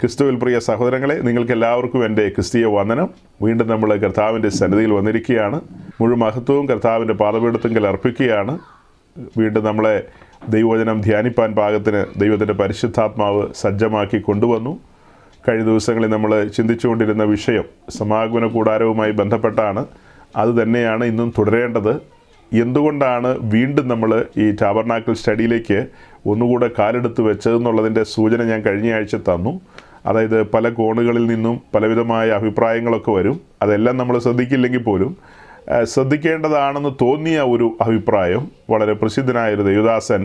ക്രിസ്തുവിൽ പ്രിയ സഹോദരങ്ങളെ, നിങ്ങൾക്ക് എല്ലാവർക്കും എൻ്റെ ക്രിസ്തീയ വന്ദനം. വീണ്ടും നമ്മൾ കർത്താവിൻ്റെ സന്നിധിയിൽ വന്നിരിക്കുകയാണ്. മുഴുവൻ മഹത്വവും കർത്താവിൻ്റെ പാദപീഠത്തിങ്കൽ അർപ്പിക്കുകയാണ്. വീണ്ടും നമ്മളെ ദൈവവചനം ധ്യാനിപ്പാൻ പാകത്തിന് ദൈവത്തിൻ്റെ പരിശുദ്ധാത്മാവ് സജ്ജമാക്കി കൊണ്ടുവന്നു. കഴിഞ്ഞ ദിവസങ്ങളിൽ നമ്മൾ ചിന്തിച്ചുകൊണ്ടിരുന്ന വിഷയം സമാഗമന കൂടാരവുമായി ബന്ധപ്പെട്ടാണ്. അതുതന്നെയാണ് ഇന്നും തുടരേണ്ടത്. എന്തുകൊണ്ടാണ് വീണ്ടും നമ്മൾ ഈ ടാബർനാക്കിൾ സ്റ്റഡിയിലേക്ക് ഒന്നുകൂടെ കാലെടുത്ത് വെച്ചതെന്നുള്ളതിൻ്റെ സൂചന ഞാൻ കഴിഞ്ഞ ആഴ്ച തന്നു. അതായത് പല കോണുകളിൽ നിന്നും പലവിധമായ അഭിപ്രായങ്ങളൊക്കെ വരും. അതെല്ലാം നമ്മൾ ശ്രദ്ധിക്കില്ലെങ്കിൽ പോലും ശ്രദ്ധിക്കേണ്ടതാണെന്ന് തോന്നിയ ഒരു അഭിപ്രായം, വളരെ പ്രസിദ്ധനായൊരു ദേവദാസൻ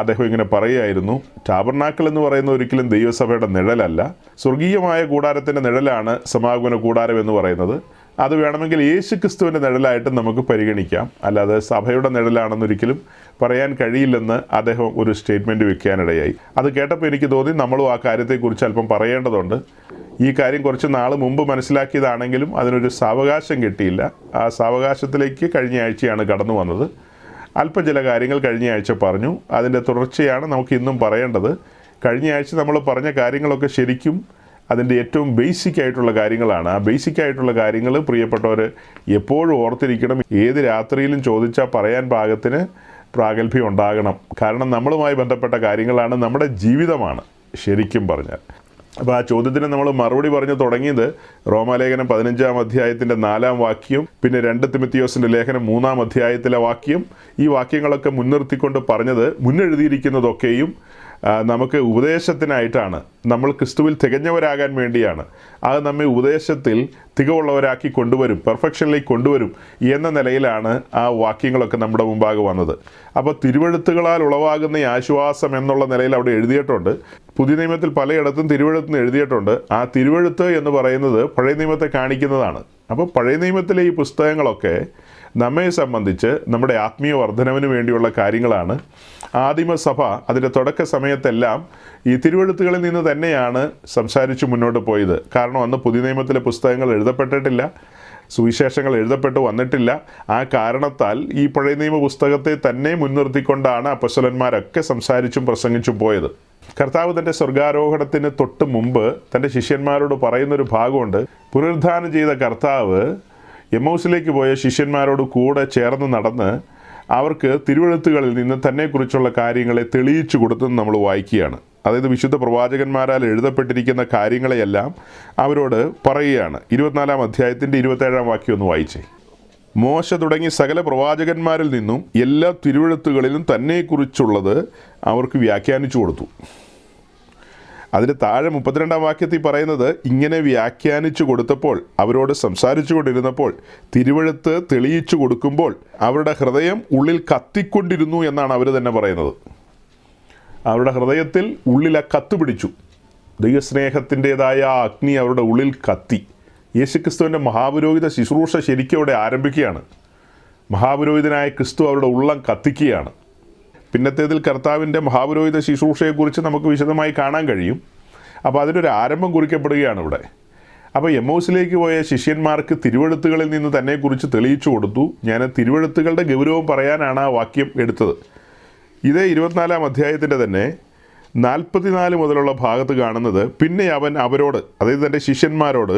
അദ്ദേഹം ഇങ്ങനെ പറയുമായിരുന്നു, ടാബർനാക്കിൾ എന്ന് പറയുന്നത് ഒരിക്കലും ദൈവസഭയുടെ നിഴലല്ല, സ്വർഗീയമായ കൂടാരത്തിൻ്റെ നിഴലാണ് സമാഗമന കൂടാരം എന്ന് പറയുന്നത്. അത് വേണമെങ്കിൽ യേശു ക്രിസ്തുവിൻ്റെ നിഴലായിട്ട് നമുക്ക് പരിഗണിക്കാം, അല്ലാതെ സഭയുടെ നിഴലാണെന്നൊരിക്കലും പറയാൻ കഴിയില്ലെന്ന് അദ്ദേഹം ഒരു സ്റ്റേറ്റ്മെൻറ്റ് വെക്കാനിടയായി. അത് കേട്ടപ്പോൾ എനിക്ക് തോന്നി നമ്മളും ആ കാര്യത്തെക്കുറിച്ച് അല്പം പറയേണ്ടതുണ്ട്. ഈ കാര്യം കുറച്ച് നാൾ മുമ്പ് മനസ്സിലാക്കിയതാണെങ്കിലും അതിനൊരു സാവകാശം കിട്ടിയില്ല. ആ സാവകാശത്തിലേക്ക് കഴിഞ്ഞ ആഴ്ചയാണ് കടന്നു വന്നത്. അല്പം ചില കാര്യങ്ങൾ കഴിഞ്ഞ ആഴ്ച പറഞ്ഞു. അതിൻ്റെ തുടർച്ചയാണ് നമുക്ക് ഇന്നും പറയേണ്ടത്. കഴിഞ്ഞ ആഴ്ച നമ്മൾ പറഞ്ഞ കാര്യങ്ങളൊക്കെ ശരിക്കും അതിൻ്റെ ഏറ്റവും ബേസിക് ആയിട്ടുള്ള കാര്യങ്ങളാണ്. ആ ബേസിക് ആയിട്ടുള്ള കാര്യങ്ങൾ പ്രിയപ്പെട്ടവർ എപ്പോഴും ഓർത്തിരിക്കണം. ഏത് രാത്രിയിലും ചോദിച്ചാൽ പറയാൻ പാകത്തിന് പ്രാഗൽഭ്യം ഉണ്ടാകണം. കാരണം നമ്മളുമായി ബന്ധപ്പെട്ട കാര്യങ്ങളാണ്, നമ്മുടെ ജീവിതമാണ് ശരിക്കും പറഞ്ഞാൽ. അപ്പോൾ ആ ചോദ്യത്തിന് നമ്മൾ മറുപടി പറഞ്ഞു തുടങ്ങിയത് റോമാലേഖനം 15-ാം അധ്യായത്തിൻ്റെ 4-ാം വാക്യം, പിന്നെ 2 തിമത്തിയോസിൻ്റെ ലേഖനം 3-ാം അധ്യായത്തിലെ വാക്യം. ഈ വാക്യങ്ങളൊക്കെ മുൻനിർത്തിക്കൊണ്ട് പറഞ്ഞത് മുന്നെഴുതിയിരിക്കുന്നതൊക്കെയും നമുക്ക് ഉപദേശത്തിനായിട്ടാണ്, നമ്മൾ ക്രിസ്തുവിൽ തികഞ്ഞവരാകാൻ വേണ്ടിയാണ്. അത് നമ്മെ ഉപദേശത്തിൽ തികവുള്ളവരാക്കി കൊണ്ടുവരും, പെർഫെക്ഷനിലേക്ക് കൊണ്ടുവരും എന്ന നിലയിലാണ് ആ വാക്യങ്ങളൊക്കെ നമ്മുടെ മുമ്പാകെ വന്നത്. അപ്പോൾ തിരുവെഴുത്തുകളാൽ ഉളവാകുന്ന ഈ ആശ്വാസം എന്നുള്ള നിലയിൽ അവിടെ എഴുതിയിട്ടുണ്ട്. പുതിയ നിയമത്തിൽ പലയിടത്തും തിരുവെഴുത്തുനിന്ന് എഴുതിയിട്ടുണ്ട്. ആ തിരുവെഴുത്ത് എന്ന് പറയുന്നത് പഴയ നിയമത്തെ കാണിക്കുന്നതാണ്. അപ്പോൾ പഴയ നിയമത്തിലെ ഈ പുസ്തകങ്ങളൊക്കെ നമ്മെ സംബന്ധിച്ച് നമ്മുടെ ആത്മീയ വർധനവിന് വേണ്ടിയുള്ള കാര്യങ്ങളാണ്. ആദിമസഭ അതിൻ്റെ തുടക്ക സമയത്തെല്ലാം ഈ തിരുവെഴുത്തുകളിൽ നിന്ന് തന്നെയാണ് സംസാരിച്ച് മുന്നോട്ട് പോയത്. കാരണം അന്ന് പുതിയ നിയമത്തിലെ പുസ്തകങ്ങൾ എഴുതപ്പെട്ടിട്ടില്ല, സുവിശേഷങ്ങൾ എഴുതപ്പെട്ടു വന്നിട്ടില്ല. ആ കാരണത്താൽ ഈ പഴയ നിയമ പുസ്തകത്തെ തന്നെ മുൻനിർത്തിക്കൊണ്ടാണ് അപ്പോസ്തലന്മാരൊക്കെ സംസാരിച്ചും പ്രസംഗിച്ചും പോയത്. കർത്താവ് തൻ്റെ സ്വർഗാരോഹണത്തിന് തൊട്ട് മുമ്പ് തൻ്റെ ശിഷ്യന്മാരോട് പറയുന്നൊരു ഭാഗമുണ്ട്. പുനരുദ്ധാനം ചെയ്ത കർത്താവ് എമ്മൗസിലേക്ക് പോയ ശിഷ്യന്മാരോട് കൂടെ ചേർന്ന് നടന്ന് അവർക്ക് തിരുവെഴുത്തുകളിൽ നിന്ന് തന്നെക്കുറിച്ചുള്ള കാര്യങ്ങളെ തെളിയിച്ചു കൊടുത്തെന്ന് നമ്മൾ വായിക്കുകയാണ്. അതായത് വിശുദ്ധ പ്രവാചകന്മാരാൽ എഴുതപ്പെട്ടിരിക്കുന്ന കാര്യങ്ങളെയെല്ലാം അവരോട് പറയുകയാണ്. 24-ാം അധ്യായത്തിൻ്റെ 27-ാം വാക്യം ഒന്ന് വായിച്ചേ. മോശ തുടങ്ങി സകല പ്രവാചകന്മാരിൽ നിന്നും എല്ലാ തിരുവെഴുത്തുകളിലും തന്നെക്കുറിച്ചുള്ളത് അവർക്ക് വ്യാഖ്യാനിച്ചു കൊടുത്തു. അതിന് താഴെ 32-ാം വാക്യത്തിൽ പറയുന്നത്, ഇങ്ങനെ വ്യാഖ്യാനിച്ചു കൊടുത്തപ്പോൾ, അവരോട് സംസാരിച്ചു കൊണ്ടിരുന്നപ്പോൾ, തിരുവെഴുത്ത് തെളിയിച്ചു കൊടുക്കുമ്പോൾ അവരുടെ ഹൃദയം ഉള്ളിൽ കത്തിക്കൊണ്ടിരുന്നു എന്നാണ് അവർ തന്നെ പറയുന്നത്. അവരുടെ ഹൃദയത്തിൽ ഉള്ളിൽ ആ കത്ത് പിടിച്ചു. ദൈവസ്നേഹത്തിൻ്റെതായ ആ അഗ്നി അവരുടെ ഉള്ളിൽ കത്തി. യേശുക്രിസ്തുവിൻ്റെ മഹാപുരോഹിത ശുശ്രൂഷ ശരിക്കും അവിടെ ആരംഭിക്കുകയാണ്. മഹാപുരോഹിതനായ ക്രിസ്തു അവരുടെ ഉള്ളം കത്തിക്കുകയാണ്. പിന്നത്തേതിൽ കർത്താവിൻ്റെ മഹാപുരോഹിത ശുശ്രൂഷയെക്കുറിച്ച് നമുക്ക് വിശദമായി കാണാൻ കഴിയും. അപ്പോൾ അതിനൊരു ആരംഭം കുറിക്കപ്പെടുകയാണ് ഇവിടെ. അപ്പോൾ എമ്മൗസിലേക്ക് പോയ ശിഷ്യന്മാർക്ക് തിരുവെഴുത്തുകളിൽ നിന്ന് തന്നെക്കുറിച്ച് തെളിയിച്ചു കൊടുത്തു. ഞാൻ തിരുവെഴുത്തുകളുടെ ഗൗരവം പറയാനാണ് ആ വാക്യം എടുത്തത്. ഇതേ 24-ാം അധ്യായത്തിൻ്റെ തന്നെ 44 മുതലുള്ള ഭാഗത്ത് കാണുന്നത്, പിന്നെ അവൻ അവരോട്, അതായത് തൻ്റെ ശിഷ്യന്മാരോട്,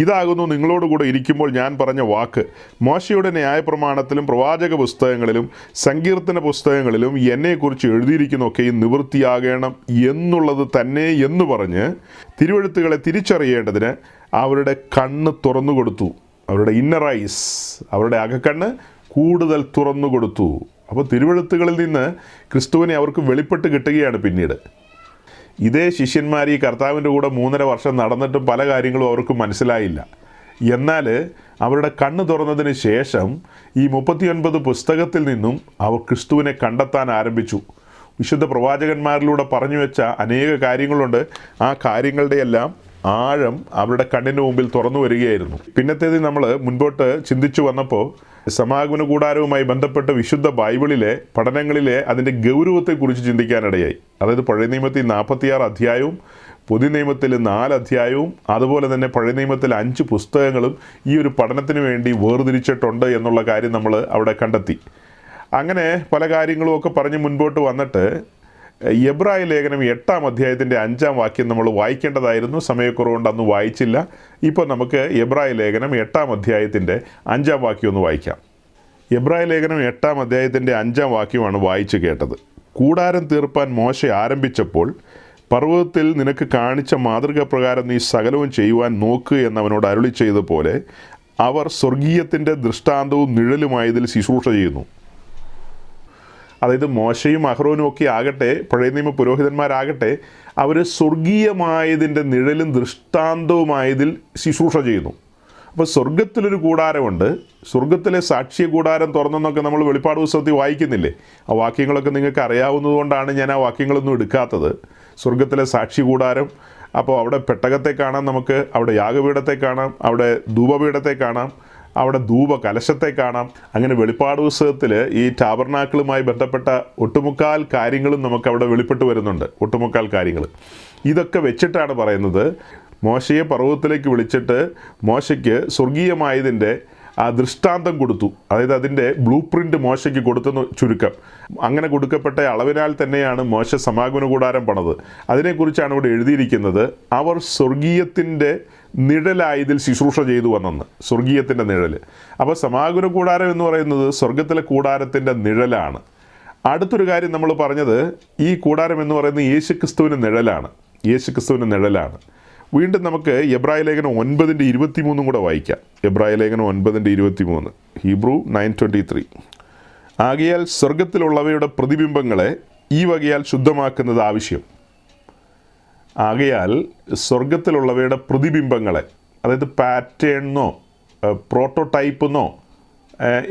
ഇതാകുന്നു നിങ്ങളോടുകൂടെ ഇരിക്കുമ്പോൾ ഞാൻ പറഞ്ഞ വാക്ക്, മോശയുടെ ന്യായപ്രമാണത്തിലും പ്രവാചക പുസ്തകങ്ങളിലും സങ്കീർത്തന പുസ്തകങ്ങളിലും എന്നെക്കുറിച്ച് എഴുതിയിരിക്കുന്നതൊക്കെയും നിവൃത്തിയാകണം എന്നുള്ളത് തന്നെ എന്ന് പറഞ്ഞ് തിരുവെഴുത്തുകളെ തിരിച്ചറിയേണ്ടതിന് അവരുടെ കണ്ണ് തുറന്നു കൊടുത്തു. അവരുടെ ഇന്നർ ഐസ്, അവരുടെ അകക്കണ്ണ് കൂടുതൽ തുറന്നു കൊടുത്തു. അപ്പോൾ തിരുവെഴുത്തുകളിൽ നിന്ന് ക്രിസ്തുവിനെ അവർക്ക് വെളിപ്പെട്ട് കിട്ടുകയാണ്. പിന്നീട് ഇതേ ശിഷ്യന്മാർ ഈ കർത്താവിൻ്റെ കൂടെ 3.5 വർഷം നടന്നിട്ടും പല കാര്യങ്ങളും അവർക്ക് മനസ്സിലായില്ല. എന്നാൽ അവരുടെ കണ്ണ് തുറന്നതിന് ശേഷം ഈ 39 പുസ്തകത്തിൽ നിന്നും അവർ ക്രിസ്തുവിനെ കണ്ടെത്താൻ ആരംഭിച്ചു. വിശുദ്ധ പ്രവാചകന്മാരിലൂടെ പറഞ്ഞു വെച്ച അനേക കാര്യങ്ങളുണ്ട്. ആ കാര്യങ്ങളുടെയെല്ലാം ആഴം അവരുടെ കണ്ണിന് മുമ്പിൽ തുറന്നു വരികയായിരുന്നു. പിന്നത്തേത് നമ്മൾ മുൻപോട്ട് ചിന്തിച്ചു വന്നപ്പോൾ സമാഗമന കൂടാരവുമായി ബന്ധപ്പെട്ട് വിശുദ്ധ ബൈബിളിലെ പഠനങ്ങളിലെ അതിൻ്റെ ഗൗരവത്തെക്കുറിച്ച് ചിന്തിക്കാനിടയായി. അതായത് പഴയ നിയമത്തിൽ 46 അധ്യായവും പുതിയ നിയമത്തിൽ 4 അധ്യായവും അതുപോലെ തന്നെ പഴയ നിയമത്തിൽ 5 പുസ്തകങ്ങളും ഈ ഒരു പഠനത്തിന് വേണ്ടി വേർതിരിച്ചിട്ടുണ്ട് എന്നുള്ള കാര്യം നമ്മൾ അവിടെ കണ്ടെത്തി. അങ്ങനെ പല കാര്യങ്ങളുമൊക്കെ പറഞ്ഞ് മുൻപോട്ട് വന്നിട്ട് എബ്രായ ലേഖനം 8-ാം അധ്യായത്തിൻ്റെ 5-ാം വാക്യം നമ്മൾ വായിക്കേണ്ടതായിരുന്നു. സമയക്കുറവുകൊണ്ട് അന്ന് വായിച്ചില്ല. ഇപ്പോൾ നമുക്ക് എബ്രായ ലേഖനം 8-ാം അധ്യായത്തിൻ്റെ 5-ാം വാക്യം ഒന്ന് വായിക്കാം. എബ്രായ ലേഖനം 8-ാം അധ്യായത്തിൻ്റെ 5-ാം വാക്യമാണ് വായിച്ചു കേട്ടത്. കൂടാരം തീർപ്പാൻ മോശെ ആരംഭിച്ചപ്പോൾ പർവ്വതത്തിൽ നിനക്ക് കാണിച്ച മാതൃക പ്രകാരം നീ സകലവും ചെയ്യുവാൻ നോക്ക് എന്നവനോട് അരുളി ചെയ്തതുപോലെ അവർ സ്വർഗീയത്തിൻ്റെ ദൃഷ്ടാന്തവും നിഴലുമായതിൽ ശുശ്രൂഷ ചെയ്യുന്നു. അതായത് മോശയും അഹ്റോനും ഒക്കെ ആകട്ടെ, പഴയ നിയമ പുരോഹിതന്മാരാകട്ടെ, അവർ സ്വർഗീയമായതിൻ്റെ നിഴലും ദൃഷ്ടാന്തവുമായതിൽ ശുശ്രൂഷ ചെയ്യുന്നു. അപ്പോൾ സ്വർഗത്തിലൊരു കൂടാരമുണ്ട്. സ്വർഗത്തിലെ സാക്ഷ്യ കൂടാരം തുറന്നെന്നൊക്കെ നമ്മൾ വെളിപ്പാട് പുസ്തകത്തിൽ വായിക്കുന്നില്ലേ? ആ വാക്യങ്ങളൊക്കെ നിങ്ങൾക്ക് അറിയാവുന്നതുകൊണ്ടാണ് ഞാൻ ആ വാക്യങ്ങളൊന്നും എടുക്കാത്തത്. സ്വർഗത്തിലെ സാക്ഷി കൂടാരം, അപ്പോൾ അവിടെ പെട്ടകത്തെ കാണാം, നമുക്ക് അവിടെ യാഗപീഠത്തെ കാണാം, അവിടെ ധൂപപീഠത്തെ കാണാം, അവിടെ ധൂപ കലശത്തെ കാണാം. അങ്ങനെ വെളിപ്പാട് പുസ്തകത്തിൽ ഈ ടാബർനാക്കിളുമായി ബന്ധപ്പെട്ട ഒട്ടുമുക്കാൽ കാര്യങ്ങളും നമുക്ക് അവിടെ വെളിപ്പെട്ട് വരുന്നുണ്ട്. ഒട്ടുമുക്കാൽ കാര്യങ്ങൾ ഇതൊക്കെ വെച്ചിട്ടാണ് പറയുന്നത്, മോശയെ പർവ്വതത്തിലേക്ക് വിളിച്ചിട്ട് മോശയ്ക്ക് സ്വർഗീയമായതിൻ്റെ ആ ദൃഷ്ടാന്തം കൊടുത്തു. അതായത് അതിൻ്റെ ബ്ലൂ പ്രിൻ്റ് മോശയ്ക്ക് കൊടുത്തെന്ന് ചുരുക്കം. അങ്ങനെ കൊടുക്കപ്പെട്ട അളവിനാൽ തന്നെയാണ് മോശ സമാഗമന കൂടാരം പണിത്. അതിനെക്കുറിച്ചാണ് ഇവിടെ എഴുതിയിരിക്കുന്നത്, അവർ സ്വർഗീയത്തിൻ്റെ നിഴലായതിൽ ശുശ്രൂഷ ചെയ്തു വന്നെന്ന്. സ്വർഗീയത്തിൻ്റെ നിഴൽ. അപ്പോൾ സമാഗമന കൂടാരം എന്ന് പറയുന്നത് സ്വർഗത്തിലെ കൂടാരത്തിൻ്റെ നിഴലാണ്. അടുത്തൊരു കാര്യം നമ്മൾ പറഞ്ഞത്, ഈ കൂടാരം എന്ന് പറയുന്നത് യേശുക്രിസ്തുവിൻ്റെ നിഴലാണ്. യേശുക്രിസ്തുവിൻ്റെ നിഴലാണ്. വീണ്ടും നമുക്ക് എബ്രായ ലേഖനം 9:23 കൂടെ വായിക്കാം. എബ്രായ ലേഖനം 9:23, ഹീബ്രു 9:23. ആകയാൽ സ്വർഗത്തിലുള്ളവയുടെ പ്രതിബിംബങ്ങളെ ഈ വകയാൽ ശുദ്ധമാക്കുന്നത് ആവശ്യം. ആകയാൽ സ്വർഗത്തിലുള്ളവയുടെ പ്രതിബിംബങ്ങളെ, അതായത് പാറ്റേണെന്നോ പ്രോട്ടോടൈപ്പെന്നോ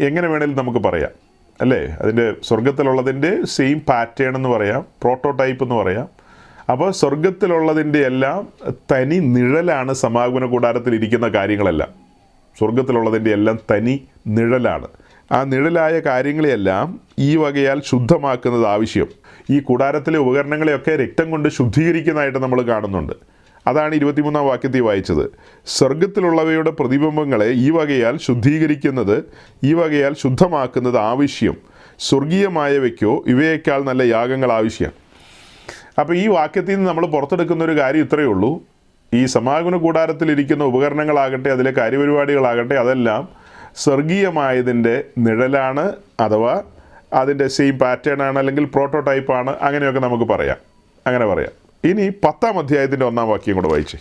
എങ്ങനെ വേണേലും നമുക്ക് പറയാം അല്ലേ? അതിൻ്റെ സ്വർഗത്തിലുള്ളതിൻ്റെ സെയിം പാറ്റേൺ എന്ന് പറയാം, പ്രോട്ടോടൈപ്പ് എന്ന് പറയാം. അപ്പോൾ സ്വർഗത്തിലുള്ളതിൻ്റെ എല്ലാം തനി നിഴലാണ് സമാഗമന കൂടാരത്തിൽ ഇരിക്കുന്ന കാര്യങ്ങളെല്ലാം. സ്വർഗത്തിലുള്ളതിൻ്റെ എല്ലാം തനി നിഴലാണ്. ആ നിഴലായ കാര്യങ്ങളെയെല്ലാം ഈ വകയാൽ ശുദ്ധമാക്കുന്നത് ആവശ്യം. ഈ കൂടാരത്തിലെ ഉപകരണങ്ങളെയൊക്കെ രക്തം കൊണ്ട് ശുദ്ധീകരിക്കുന്നതായിട്ട് നമ്മൾ കാണുന്നുണ്ട്. അതാണ് 23-ാം വാക്യത്തിൽ വായിച്ചത്. സ്വർഗത്തിലുള്ളവയുടെ പ്രതിബിംബങ്ങളെ ഈ വകയാൽ ശുദ്ധീകരിക്കുന്നത്, ഈ വകയാൽ ശുദ്ധമാക്കുന്നത് ആവശ്യം. സ്വർഗീയമായവയ്ക്കോ ഇവയേക്കാൾ നല്ല യാഗങ്ങൾ ആവശ്യം. അപ്പോൾ ഈ വാക്യത്തിൽ നിന്ന് നമ്മൾ പുറത്തെടുക്കുന്ന ഒരു കാര്യം ഇത്രയേ ഉള്ളൂ. ഈ സമാഗമന കൂടാരത്തിലിരിക്കുന്ന ഉപകരണങ്ങളാകട്ടെ, അതിലെ കാര്യപരിപാടികളാകട്ടെ, അതെല്ലാം സ്വർഗീയമായതിൻ്റെ നിഴലാണ്, അഥവാ അതിൻ്റെ സെയിം പാറ്റേൺ ആണ്, അല്ലെങ്കിൽ പ്രോട്ടോടൈപ്പാണ്. അങ്ങനെയൊക്കെ നമുക്ക് പറയാം, അങ്ങനെ പറയാം. ഇനി 10-ാം അധ്യായത്തിൻ്റെ 1-ാം വാക്യം കൂടെ വായിച്ചേ.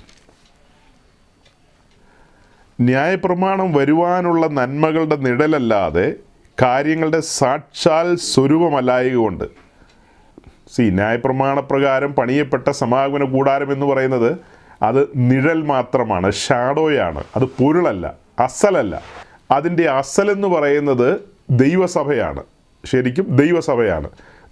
ന്യായപ്രമാണം വരുവാനുള്ള നന്മകളുടെ നിഴലല്ലാതെ കാര്യങ്ങളുടെ സാക്ഷാൽ സ്വരൂപമല്ലായകൊണ്ട്. ന്യായപ്രമാണപ്രകാരം പണിയപ്പെട്ട സമാഗമന കൂടാരം എന്ന് പറയുന്നത് അത് നിഴൽ മാത്രമാണ്, ഷാഡോയാണ്. അത് പൊരുളല്ല, അസലല്ല. അതിൻ്റെ അസലെന്ന് പറയുന്നത് ദൈവസഭയാണ്. ശരിക്കും ദൈവസഭയാണ്.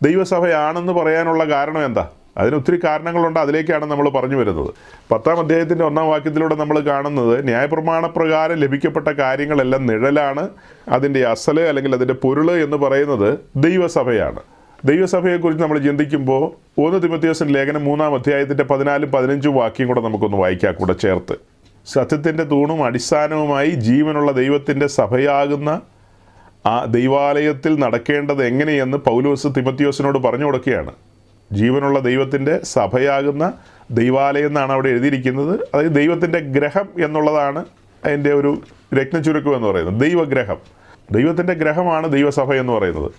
ദൈവസഭയാണെന്ന് പറയാനുള്ള കാരണം എന്താ? അതിന് ഒത്തിരി കാരണങ്ങളുണ്ട്. അതിലേക്കാണ് നമ്മൾ പറഞ്ഞു വരുന്നത്. 10-ാം അധ്യായത്തിൻ്റെ 1-ാം വാക്യത്തിലൂടെ നമ്മൾ കാണുന്നത്, ന്യായപ്രമാണപ്രകാരം ലഭിക്കപ്പെട്ട കാര്യങ്ങളെല്ലാം നിഴലാണ്. അതിൻ്റെ അസല് അല്ലെങ്കിൽ അതിൻ്റെ പൊരുള് എന്ന് പറയുന്നത് ദൈവസഭയാണ്. ദൈവസഭയെക്കുറിച്ച് നമ്മൾ ചിന്തിക്കുമ്പോൾ 1 തിമോഥെയോസിൻ്റെ ലേഖനം 3-ാം അധ്യായത്തിൻ്റെ 14-15 വാക്യം കൂടെ നമുക്കൊന്ന് വായിക്കാം കൂടെ ചേർത്ത്. സത്യത്തിൻ്റെ തൂണും അടിസ്ഥാനവുമായി ജീവനുള്ള ദൈവത്തിൻ്റെ സഭയാകുന്ന ആ ദൈവാലയത്തിൽ നടക്കേണ്ടത് എങ്ങനെയെന്ന് പൗലോസ് തിമോഥെയോസിനോട് പറഞ്ഞു കൊടുക്കുകയാണ്. ജീവനുള്ള ദൈവത്തിൻ്റെ സഭയാകുന്ന ദൈവാലയം എന്നാണ് അവിടെ എഴുതിയിരിക്കുന്നത്. അതായത് ദൈവത്തിൻ്റെ ഗ്രഹം എന്നുള്ളതാണ് അതിൻ്റെ ഒരു രത്നച്ചുരുക്കം എന്ന് പറയുന്നത്. ദൈവഗ്രഹം, ദൈവത്തിൻ്റെ ഗ്രഹമാണ് ദൈവസഭ എന്ന് പറയുന്നത്.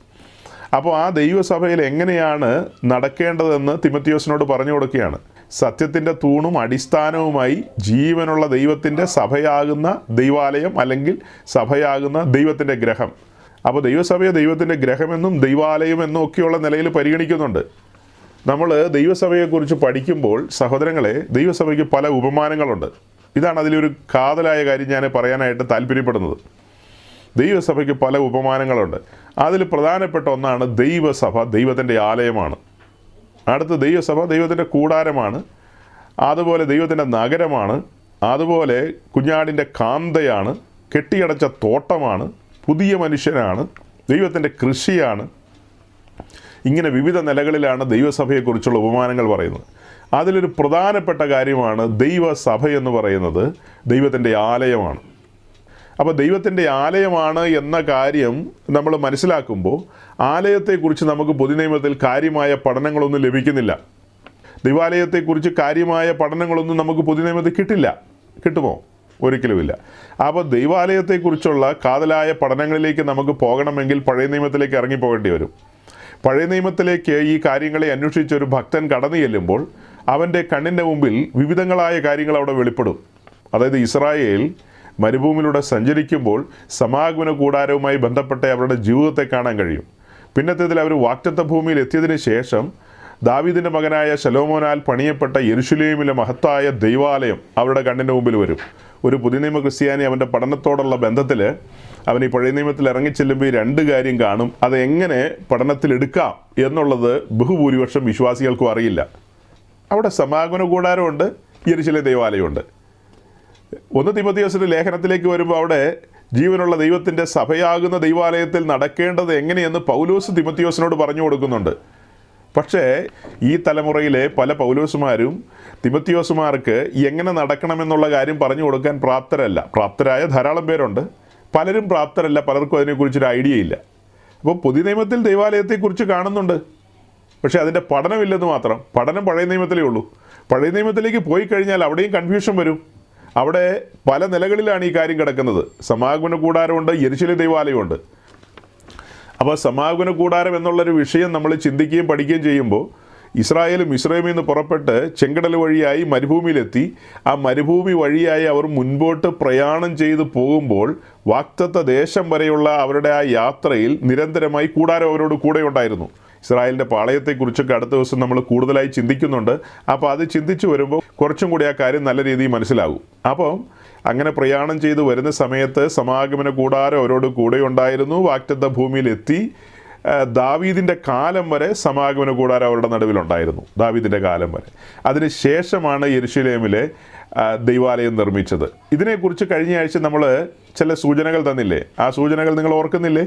അപ്പോൾ ആ ദൈവസഭയിൽ എങ്ങനെയാണ് നടക്കേണ്ടതെന്ന് തിമോഥെയോസിനോട് പറഞ്ഞു കൊടുക്കുകയാണ്. സത്യത്തിൻ്റെ തൂണും അടിസ്ഥാനവുമായി ജീവനുള്ള ദൈവത്തിൻ്റെ സഭയാകുന്ന ദൈവാലയം, അല്ലെങ്കിൽ സഭയാകുന്ന ദൈവത്തിൻ്റെ ഗ്രഹം. അപ്പോൾ ദൈവസഭയെ ദൈവത്തിൻ്റെ ഗ്രഹമെന്നും ദൈവാലയം എന്നും ഒക്കെയുള്ള നിലയിൽ പരിഗണിക്കുന്നുണ്ട്. നമ്മൾ ദൈവസഭയെക്കുറിച്ച് പഠിക്കുമ്പോൾ സഹോദരങ്ങളെ, ദൈവസഭയ്ക്ക് പല ഉപമാനങ്ങളുണ്ട്. ഇതാണ് അതിലൊരു കാതലായ കാര്യം ഞാൻ പറയാനായിട്ട് താല്പര്യപ്പെടുന്നത്. ദൈവസഭയ്ക്ക് പല ഉപമാനങ്ങളുണ്ട്. അതിൽ പ്രധാനപ്പെട്ട ഒന്നാണ് ദൈവസഭ ദൈവത്തിൻ്റെ ആലയമാണ്. അടുത്ത് ദൈവസഭ ദൈവത്തിൻ്റെ കൂടാരമാണ്. അതുപോലെ ദൈവത്തിൻ്റെ നഗരമാണ്. അതുപോലെ കുഞ്ഞാടിൻ്റെ കാന്തയാണ്. കെട്ടിയടച്ച തോട്ടമാണ്. പുതിയ മനുഷ്യനാണ്. ദൈവത്തിൻ്റെ കൃഷിയാണ്. ഇങ്ങനെ വിവിധ നിലകളിലാണ് ദൈവസഭയെക്കുറിച്ചുള്ള ഉപമാനങ്ങൾ പറയുന്നത്. അതിലൊരു പ്രധാനപ്പെട്ട കാര്യമാണ് ദൈവസഭ എന്ന് പറയുന്നത് ദൈവത്തിൻ്റെ ആലയമാണ്. അപ്പോൾ ദൈവത്തിൻ്റെ ആലയമാണ് എന്ന കാര്യം നമ്മൾ മനസ്സിലാക്കുമ്പോൾ ആലയത്തെക്കുറിച്ച് നമുക്ക് പുതുനിയമത്തിൽ കാര്യമായ പഠനങ്ങളൊന്നും ലഭിക്കുന്നില്ല. ദൈവാലയത്തെക്കുറിച്ച് കാര്യമായ പഠനങ്ങളൊന്നും നമുക്ക് പുതുനിയമത്തിൽ കിട്ടുമോ? ഒരിക്കലുമില്ല. അപ്പോൾ ദൈവാലയത്തെക്കുറിച്ചുള്ള കാതലായ പഠനങ്ങളിലേക്ക് നമുക്ക് പോകണമെങ്കിൽ പഴയ നിയമത്തിലേക്ക് ഇറങ്ങിപ്പോകേണ്ടി വരും. പഴയ നിയമത്തിലേക്ക് ഈ കാര്യങ്ങളെ അന്വേഷിച്ചൊരു ഭക്തൻ കടന്നു ചെല്ലുമ്പോൾ അവൻ്റെ കണ്ണിൻ്റെ മുമ്പിൽ വിവിധങ്ങളായ കാര്യങ്ങൾ അവിടെ വെളിപ്പെടും. അതായത് ഇസ്രായേൽ മരുഭൂമിയിലൂടെ സഞ്ചരിക്കുമ്പോൾ സമാഗമന കൂടാരവുമായി ബന്ധപ്പെട്ട അവരുടെ ജീവിതത്തെ കാണാൻ കഴിയും. പിന്നത്തേതിൽ അവർ വാഗ്ദത്ത ഭൂമിയിൽ എത്തിയതിന് ശേഷം ദാവീദിൻ്റെ മകനായ ശലോമോനാൽ പണിയപ്പെട്ട യെരുശലേമിലെ മഹത്തായ ദൈവാലയം അവരുടെ കണ്ണിൻ്റെ മുമ്പിൽ വരും. ഒരു പുതുനിയമ ക്രിസ്ത്യാനി അവൻ്റെ പഠനത്തോടുള്ള ബന്ധത്തിൽ അവൻ ഈ പഴയ നിയമത്തിൽ ഇറങ്ങിച്ചെല്ലുമ്പോൾ ഈ രണ്ട് കാര്യം കാണും. അത് എങ്ങനെ പഠനത്തിലെടുക്കാം എന്നുള്ളത് ബഹുഭൂരിപക്ഷം വിശ്വാസികൾക്കും അറിയില്ല. അവിടെ സമാഗമന കൂടാരമുണ്ട്, യെരുശലേം ദൈവാലയമുണ്ട്. 1 തിമോഥെയോസിൻ്റെ ലേഖനത്തിലേക്ക് വരുമ്പോൾ അവിടെ ജീവനുള്ള ദൈവത്തിൻ്റെ സഭയാകുന്ന ദൈവാലയത്തിൽ നടക്കേണ്ടത് എങ്ങനെയെന്ന് പൗലോസ് തിമോഥെയോസിനോട് പറഞ്ഞു കൊടുക്കുന്നുണ്ട്. പക്ഷേ ഈ തലമുറയിലെ പല പൗലോസുമാരും തിമോഥെയോസുമാർക്ക് എങ്ങനെ നടക്കണമെന്നുള്ള കാര്യം പറഞ്ഞു കൊടുക്കാൻ പ്രാപ്തരല്ല. പ്രാപ്തരായ ധാരാളം പേരുണ്ട്, പലരും പ്രാപ്തരല്ല, പലർക്കും അതിനെക്കുറിച്ചൊരു ഐഡിയ ഇല്ല. അപ്പോൾ പുതിയ നിയമത്തിൽ ദൈവാലയത്തെക്കുറിച്ച് കാണുന്നുണ്ട്, പക്ഷേ അതിൻ്റെ പഠനമില്ലെന്ന് മാത്രം. പഠനം പഴയ നിയമത്തിലേ ഉള്ളൂ. പഴയ നിയമത്തിലേക്ക് പോയി കഴിഞ്ഞാൽ അവിടെയും കൺഫ്യൂഷൻ വരും. അവിടെ പല നിലകളിലാണ് ഈ കാര്യം കിടക്കുന്നത്. സമാഗമന കൂടാരമുണ്ട്, യെരുശലേം ദൈവാലയമുണ്ട്. അപ്പോൾ സമാഗമന കൂടാരം എന്നുള്ളൊരു വിഷയം നമ്മൾ ചിന്തിക്കുകയും പഠിക്കുകയും ചെയ്യുമ്പോൾ ഇസ്രായേലും മിസ്രൈമിൽ നിന്ന് പുറപ്പെട്ട് ചെങ്കടൽ വഴിയായി മരുഭൂമിയിലെത്തി. ആ മരുഭൂമി വഴിയായി അവർ മുൻപോട്ട് പ്രയാണം ചെയ്തു പോകുമ്പോൾ വാഗ്ദത്ത ദേശം വരെയുള്ള അവരുടെ ആ യാത്രയിൽ നിരന്തരമായി കൂടാരം അവരോട് കൂടെ ഉണ്ടായിരുന്നു. ഇസ്രായേലിൻ്റെ പാളയത്തെക്കുറിച്ചൊക്കെ അടുത്ത ദിവസം നമ്മൾ കൂടുതലായി ചിന്തിക്കുന്നുണ്ട്. അപ്പോൾ അത് ചിന്തിച്ചു വരുമ്പോൾ കുറച്ചും കൂടി ആ കാര്യം നല്ല രീതിയിൽ മനസ്സിലാകും. അപ്പം അങ്ങനെ പ്രയാണം ചെയ്തു വരുന്ന സമയത്ത് സമാഗമന കൂടാരം അവരോട് കൂടെ ഉണ്ടായിരുന്നു. വാഗ്ദത്ത ഭൂമിയിലെത്തി. ദാവീദിൻ്റെ കാലം വരെ സമാഗമന കൂടാരം അവരുടെ നടുവിലുണ്ടായിരുന്നു, ദാവീദിൻ്റെ കാലം വരെ. അതിന് ശേഷമാണ് യെരുശലേമിലെ ദൈവാലയം നിർമ്മിച്ചത്. ഇതിനെക്കുറിച്ച് കഴിഞ്ഞ ആഴ്ച നമ്മൾ ചില സൂചനകൾ തന്നില്ലേ? ആ സൂചനകൾ നിങ്ങൾ ഓർക്കുന്നില്ലേ?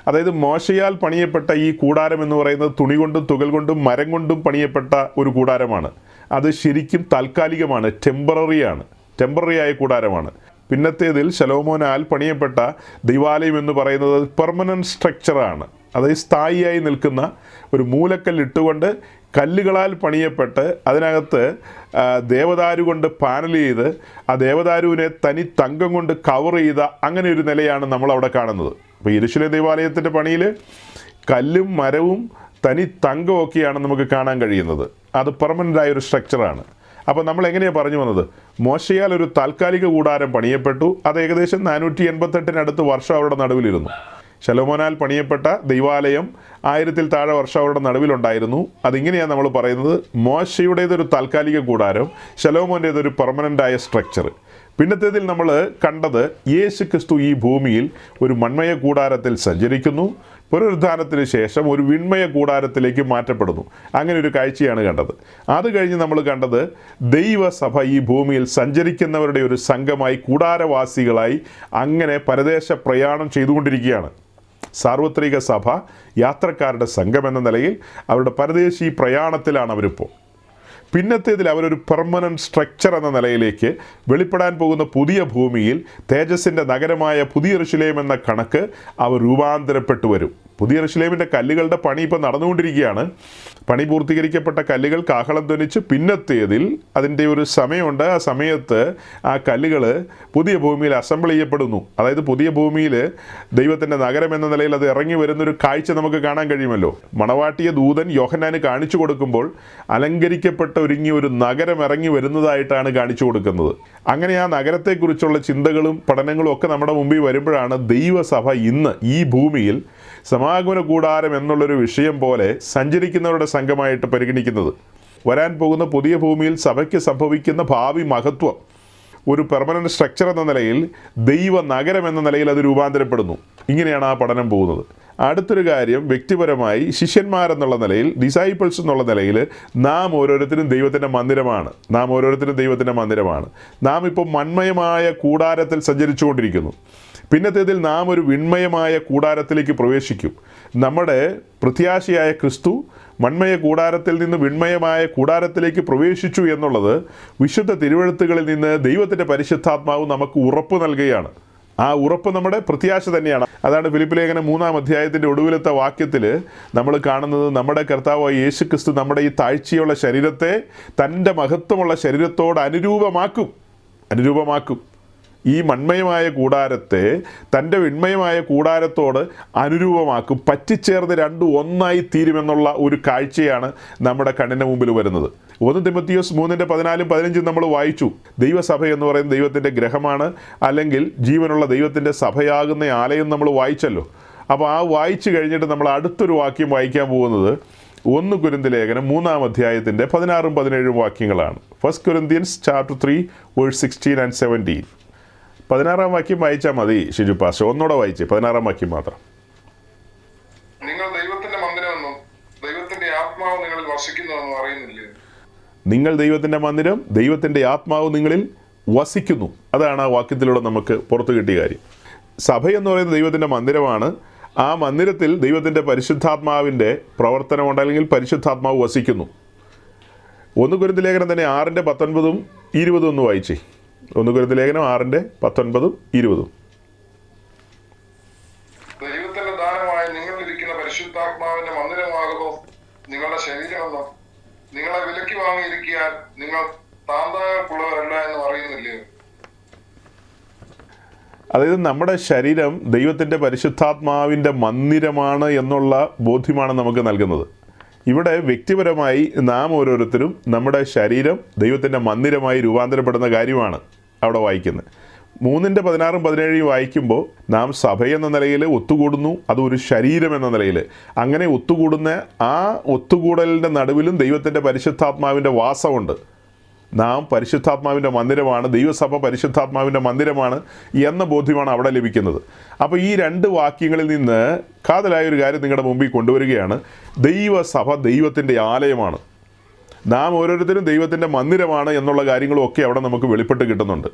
അതായത് മോശയാൽ പണിയപ്പെട്ട ഈ കൂടാരം എന്ന് പറയുന്നത് തുണി കൊണ്ടും തുകൽ കൊണ്ടും മരം കൊണ്ടും പണിയപ്പെട്ട ഒരു കൂടാരമാണ്. അത് ശരിക്കും താൽക്കാലികമാണ്, ടെമ്പററി ആയ കൂടാരമാണ്. പിന്നത്തേതിൽ ശലോമോനാൽ പണിയപ്പെട്ട ദൈവാലയം എന്ന് പറയുന്നത് പെർമനൻറ്റ് സ്ട്രക്ചറാണ്. അതായത് സ്ഥായിയായി നിൽക്കുന്ന ഒരു മൂലക്കല്ലിട്ടുകൊണ്ട് കല്ലുകളാൽ പണിയപ്പെട്ട് അതിനകത്ത് ദേവദാരു കൊണ്ട് പാനൽ ചെയ്ത് ആ ദേവദാരുവിനെ തനി തങ്കം കൊണ്ട് കവർ ചെയ്ത അങ്ങനെ ഒരു നിലയാണ് നമ്മളവിടെ കാണുന്നത്. അപ്പോൾ യെരുശലേം ദൈവാലയത്തിൻ്റെ പണിയിൽ കല്ലും മരവും തനി തങ്കമൊക്കെയാണ് നമുക്ക് കാണാൻ കഴിയുന്നത്. അത് പെർമനൻ്റായ ഒരു സ്ട്രക്ചറാണ്. അപ്പോൾ നമ്മൾ എങ്ങനെയാണ് പറഞ്ഞു വന്നത്? മോശയാൽ ഒരു താൽക്കാലിക കൂടാരം പണിയപ്പെട്ടു. അത് ഏകദേശം 488 വർഷം അവരുടെ നടുവിലിരുന്നു. ശലോമോനാൽ പണിയപ്പെട്ട ദൈവാലയം 1000 താഴെ വർഷം അവരുടെ നടുവിലുണ്ടായിരുന്നു. അതിങ്ങനെയാണ് നമ്മൾ പറയുന്നത്: മോശയുടേതൊരു താൽക്കാലിക കൂടാരം, ശലോമോൻ്റേതൊരു പെർമനൻ്റായ സ്ട്രക്ചർ. പിന്നത്തേതിൽ നമ്മൾ കണ്ടത് യേശു ക്രിസ്തു ഈ ഭൂമിയിൽ ഒരു മൺമയ കൂടാരത്തിൽ സഞ്ചരിക്കുന്നു. പുനരുദ്ധാനത്തിന് ശേഷം ഒരു വിൺമയ കൂടാരത്തിലേക്ക് മാറ്റപ്പെടുന്നു. അങ്ങനെ ഒരു കാഴ്ചയാണ് കണ്ടത്. അത് കഴിഞ്ഞ് നമ്മൾ കണ്ടത് ദൈവസഭ ഈ ഭൂമിയിൽ സഞ്ചരിക്കുന്നവരുടെ ഒരു സംഘമായി, കൂടാരവാസികളായി അങ്ങനെ പരദേശ പ്രയാണം ചെയ്തുകൊണ്ടിരിക്കുകയാണ്. സാർവത്രിക സഭ യാത്രക്കാരുടെ സംഘം എന്ന നിലയിൽ അവരുടെ പരദേശി പ്രയാണത്തിലാണ് അവരിപ്പോൾ. പിന്നത്തേതിൽ അവരൊരു പെർമനൻറ്റ് സ്ട്രക്ചർ എന്ന നിലയിലേക്ക് വെളിപ്പെടാൻ പോകുന്ന പുതിയ ഭൂമിയിൽ തേജസ്സിൻ്റെ നഗരമായ പുതിയ യെരുശലേം എന്ന കണക്ക് അവർ രൂപാന്തരപ്പെട്ടു വരും. പുതിയ യെരുശലേമിൻ്റെ കല്ലുകളുടെ പണി ഇപ്പോൾ നടന്നുകൊണ്ടിരിക്കുകയാണ്. പണി പൂർത്തീകരിക്കപ്പെട്ട കല്ലുകൾ കാഹളം ധ്വനിച്ച് പിന്നത്തേതിൽ അതിൻ്റെ ഒരു സമയമുണ്ട്. ആ സമയത്ത് ആ കല്ലുകൾ പുതിയ ഭൂമിയിൽ അസംബിൾ ചെയ്യപ്പെടുന്നു. അതായത് പുതിയ ഭൂമിയിൽ ദൈവത്തിൻ്റെ നഗരം എന്ന നിലയിൽ അത് ഇറങ്ങി വരുന്നൊരു കാഴ്ച നമുക്ക് കാണാൻ കഴിയുമല്ലോ. മണവാട്ടിയ ദൂതൻ യോഹന്നാന് കാണിച്ചു കൊടുക്കുമ്പോൾ അലങ്കരിക്കപ്പെട്ട ഒരുങ്ങിയ ഒരു നഗരം ഇറങ്ങി വരുന്നതായിട്ടാണ് കാണിച്ചു കൊടുക്കുന്നത്. അങ്ങനെ ആ നഗരത്തെക്കുറിച്ചുള്ള ചിന്തകളും പഠനങ്ങളും ഒക്കെ നമ്മുടെ മുമ്പിൽ വരുമ്പോഴാണ് ദൈവസഭ ഇന്ന് ഈ ഭൂമിയിൽ സമാഗമന കൂടാരം എന്നുള്ളൊരു വിഷയം പോലെ സഞ്ചരിക്കുന്നവരുടെ സംഘമായിട്ട് പരിഗണിക്കുന്നത്. വരാൻ പോകുന്ന പുതിയ ഭൂമിയിൽ സഭയ്ക്ക് സംഭവിക്കുന്ന ഭാവി മഹത്വം ഒരു പെർമനൻറ്റ് സ്ട്രക്ചർ എന്ന നിലയിൽ, ദൈവ നഗരം എന്ന നിലയിൽ അത് രൂപാന്തരപ്പെടുന്നു. ഇങ്ങനെയാണ് ആ പഠനം പോകുന്നത്. അടുത്തൊരു കാര്യം, വ്യക്തിപരമായി ശിഷ്യന്മാരെന്നുള്ള നിലയിൽ, ഡിസൈപ്പിൾസ് എന്നുള്ള നിലയിൽ നാം ഓരോരുത്തരും ദൈവത്തിൻ്റെ മന്ദിരമാണ്. നാം ഇപ്പോൾ മൺമയമായ കൂടാരത്തിൽ സഞ്ചരിച്ചു കൊണ്ടിരിക്കുന്നു. പിന്നത്തേതിൽ നാം ഒരു വിൺമയമായ കൂടാരത്തിലേക്ക് പ്രവേശിക്കും. നമ്മുടെ പ്രത്യാശയായ ക്രിസ്തു മൺമയ കൂടാരത്തിൽ നിന്ന് വിൺമയമായ കൂടാരത്തിലേക്ക് പ്രവേശിച്ചു എന്നുള്ളത് വിശുദ്ധ തിരുവെഴുത്തുകളിൽ നിന്ന് ദൈവത്തിൻ്റെ പരിശുദ്ധാത്മാവ് നമുക്ക് ഉറപ്പ് നൽകുകയാണ്. ആ ഉറപ്പ് നമ്മുടെ പ്രത്യാശ തന്നെയാണ്. അതാണ് ഫിലിപ്പ് ലേഖനം 3-ാം അധ്യായത്തിൻ്റെ ഒടുവിലത്തെ വാക്യത്തിൽ നമ്മൾ കാണുന്നത്. നമ്മുടെ കർത്താവായ യേശു ക്രിസ്തു നമ്മുടെ ഈ താഴ്ചയുള്ള ശരീരത്തെ തൻ്റെ മഹത്വമുള്ള ശരീരത്തോട് അനുരൂപമാക്കും. ഈ മൺമയമായ കൂടാരത്തെ തൻ്റെ വിൺമയമായ കൂടാരത്തോട് അനുരൂപമാക്കും. പറ്റിച്ചേർന്ന് രണ്ടും ഒന്നായി തീരുമെന്നുള്ള ഒരു കാഴ്ചയാണ് നമ്മുടെ കണ്ണിന് മുമ്പിൽ വരുന്നത്. 1 തിമോത്തിയോസ് 3:14-15 നമ്മൾ വായിച്ചു. ദൈവസഭ എന്ന് പറയുന്നത് ദൈവത്തിൻ്റെ ഗ്രഹമാണ്, അല്ലെങ്കിൽ ജീവനുള്ള ദൈവത്തിൻ്റെ സഭയാകുന്ന ആലയം നമ്മൾ വായിച്ചല്ലോ. അപ്പോൾ ആ വായിച്ചു കഴിഞ്ഞിട്ട് നമ്മൾ അടുത്തൊരു വാക്യം വായിക്കാൻ പോകുന്നത് 1 കൊരിന്ത്യർ ലേഖനം 3-ാം അധ്യായത്തിൻ്റെ 16-17 വാക്യങ്ങളാണ്. 1 Corinthians chapter 3 verse 16 and 17. 16-ാം വാക്യം വായിച്ചാൽ മതി ഷിജു പാസ്റ്റർ. ഒന്നുകൂടെ വായിച്ചേ, 16-ാം വാക്യം മാത്രം. നിങ്ങൾ ദൈവത്തിന്റെ മന്ദിരമെന്നും ദൈവത്തിന്റെ ആത്മാവ് നിങ്ങളിൽ വസിക്കുന്നുവെന്നും അറിയുന്നില്ലേ? നിങ്ങൾ ദൈവത്തിൻ്റെ മന്ദിരം, ദൈവത്തിൻ്റെ ആത്മാവ് നിങ്ങളിൽ വസിക്കുന്നു. അതാണ് ആ വാക്യത്തിലൂടെ നമുക്ക് പുറത്തു കിട്ടിയ കാര്യം. സഭ എന്ന് പറയുന്നത് ദൈവത്തിൻ്റെ മന്ദിരമാണ്. ആ മന്ദിരത്തിൽ ദൈവത്തിൻ്റെ പരിശുദ്ധാത്മാവിൻ്റെ പ്രവർത്തനമുണ്ട്, അല്ലെങ്കിൽ പരിശുദ്ധാത്മാവ് വസിക്കുന്നു. 1 കൊരിന്ത്യർ ലേഖനം തന്നെ 6:19-20 ഒന്ന് വായിച്ചേ. 1 കൊരിന്ത്യർ ലേഖനം 6:19-20. ദൈവത്തിന്റെ ദാനമായി നിങ്ങളിലിരിക്കുന്ന പരിശുദ്ധാത്മാവിന്റെ മന്ദിരമാകുന്നു നിങ്ങളുടെ ശരീരമെന്നും നിങ്ങളെ വിലയ്ക്ക് വാങ്ങിയിരിക്കാൻ നിങ്ങൾ താന്താകൾക്കുള്ളവരല്ല എന്ന് അറിയുന്നില്ലേ? അതായത് നമ്മുടെ ശരീരം ദൈവത്തിൻ്റെ പരിശുദ്ധാത്മാവിൻ്റെ മന്ദിരമാണ് എന്നുള്ള ബോധ്യമാണ് നമുക്ക് നൽകുന്നത്. ഇവിടെ വ്യക്തിപരമായി നാം ഓരോരുത്തരും നമ്മുടെ ശരീരം ദൈവത്തിൻ്റെ മന്ദിരമായി രൂപാന്തരപ്പെടുന്ന കാര്യമാണ് അവിടെ വായിക്കുന്നത്. 3:16-17 വായിക്കുമ്പോൾ നാം സഭയെന്ന നിലയിൽ ഒത്തുകൂടുന്നു, അതൊരു ശരീരം എന്ന നിലയിൽ. അങ്ങനെ ഒത്തുകൂടുന്ന ആ ഒത്തുകൂടലിൻ്റെ നടുവിലും ദൈവത്തിൻ്റെ പരിശുദ്ധാത്മാവിൻ്റെ വാസമുണ്ട്. നാം പരിശുദ്ധാത്മാവിൻ്റെ മന്ദിരമാണ്, ദൈവസഭ പരിശുദ്ധാത്മാവിൻ്റെ മന്ദിരമാണ് എന്ന ബോധ്യമാണ് അവിടെ ലഭിക്കുന്നത്. അപ്പോൾ ഈ 2 വാക്യങ്ങളിൽ നിന്ന് കാതലായൊരു കാര്യം നിങ്ങളുടെ മുമ്പിൽ കൊണ്ടുവരികയാണ്. ദൈവസഭ ദൈവത്തിൻ്റെ ആലയമാണ്, നാം ഓരോരുത്തരും ദൈവത്തിൻ്റെ മന്ദിരമാണ് എന്നുള്ള കാര്യങ്ങളൊക്കെ അവിടെ നമുക്ക് വെളിപ്പെട്ട് കിട്ടുന്നുണ്ട്.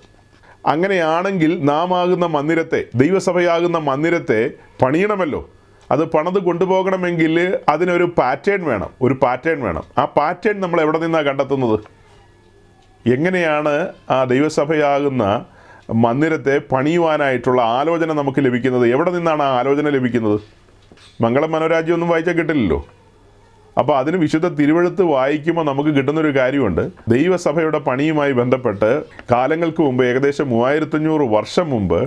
അങ്ങനെയാണെങ്കിൽ നാം ആകുന്ന മന്ദിരത്തെ, ദൈവസഭയാകുന്ന മന്ദിരത്തെ പണിയണമല്ലോ. അത് പണിത് കൊണ്ടുപോകണമെങ്കിൽ അതിനൊരു പാറ്റേൺ വേണം. ആ പാറ്റേൺ നമ്മൾ എവിടെ നിന്നാണ് കണ്ടെത്തുന്നത്? എങ്ങനെയാണ് ആ ദൈവസഭയാകുന്ന മന്ദിരത്തെ പണിയുവാനായിട്ടുള്ള ആലോചന നമുക്ക് ലഭിക്കുന്നത്? എവിടെ നിന്നാണ് ആ ആലോചന ലഭിക്കുന്നത്? മംഗളം മനോരാജ്യം ഒന്നും വായിച്ചാൽ കിട്ടില്ലല്ലോ. അപ്പോൾ അതിന് വിശുദ്ധ തിരുവെഴുത്ത് വായിക്കുമ്പോൾ നമുക്ക് കിട്ടുന്നൊരു കാര്യമുണ്ട്. ദൈവസഭയുടെ പണിയുമായി ബന്ധപ്പെട്ട് കാലങ്ങൾക്ക് മുമ്പ്, ഏകദേശം 3500 വർഷം മുമ്പ്,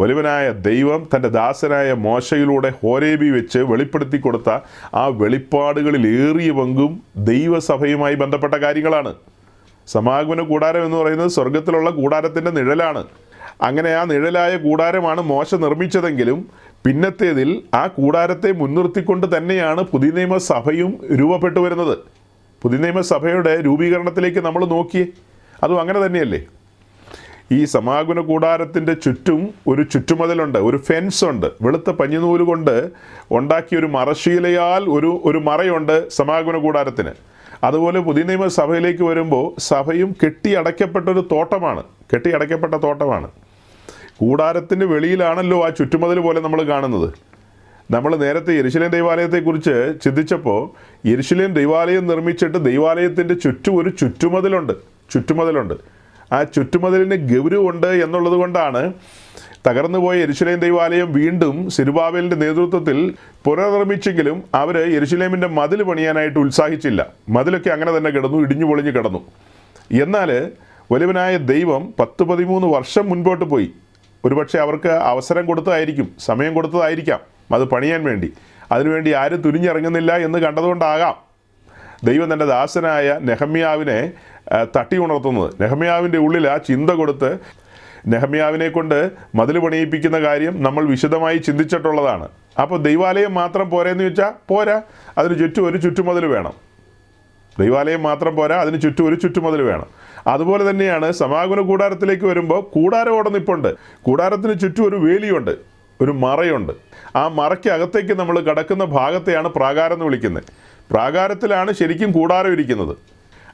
വലുവനായ ദൈവം തൻ്റെ ദാസനായ മോശയിലൂടെ ഹോരേബി വെച്ച് വെളിപ്പെടുത്തി കൊടുത്ത ആ വെളിപ്പാടുകളിൽ ഏറിയ പങ്കും ദൈവസഭയുമായി ബന്ധപ്പെട്ട കാര്യങ്ങളാണ്. സമാഗമന കൂടാരം എന്ന് പറയുന്നത് സ്വർഗത്തിലുള്ള കൂടാരത്തിൻ്റെ നിഴലാണ്. അങ്ങനെ ആ നിഴലായ കൂടാരമാണ് മോശ നിർമ്മിച്ചതെങ്കിലും പിന്നത്തേതിൽ ആ കൂടാരത്തെ മുൻനിർത്തിക്കൊണ്ട് തന്നെയാണ് പുതിയ നിയമസഭയും രൂപപ്പെട്ടു വരുന്നത്. പുതിയ നിയമസഭയുടെ രൂപീകരണത്തിലേക്ക് നമ്മൾ നോക്കിയേ, അതും അങ്ങനെ തന്നെയല്ലേ. ഈ സമാഗമന കൂടാരത്തിൻ്റെ ചുറ്റും ഒരു ചുറ്റുമതിലുണ്ട്, ഒരു ഫെൻസ് ഉണ്ട്. വെളുത്ത പഞ്ഞിനൂല് കൊണ്ട് ഉണ്ടാക്കിയ ഒരു മറശീലയാൽ ഒരു മറയുണ്ട് സമാഗമന കൂടാരത്തിന്. അതുപോലെ പുതിയ നിയമസഭയിലേക്ക് വരുമ്പോൾ സഭയും കെട്ടിയടയ്ക്കപ്പെട്ട തോട്ടമാണ്. കൂടാരത്തിൻ്റെ വെളിയിലാണല്ലോ ആ ചുറ്റുമതിൽ പോലെ നമ്മൾ കാണുന്നത്. നമ്മൾ നേരത്തെ യെരുശലേം ദൈവാലയത്തെക്കുറിച്ച് ചിന്തിച്ചപ്പോൾ യെരുശലേം ദൈവാലയം നിർമ്മിച്ചിട്ട് ദൈവാലയത്തിൻ്റെ ചുറ്റും ഒരു ചുറ്റുമതിലുണ്ട്. ആ ചുറ്റുമതിലിന് ഗൗരവമുണ്ട് എന്നുള്ളത് കൊണ്ടാണ് തകർന്നുപോയ യെരുശലേം ദൈവാലയം വീണ്ടും സെരുബാബേലിൻ്റെ നേതൃത്വത്തിൽ പുനർനിർമ്മിച്ചെങ്കിലും അവർ യെരുശലേമിൻ്റെ മതിൽ പണിയാനായിട്ട് ഉത്സാഹിച്ചില്ല. മതിലൊക്കെ അങ്ങനെ തന്നെ കിടന്നു, ഇടിഞ്ഞു പൊളിഞ്ഞു കിടന്നു. എന്നാൽ വലുവനായ ദൈവം 10-13 വർഷം മുൻപോട്ട് പോയി. ഒരുപക്ഷെ അവർക്ക് അവസരം കൊടുത്തതായിരിക്കും, സമയം കൊടുത്തതായിരിക്കാം അത് പണിയാൻ വേണ്ടി. അതിനുവേണ്ടി ആരും തുനിഞ്ഞിറങ്ങുന്നില്ല എന്ന് കണ്ടതുകൊണ്ടാകാം ദൈവം തൻ്റെ ദാസനായ നെഹമ്യാവിനെ തട്ടി ഉണർത്തുന്നത്. നെഹമ്യാവിൻ്റെ ഉള്ളിൽ ആ ചിന്ത കൊടുത്ത് നെഹമ്യാവിനെ കൊണ്ട് മതിൽ പണിയിപ്പിക്കുന്ന കാര്യം നമ്മൾ വിശദമായി ചിന്തിച്ചിട്ടുള്ളതാണ്. അപ്പോൾ ദൈവാലയം മാത്രം പോരെന്ന് ചോദിച്ചാൽ പോരാ, അതിന് ചുറ്റും ഒരു ചുറ്റുമതിൽ വേണം. ദൈവാലയം മാത്രം പോരാ, അതിന് ചുറ്റും ഒരു ചുറ്റുമതിൽ വേണം. അതുപോലെ തന്നെയാണ് സമാഗമന കൂടാരത്തിലേക്ക് വരുമ്പോൾ കൂടാരം അവിടെ നിൽപ്പുണ്ട്. കൂടാരത്തിന് ചുറ്റും ഒരു വേലിയുണ്ട്, ഒരു മറയുണ്ട്. ആ മറയ്ക്ക് അകത്തേക്ക് നമ്മൾ കടക്കുന്ന ഭാഗത്തെയാണ് പ്രാകാരം എന്ന് വിളിക്കുന്നത്. പ്രാകാരത്തിലാണ് ശരിക്കും കൂടാരം ഇരിക്കുന്നത്.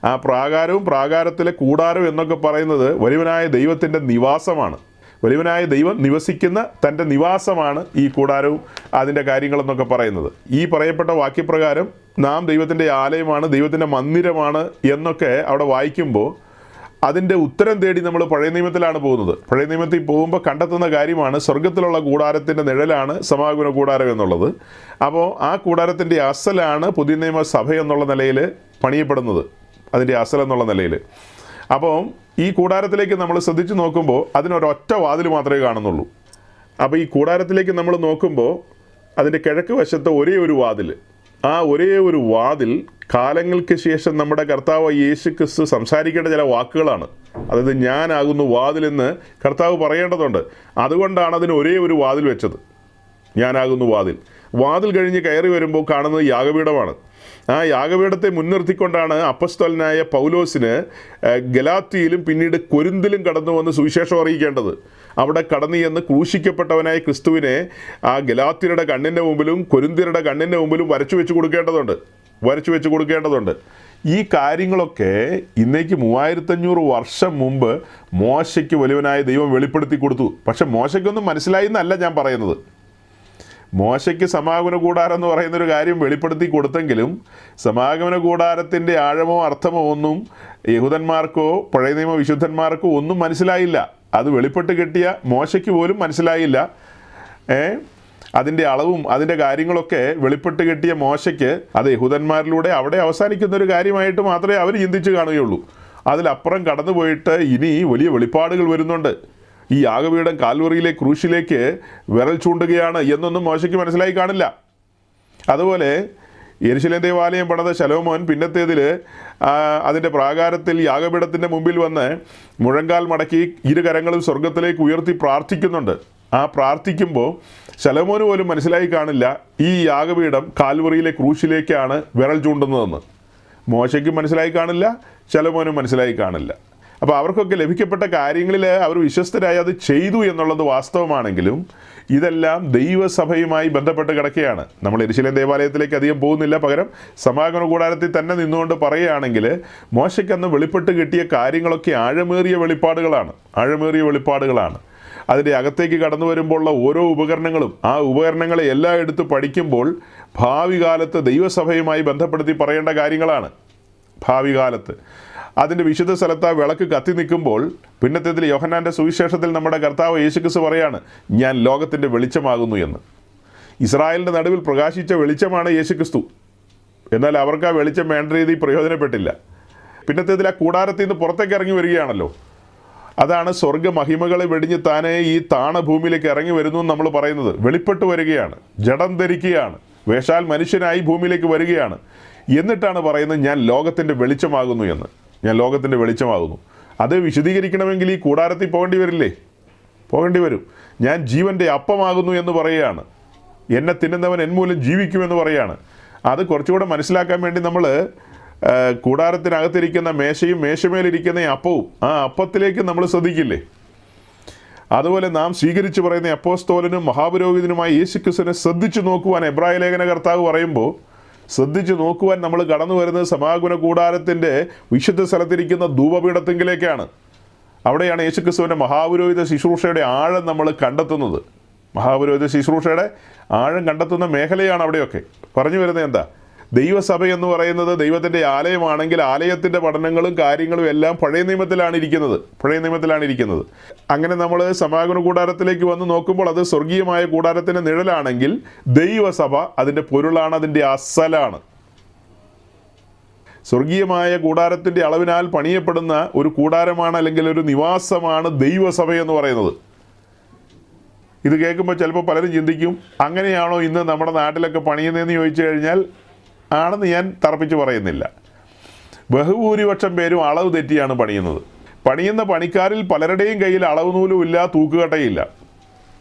ആ പ്രാകാരത്തിലെ കൂടാരം എന്നൊക്കെ പറയുന്നത് വലിയവനായ ദൈവത്തിൻ്റെ നിവാസമാണ്. വലിയവനായ ദൈവം നിവസിക്കുന്ന തൻ്റെ നിവാസമാണ് ഈ കൂടാരവും അതിൻ്റെ കാര്യങ്ങളെന്നൊക്കെ പറയുന്നത്. ഈ പറയപ്പെട്ട വാക്യപ്രകാരം നാം ദൈവത്തിൻ്റെ ആലയമാണ്, ദൈവത്തിൻ്റെ മന്ദിരമാണ് എന്നൊക്കെ അവിടെ വായിക്കുമ്പോൾ അതിൻ്റെ ഉത്തരം തേടി നമ്മൾ പഴയ നിയമത്തിലാണ് പോകുന്നത്. പഴയ നിയമത്തിൽ പോകുമ്പോൾ കണ്ടെത്തുന്ന കാര്യമാണ് സ്വർഗത്തിലുള്ള കൂടാരത്തിൻ്റെ നിഴലാണ് സമാഗമന കൂടാരം എന്നുള്ളത്. അപ്പോൾ ആ കൂടാരത്തിൻ്റെ അസലാണ് പുതിയ നിയമ സഭ എന്നുള്ള നിലയിൽ പണിയപ്പെടുന്നത്, അതിൻ്റെ അസൽ എന്നുള്ള നിലയിൽ. അപ്പോൾ ഈ കൂടാരത്തിലേക്ക് നമ്മൾ ശ്രദ്ധിച്ച് നോക്കുമ്പോൾ അതിനൊരൊറ്റ വാതിൽ മാത്രമേ കാണുന്നുള്ളൂ. അപ്പോൾ ഈ കൂടാരത്തിലേക്ക് നമ്മൾ നോക്കുമ്പോൾ അതിൻ്റെ കിഴക്ക് വശത്ത് ഒരേ ഒരു വാതിൽ, ആ ഒരേ ഒരു വാതിൽ കാലങ്ങൾക്ക് ശേഷം നമ്മുടെ കർത്താവ് യേശു ക്രിസ്തു സംസാരിക്കേണ്ട ചില വാക്കുകളാണ്. അതായത് ഞാനാകുന്നു വാതിലെന്ന് കർത്താവ് പറയേണ്ടതുണ്ട്. അതുകൊണ്ടാണ് അതിന് ഒരേ ഒരു വാതിൽ വെച്ചത്, ഞാനാകുന്നു വാതിൽ. വാതിൽ കഴിഞ്ഞ് കയറി വരുമ്പോൾ കാണുന്നത് യാഗപീഠമാണ്. ആ യാഗപീഠത്തെ മുൻനിർത്തിക്കൊണ്ടാണ് അപ്പസ്തോലനായ പൗലോസിന് ഗലാത്തിയിലും പിന്നീട് കൊരിന്തിലും കടന്നു വന്ന് സുവിശേഷം അറിയിക്കേണ്ടത്. അവിടെ കടന്നു ചെന്ന് ക്രൂശിക്കപ്പെട്ടവനായ ക്രിസ്തുവിനെ ആ ഗലാത്യരുടെ കണ്ണിൻ്റെ മുമ്പിലും കൊരിന്ത്യരുടെ കണ്ണിൻ്റെ മുമ്പിലും വരച്ചു വെച്ച് കൊടുക്കേണ്ടതുണ്ട്. ഈ കാര്യങ്ങളൊക്കെ ഇന്നേക്ക് 3500 വർഷം മുമ്പ് മോശയ്ക്ക് വലിയവനായ ദൈവം വെളിപ്പെടുത്തി കൊടുത്തു. പക്ഷെ മോശയ്ക്കൊന്നും മനസ്സിലായി എന്നല്ല ഞാൻ പറയുന്നത്. മോശയ്ക്ക് സമാഗമന കൂടാരം എന്ന് പറയുന്നൊരു കാര്യം വെളിപ്പെടുത്തി കൊടുത്തെങ്കിലും സമാഗമന കൂടാരത്തിൻ്റെ ആഴമോ അർത്ഥമോ ഒന്നും യഹൂദന്മാർക്കോ പഴയ നിയമ വിശുദ്ധന്മാർക്കോ ഒന്നും മനസ്സിലായില്ല. അത് വെളിപ്പെട്ട് കിട്ടിയ മോശയ്ക്ക് പോലും മനസ്സിലായില്ല. അതിൻ്റെ അളവും അതിൻ്റെ കാര്യങ്ങളൊക്കെ വെളിപ്പെട്ട് കിട്ടിയ മോശയ്ക്ക് അത് യഹൂദന്മാരിലൂടെ അവിടെ അവസാനിക്കുന്നൊരു കാര്യമായിട്ട് മാത്രമേ അവർ ചിന്തിച്ച് കാണുകയുള്ളൂ. അതിലപ്പുറം കടന്നു പോയിട്ട് ഇനി വലിയ വെളിപ്പാടുകൾ വരുന്നുണ്ട്. ഈ യാഗപീഠം കാൽവറിയിലെ ക്രൂശിലേക്ക് വിരൽ ചൂണ്ടുകയാണ് എന്നൊന്നും മോശയ്ക്ക് മനസ്സിലായി കാണില്ല. അതുപോലെ യെരുശലേം ദേവാലയം പണിത ശലോമോൻ പിന്നത്തേതിൽ അതിൻ്റെ പ്രാകാരത്തിൽ യാഗപീഠത്തിൻ്റെ മുമ്പിൽ വന്ന് മുഴങ്കാൽ മടക്കി ഇരു കരങ്ങളും സ്വർഗത്തിലേക്ക് ഉയർത്തി പ്രാർത്ഥിക്കുന്നുണ്ട്. ആ പ്രാർത്ഥിക്കുമ്പോൾ ശലോമോന് പോലും മനസ്സിലായി കാണില്ല ഈ യാഗപീഠം കാൽവറിയിലെ ക്രൂശിലേക്കാണ് വിരൽ ചൂണ്ടുന്നതെന്ന്. മോശയ്ക്കും മനസ്സിലായി കാണില്ല, ശലോമോനും മനസ്സിലായി കാണില്ല. അപ്പോൾ അവർക്കൊക്കെ ലഭിക്കപ്പെട്ട കാര്യങ്ങളിൽ അവർ വിശ്വസ്തരായി അത് ചെയ്തു എന്നുള്ളത് വാസ്തവമാണെങ്കിലും ഇതെല്ലാം ദൈവസഭയുമായി ബന്ധപ്പെട്ട് കിടക്കുകയാണ്. നമ്മൾ യെരുശലേം ദേവാലയത്തിലേക്ക് അധികം പോകുന്നില്ല, പകരം സമാഗമന കൂടാരത്തിൽ തന്നെ നിന്നുകൊണ്ട് പറയുകയാണെങ്കിൽ മോശയ്ക്കന്ന് വെളിപ്പെട്ട് കിട്ടിയ കാര്യങ്ങളൊക്കെ ആഴമേറിയ വെളിപ്പാടുകളാണ്. അതിൻ്റെ അകത്തേക്ക് കടന്നു വരുമ്പോഴുള്ള ഓരോ ഉപകരണങ്ങളും, ആ ഉപകരണങ്ങളെ എല്ലാം എടുത്ത് പഠിക്കുമ്പോൾ ഭാവി കാലത്ത് ദൈവസഭയുമായി ബന്ധപ്പെടുത്തി പറയേണ്ട കാര്യങ്ങളാണ്. ഭാവി കാലത്ത് അതിൻ്റെ വിശുദ്ധ സ്ഥലത്ത് ആ വിളക്ക് കത്തി നിൽക്കുമ്പോൾ പിന്നത്തേതിൽ യോഹന്നാൻ്റെ സുവിശേഷത്തിൽ നമ്മുടെ കർത്താവ് യേശുക്രിസ്തു പറയാണ്, ഞാൻ ലോകത്തിൻ്റെ വെളിച്ചമാകുന്നു എന്ന്. ഇസ്രായേലിൻ്റെ നടുവിൽ പ്രകാശിച്ച വെളിച്ചമാണ് യേശുക്രിസ്തു. എന്നാൽ അവർക്ക് ആ വെളിച്ചം വേണ്ട രീതിയിൽ പ്രയോജനപ്പെട്ടില്ല. പിന്നത്തേതിൽ ആ കൂടാരത്തിൽ നിന്ന് പുറത്തേക്ക് ഇറങ്ങി വരികയാണല്ലോ. അതാണ് സ്വർഗ്ഗ മഹിമകളെ വെടിഞ്ഞ് താനേ ഈ താണഭൂമിയിലേക്ക് ഇറങ്ങി വരുന്നു എന്ന് നമ്മൾ പറയുന്നത്. വെളിപ്പെട്ട് വരികയാണ്, ജഡം ധരിക്കുകയാണ്, വേഷാൽ മനുഷ്യനായി ഭൂമിയിലേക്ക് വരികയാണ്. എന്നിട്ടാണ് പറയുന്നത് ഞാൻ ലോകത്തിൻ്റെ വെളിച്ചമാകുന്നു എന്ന്. ഞാൻ ലോകത്തിൻ്റെ വെളിച്ചമാകുന്നു. അത് വിശദീകരിക്കണമെങ്കിൽ ഈ കൂടാരത്തിൽ പോകേണ്ടി വരും. ഞാൻ ജീവൻ്റെ അപ്പമാകുന്നു എന്ന് പറയുകയാണ്. എന്നെ തിന്നുന്നവൻ എന്മൂലം ജീവിക്കുമെന്ന് പറയുകയാണ്. അത് കുറച്ചുകൂടെ മനസ്സിലാക്കാൻ വേണ്ടി നമ്മൾ കൂടാരത്തിനകത്തിരിക്കുന്ന മേശയും മേശമേലിരിക്കുന്ന അപ്പവും ആ അപ്പത്തിലേക്ക് നമ്മൾ ശ്രദ്ധിക്കില്ലേ. അതുപോലെ നാം സ്വീകരിച്ച് പറയുന്ന അപ്പോസ്തോലനും മഹാപുരോഹിതനുമായ യേശുക്രിസ്തുവിനെ ശ്രദ്ധിച്ചു നോക്കുവാൻ എബ്രായ ലേഖന കർത്താവ് പറയുമ്പോൾ ശ്രദ്ധിച്ചു നോക്കുവാൻ നമ്മൾ കടന്നു വരുന്നത് സമാഗമന കൂടാരത്തിൻ്റെ വിശുദ്ധ സ്ഥലത്തിരിക്കുന്ന ധൂപപീഠത്തിങ്കിലേക്കാണ്. അവിടെയാണ് യേശുക്രിസ്തുവിൻ്റെ മഹാപുരോഹിത ശുശ്രൂഷയുടെ ആഴം നമ്മൾ കണ്ടെത്തുന്നത്. മഹാപുരോഹിത ശുശ്രൂഷയുടെ ആഴം കണ്ടെത്തുന്ന മേഖലയാണ് അവിടെയൊക്കെ. പറഞ്ഞു വരുന്നത് എന്താ? ദൈവസഭ എന്ന് പറയുന്നത് ദൈവത്തിൻ്റെ ആലയമാണെങ്കിൽ ആലയത്തിൻ്റെ പഠനങ്ങളും കാര്യങ്ങളും എല്ലാം പഴയ നിയമത്തിലാണ് ഇരിക്കുന്നത്. അങ്ങനെ നമ്മൾ സമാഗമന കൂടാരത്തിലേക്ക് വന്ന് നോക്കുമ്പോൾ അത് സ്വർഗീയമായ കൂടാരത്തിൻ്റെ നിഴലാണെങ്കിൽ ദൈവസഭ അതിൻ്റെ പൊരുളാണ്, അതിൻ്റെ അസലാണ്. സ്വർഗീയമായ കൂടാരത്തിൻ്റെ അളവിനാൽ പണിയപ്പെടുന്ന ഒരു കൂടാരമാണ്, അല്ലെങ്കിൽ ഒരു നിവാസമാണ് ദൈവസഭ എന്ന് പറയുന്നത്. ഇത് കേൾക്കുമ്പോൾ ചിലപ്പോൾ പലരും ചിന്തിക്കും, അങ്ങനെയാണോ ഇന്ന് നമ്മുടെ നാട്ടിലൊക്കെ പണിയുന്നതെന്ന് ചോദിച്ചു കഴിഞ്ഞാൽ ആണെന്ന് ഞാൻ തറപ്പിച്ച് പറയുന്നില്ല. ബഹുഭൂരിപക്ഷം പേരും അളവ് തെറ്റിയാണ് പണിയുന്നത്. പണിയുന്ന പണിക്കാരിൽ പലരുടെയും കയ്യിൽ അളവ് നൂലും ഇല്ല, തൂക്കുകട്ടയില്ല.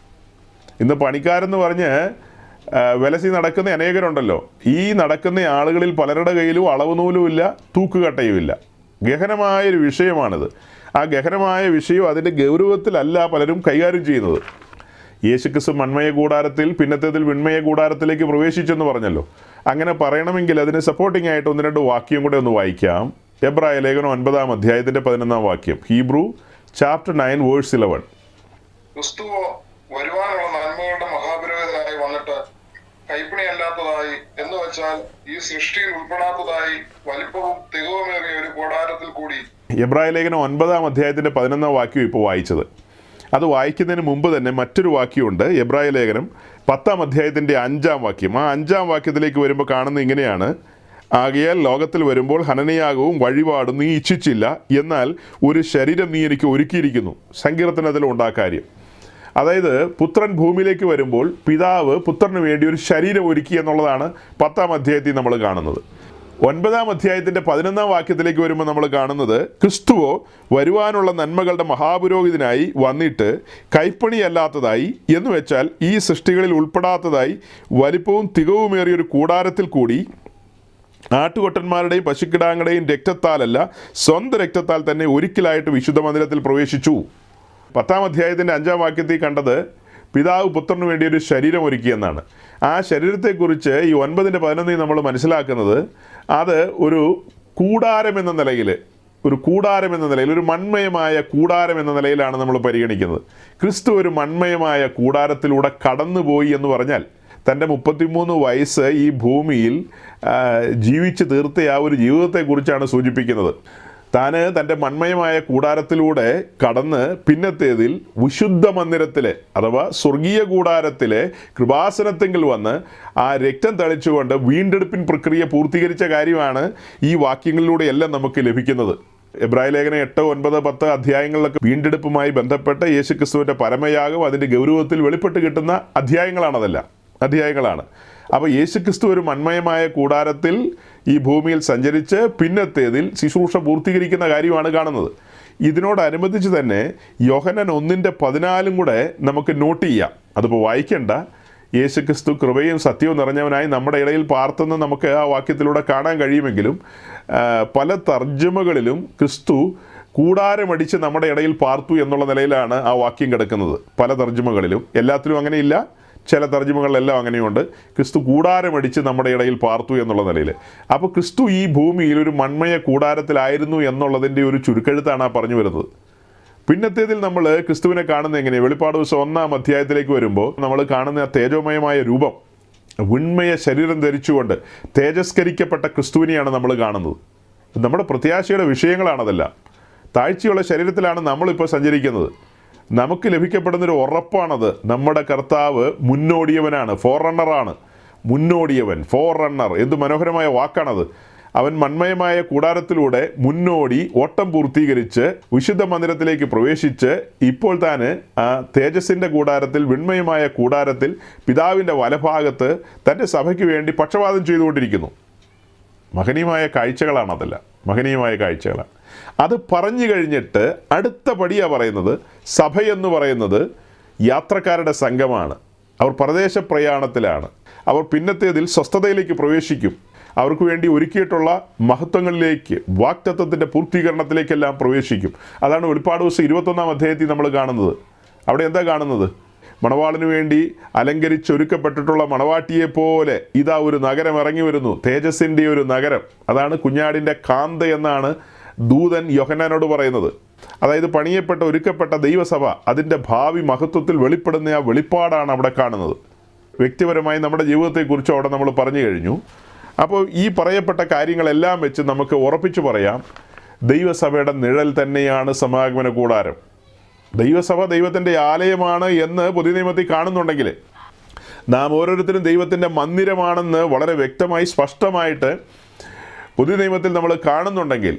ഇന്ന് പണിക്കാരെന്ന് പറഞ്ഞ് വിലസി നടക്കുന്ന അനേകരുണ്ടല്ലോ. ഈ നടക്കുന്ന ആളുകളിൽ പലരുടെ കയ്യിലും അളവ് നൂലും ഇല്ല, തൂക്കുകട്ടയും ഇല്ല. ഗഹനമായൊരു വിഷയമാണിത്. ആ ഗഹനമായ വിഷയം അതിൻ്റെ ഗൗരവത്തിലല്ല പലരും കൈകാര്യം ചെയ്യുന്നത്. യേശുക്രിസ്തു മന്മയ കൂടാരത്തിൽ പിന്നത്തേതിൽ വിൺമയ കൂടാരത്തിലേക്ക് പ്രവേശിച്ചെന്ന് പറഞ്ഞല്ലോ. അങ്ങനെ പറയണമെങ്കിൽ അതിന് സപ്പോർട്ടിംഗ് ആയിട്ട് 1-2 വാക്യം കൂടെ ഒന്ന് വായിക്കാം. എബ്രായ ലേഖനം 9-ാം അധ്യായത്തിൻ്റെ 11-ാം വാക്യം. Hebrew chapter 9 verse 11. ക്രിസ്തുവോ വരുവാനുള്ള നന്മകളുടെ മഹാപുരോഹിതനായി വന്നിട്ട് കൈപ്പണിയല്ലാത്തതായി, എന്ന് വെച്ചാൽ ഈ സൃഷ്ടിയിൽ ഉൾപ്പെടാത്തതായി വലിപ്പവും തികവുമേറിയ ഒരു കൂടാരത്തിൽ കൂടി. എബ്രായ ലേഖനം 9-ാം അധ്യായത്തിൻ്റെ 11-ാം വാക്യം ഇപ്പോൾ വായിച്ചത്. അത് വായിക്കുന്നതിന് മുമ്പ് തന്നെ മറ്റൊരു വാക്യമുണ്ട്. എബ്രായ ലേഖനം 10-ാം അധ്യായത്തിൻ്റെ 5-ാം വാക്യം. ആ 5-ാം വാക്യത്തിലേക്ക് വരുമ്പോൾ കാണുന്നത് ഇങ്ങനെയാണ്: ആകയാൽ ലോകത്തിൽ വരുമ്പോൾ ഹനനയാഗവും വഴിപാടും നീ ഇച്ഛിച്ചില്ല, എന്നാൽ ഒരു ശരീരം നീ എനിക്ക് ഒരുക്കിയിരിക്കുന്നു. സങ്കീർത്തനത്തിലുണ്ട് ആ കാര്യം. അതായത് പുത്രൻ ഭൂമിയിലേക്ക് വരുമ്പോൾ പിതാവ് പുത്രന് വേണ്ടി ഒരു ശരീരം ഒരുക്കി എന്നുള്ളതാണ് 10-ാം അധ്യായത്തിൽ നമ്മൾ കാണുന്നത്. 9-ാം അധ്യായത്തിൻ്റെ 11-ാം വാക്യത്തിലേക്ക് വരുമ്പോൾ നമ്മൾ കാണുന്നത് ക്രിസ്തുവോ വരുവാനുള്ള നന്മകളുടെ മഹാപുരോഹിതനായി വന്നിട്ട് കൈപ്പണിയല്ലാത്തതായി, എന്ന് വെച്ചാൽ ഈ സൃഷ്ടികളിൽ ഉൾപ്പെടാത്തതായി വലിപ്പവും തികവുമേറിയൊരു കൂടാരത്തിൽ കൂടി ആട്ടുകൊട്ടന്മാരുടെയും പശുക്കിടാങ്ങളുടെയും രക്തത്താലല്ല, സ്വന്തം രക്തത്താൽ തന്നെ ഒരിക്കലായിട്ട് വിശുദ്ധ മന്ദിരത്തിൽ പ്രവേശിച്ചു. 10-ാം അധ്യായത്തിൻ്റെ 5-ാം വാക്യത്തിൽ കണ്ടത് പിതാവ് പുത്രന് വേണ്ടി ഒരു ശരീരം ഒരുക്കിയെന്നാണ്. ആ ശരീരത്തെക്കുറിച്ച് ഈ 9-ന്റെ 11 നമ്മൾ മനസ്സിലാക്കുന്നത് അത് ഒരു കൂടാരം എന്ന നിലയിൽ, ഒരു മൺമയമായ കൂടാരം എന്ന നിലയിലാണ് നമ്മൾ പരിഗണിക്കുന്നത്. ക്രിസ്തു ഒരു മൺമയമായ കൂടാരത്തിലൂടെ കടന്നുപോയി എന്ന് പറഞ്ഞാൽ തൻ്റെ 33 വയസ്സ് ഈ ഭൂമിയിൽ ജീവിച്ച് തീർത്ത ആ ഒരു ജീവിതത്തെക്കുറിച്ചാണ് സൂചിപ്പിക്കുന്നത്. തൻ്റെ മൺമയമായ കൂടാരത്തിലൂടെ കടന്ന് പിന്നത്തേതിൽ വിശുദ്ധ മന്ദിരത്തിലെ അഥവാ സ്വർഗീയ കൂടാരത്തിലെ കൃപാസനത്തെങ്കിൽ വന്ന് ആ രക്തം തളിച്ചുകൊണ്ട് വീണ്ടെടുപ്പിൻ പ്രക്രിയ പൂർത്തീകരിച്ച കാര്യമാണ് ഈ വാക്യങ്ങളിലൂടെ എല്ലാം നമുക്ക് ലഭിക്കുന്നത്. എബ്രായ ലേഖനം 8, 9, 10 അധ്യായങ്ങളിലൊക്കെ വീണ്ടെടുപ്പുമായി ബന്ധപ്പെട്ട് യേശുക്രിസ്തുവിൻ്റെ പരമയാഗം അതിൻ്റെ ഗൗരവത്തിൽ വെളിപ്പെട്ട് കിട്ടുന്ന അധ്യായങ്ങളാണ്. അപ്പോൾ യേശുക്രിസ്തു ഒരു മൺമയമായ കൂടാരത്തിൽ ഈ ഭൂമിയിൽ സഞ്ചരിച്ച് പിന്നത്തേതിൽ ശുശ്രൂഷ പൂർത്തീകരിക്കുന്ന കാര്യമാണ് കാണുന്നത്. ഇതിനോടനുബന്ധിച്ച് തന്നെ യോഹന്നാൻ 1:14 കൂടെ നമുക്ക് നോട്ട് ചെയ്യാം. അതിപ്പോൾ വായിക്കേണ്ട. യേശുക്രിസ്തു കൃപയും സത്യവും നിറഞ്ഞവനായി നമ്മുടെ ഇടയിൽ പാർത്തെന്ന് നമുക്ക് ആ വാക്യത്തിലൂടെ കാണാൻ കഴിയുമെങ്കിലും പല തർജ്ജമകളിലും ക്രിസ്തു കൂടാരമടിച്ച് നമ്മുടെ ഇടയിൽ പാർത്തു എന്നുള്ള നിലയിലാണ് ആ വാക്യം കിടക്കുന്നത്. പല തർജ്ജമകളിലും, എല്ലാത്തിലും അങ്ങനെയില്ല, ചില തർജ്ജമകളിലെല്ലാം അങ്ങനെയുണ്ട്. ക്രിസ്തു കൂടാരമടിച്ച് നമ്മുടെ ഇടയിൽ പാർത്തു എന്നുള്ള നിലയിൽ. അപ്പോൾ ക്രിസ്തു ഈ ഭൂമിയിൽ ഒരു മൺമയ കൂടാരത്തിലായിരുന്നു എന്നുള്ളതിൻ്റെ ഒരു ചുരുക്കെഴുത്താണ് ആ പറഞ്ഞു വരുന്നത്. പിന്നത്തേതിൽ നമ്മൾ ക്രിസ്തുവിനെ കാണുന്നത് എങ്ങനെയാണ്? വെളിപ്പാട് ദിവസം 1-ാം അധ്യായത്തിലേക്ക് വരുമ്പോൾ നമ്മൾ കാണുന്ന ആ തേജോമയമായ രൂപം, വിൺമയ ശരീരം ധരിച്ചുകൊണ്ട് തേജസ്കരിക്കപ്പെട്ട ക്രിസ്തുവിനെയാണ് നമ്മൾ കാണുന്നത്. നമ്മുടെ പ്രത്യാശയുടെ വിഷയങ്ങളാണതെല്ലാം. താഴ്ചയുള്ള ശരീരത്തിലാണ് നമ്മളിപ്പോൾ സഞ്ചരിക്കുന്നത്. നമുക്ക് ലഭിക്കപ്പെടുന്നൊരു ഉറപ്പാണത്. നമ്മുടെ കർത്താവ് മുന്നോടിയവനാണ്, ഫോർറണ്ണറാണ്. ഫോർറണ്ണർ, എന്ത് മനോഹരമായ വാക്കാണത്. അവൻ മൺമയമായ കൂടാരത്തിലൂടെ മുന്നോടി ഓട്ടം പൂർത്തീകരിച്ച് വിശുദ്ധ മന്ദിരത്തിലേക്ക് പ്രവേശിച്ച് ഇപ്പോൾ താൻ ആ തേജസ്സിൻ്റെ കൂടാരത്തിൽ, വിൺമയമായ കൂടാരത്തിൽ പിതാവിൻ്റെ വലഭാഗത്ത് തൻ്റെ സഭയ്ക്ക് വേണ്ടി പക്ഷപാതം ചെയ്തുകൊണ്ടിരിക്കുന്നു. മഹനീയമായ കാഴ്ചകളാണ്. അത് പറഞ്ഞു കഴിഞ്ഞിട്ട് അടുത്ത പടിയാണ് പറയുന്നത്. സഭയെന്ന് പറയുന്നത് യാത്രക്കാരുടെ സംഘമാണ്. അവർ പരദേശ പ്രയാണത്തിലാണ്. അവർ പിന്നത്തേതിൽ സ്വസ്ഥതയിലേക്ക് പ്രവേശിക്കും. അവർക്ക് വേണ്ടി ഒരുക്കിയിട്ടുള്ള മഹത്വങ്ങളിലേക്ക്, വാഗ്ദത്തത്തിൻ്റെ പൂർത്തീകരണത്തിലേക്കെല്ലാം പ്രവേശിക്കും. അതാണ് വെളിപ്പാട് ദിവസം 21-ാം അധ്യായത്തിൽ നമ്മൾ കാണുന്നത്. അവിടെ എന്താ കാണുന്നത്? മണവാളിനു വേണ്ടി അലങ്കരിച്ചൊരുക്കപ്പെട്ടിട്ടുള്ള മണവാട്ടിയെപ്പോലെ ഇതാ ഒരു നഗരം ഇറങ്ങി വരുന്നു, തേജസ്സിൻ്റെ ഒരു നഗരം. അതാണ് കുഞ്ഞാടിൻ്റെ കാന്ത എന്നാണ് ദൂതൻ യോഹന്നാനോട് പറയുന്നത്. അതായത് പണിയപ്പെട്ട, ഒരുക്കപ്പെട്ട ദൈവസഭ, അതിൻ്റെ ഭാവി മഹത്വത്തിൽ വെളിപ്പെടുന്ന ആ വെളിപ്പാടാണ് അവിടെ കാണുന്നത്. വ്യക്തിപരമായി നമ്മുടെ ജീവിതത്തെക്കുറിച്ച് അവിടെ നമ്മൾ പറഞ്ഞു കഴിഞ്ഞു. അപ്പോൾ ഈ പറയപ്പെട്ട കാര്യങ്ങളെല്ലാം വെച്ച് നമുക്ക് ഉറപ്പിച്ചു പറയാം, ദൈവസഭയുടെ നിഴൽ തന്നെയാണ് സമാഗമന കൂടാരം. ദൈവസഭ ദൈവത്തിൻ്റെ ആലയമാണ് എന്ന് പുതിയ നിയമത്തിൽ കാണുന്നുണ്ടെങ്കിൽ, നാം ഓരോരുത്തരും ദൈവത്തിൻ്റെ മന്ദിരമാണെന്ന് വളരെ വ്യക്തമായി, സ്പഷ്ടമായിട്ട് പുതിയ നിയമത്തിൽ നമ്മൾ കാണുന്നുണ്ടെങ്കിൽ,